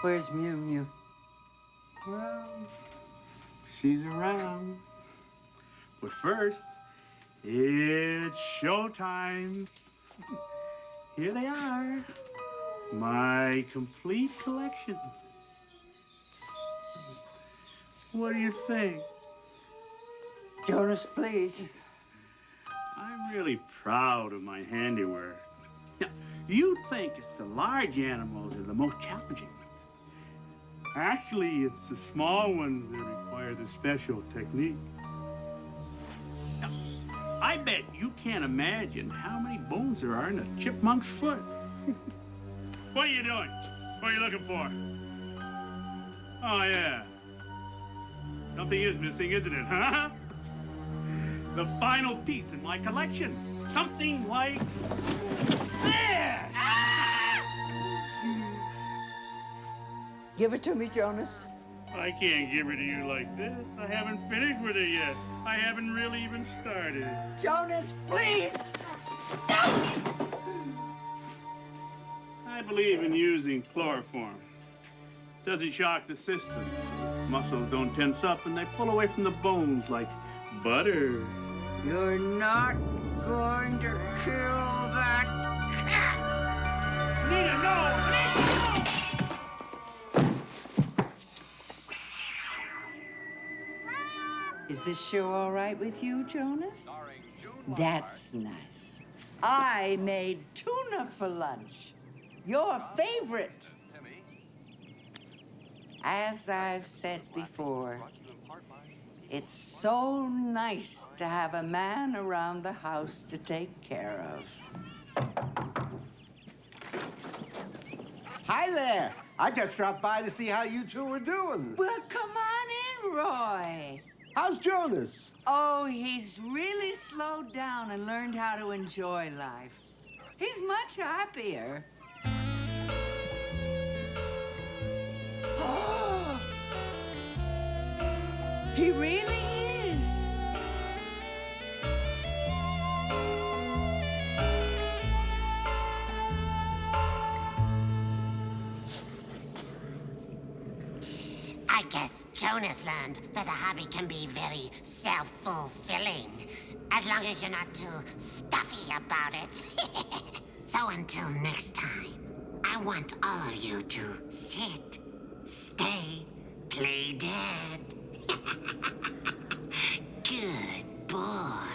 S20: Where's Mew Mew?
S15: Well, she's around. But first, it's showtime. Here they are. My complete collection. What do you think?
S20: Jonas, please.
S15: I'm really proud of my handiwork. Now, you think it's the large animals that are the most challenging. Actually, it's the small ones that require the special technique. Now, I bet you can't imagine how many bones there are in a chipmunk's foot. What are you doing? What are you looking for? Oh, yeah. Something is missing, isn't it, huh? The final piece in my collection. Something like this!
S20: Give it to me, Jonas.
S15: I can't give it to you like this. I haven't finished with it yet. I haven't really even started.
S20: Jonas, please!
S15: I believe in using chloroform. Doesn't shock the system. Muscles don't tense up and they pull away from the bones like butter.
S20: You're not going to kill that cat!
S15: Nina, no! Nina, no!
S20: Is this show all right with you, Jonas? That's nice. I made tuna for lunch. Your favorite. As I've said before, it's so nice to have a man around the house to take care of.
S11: Hi there. I just dropped by to see how you two were doing.
S20: Well, come on in, Roy.
S11: How's Jonas?
S20: Oh, he's really slowed down and learned how to enjoy life. He's much happier. Oh, he really is.
S1: I guess Jonas learned that a hobby can be very self-fulfilling, as long as you're not too stuffy about it. So until next time, I want all of you to sit, stay, play dead. Good boy.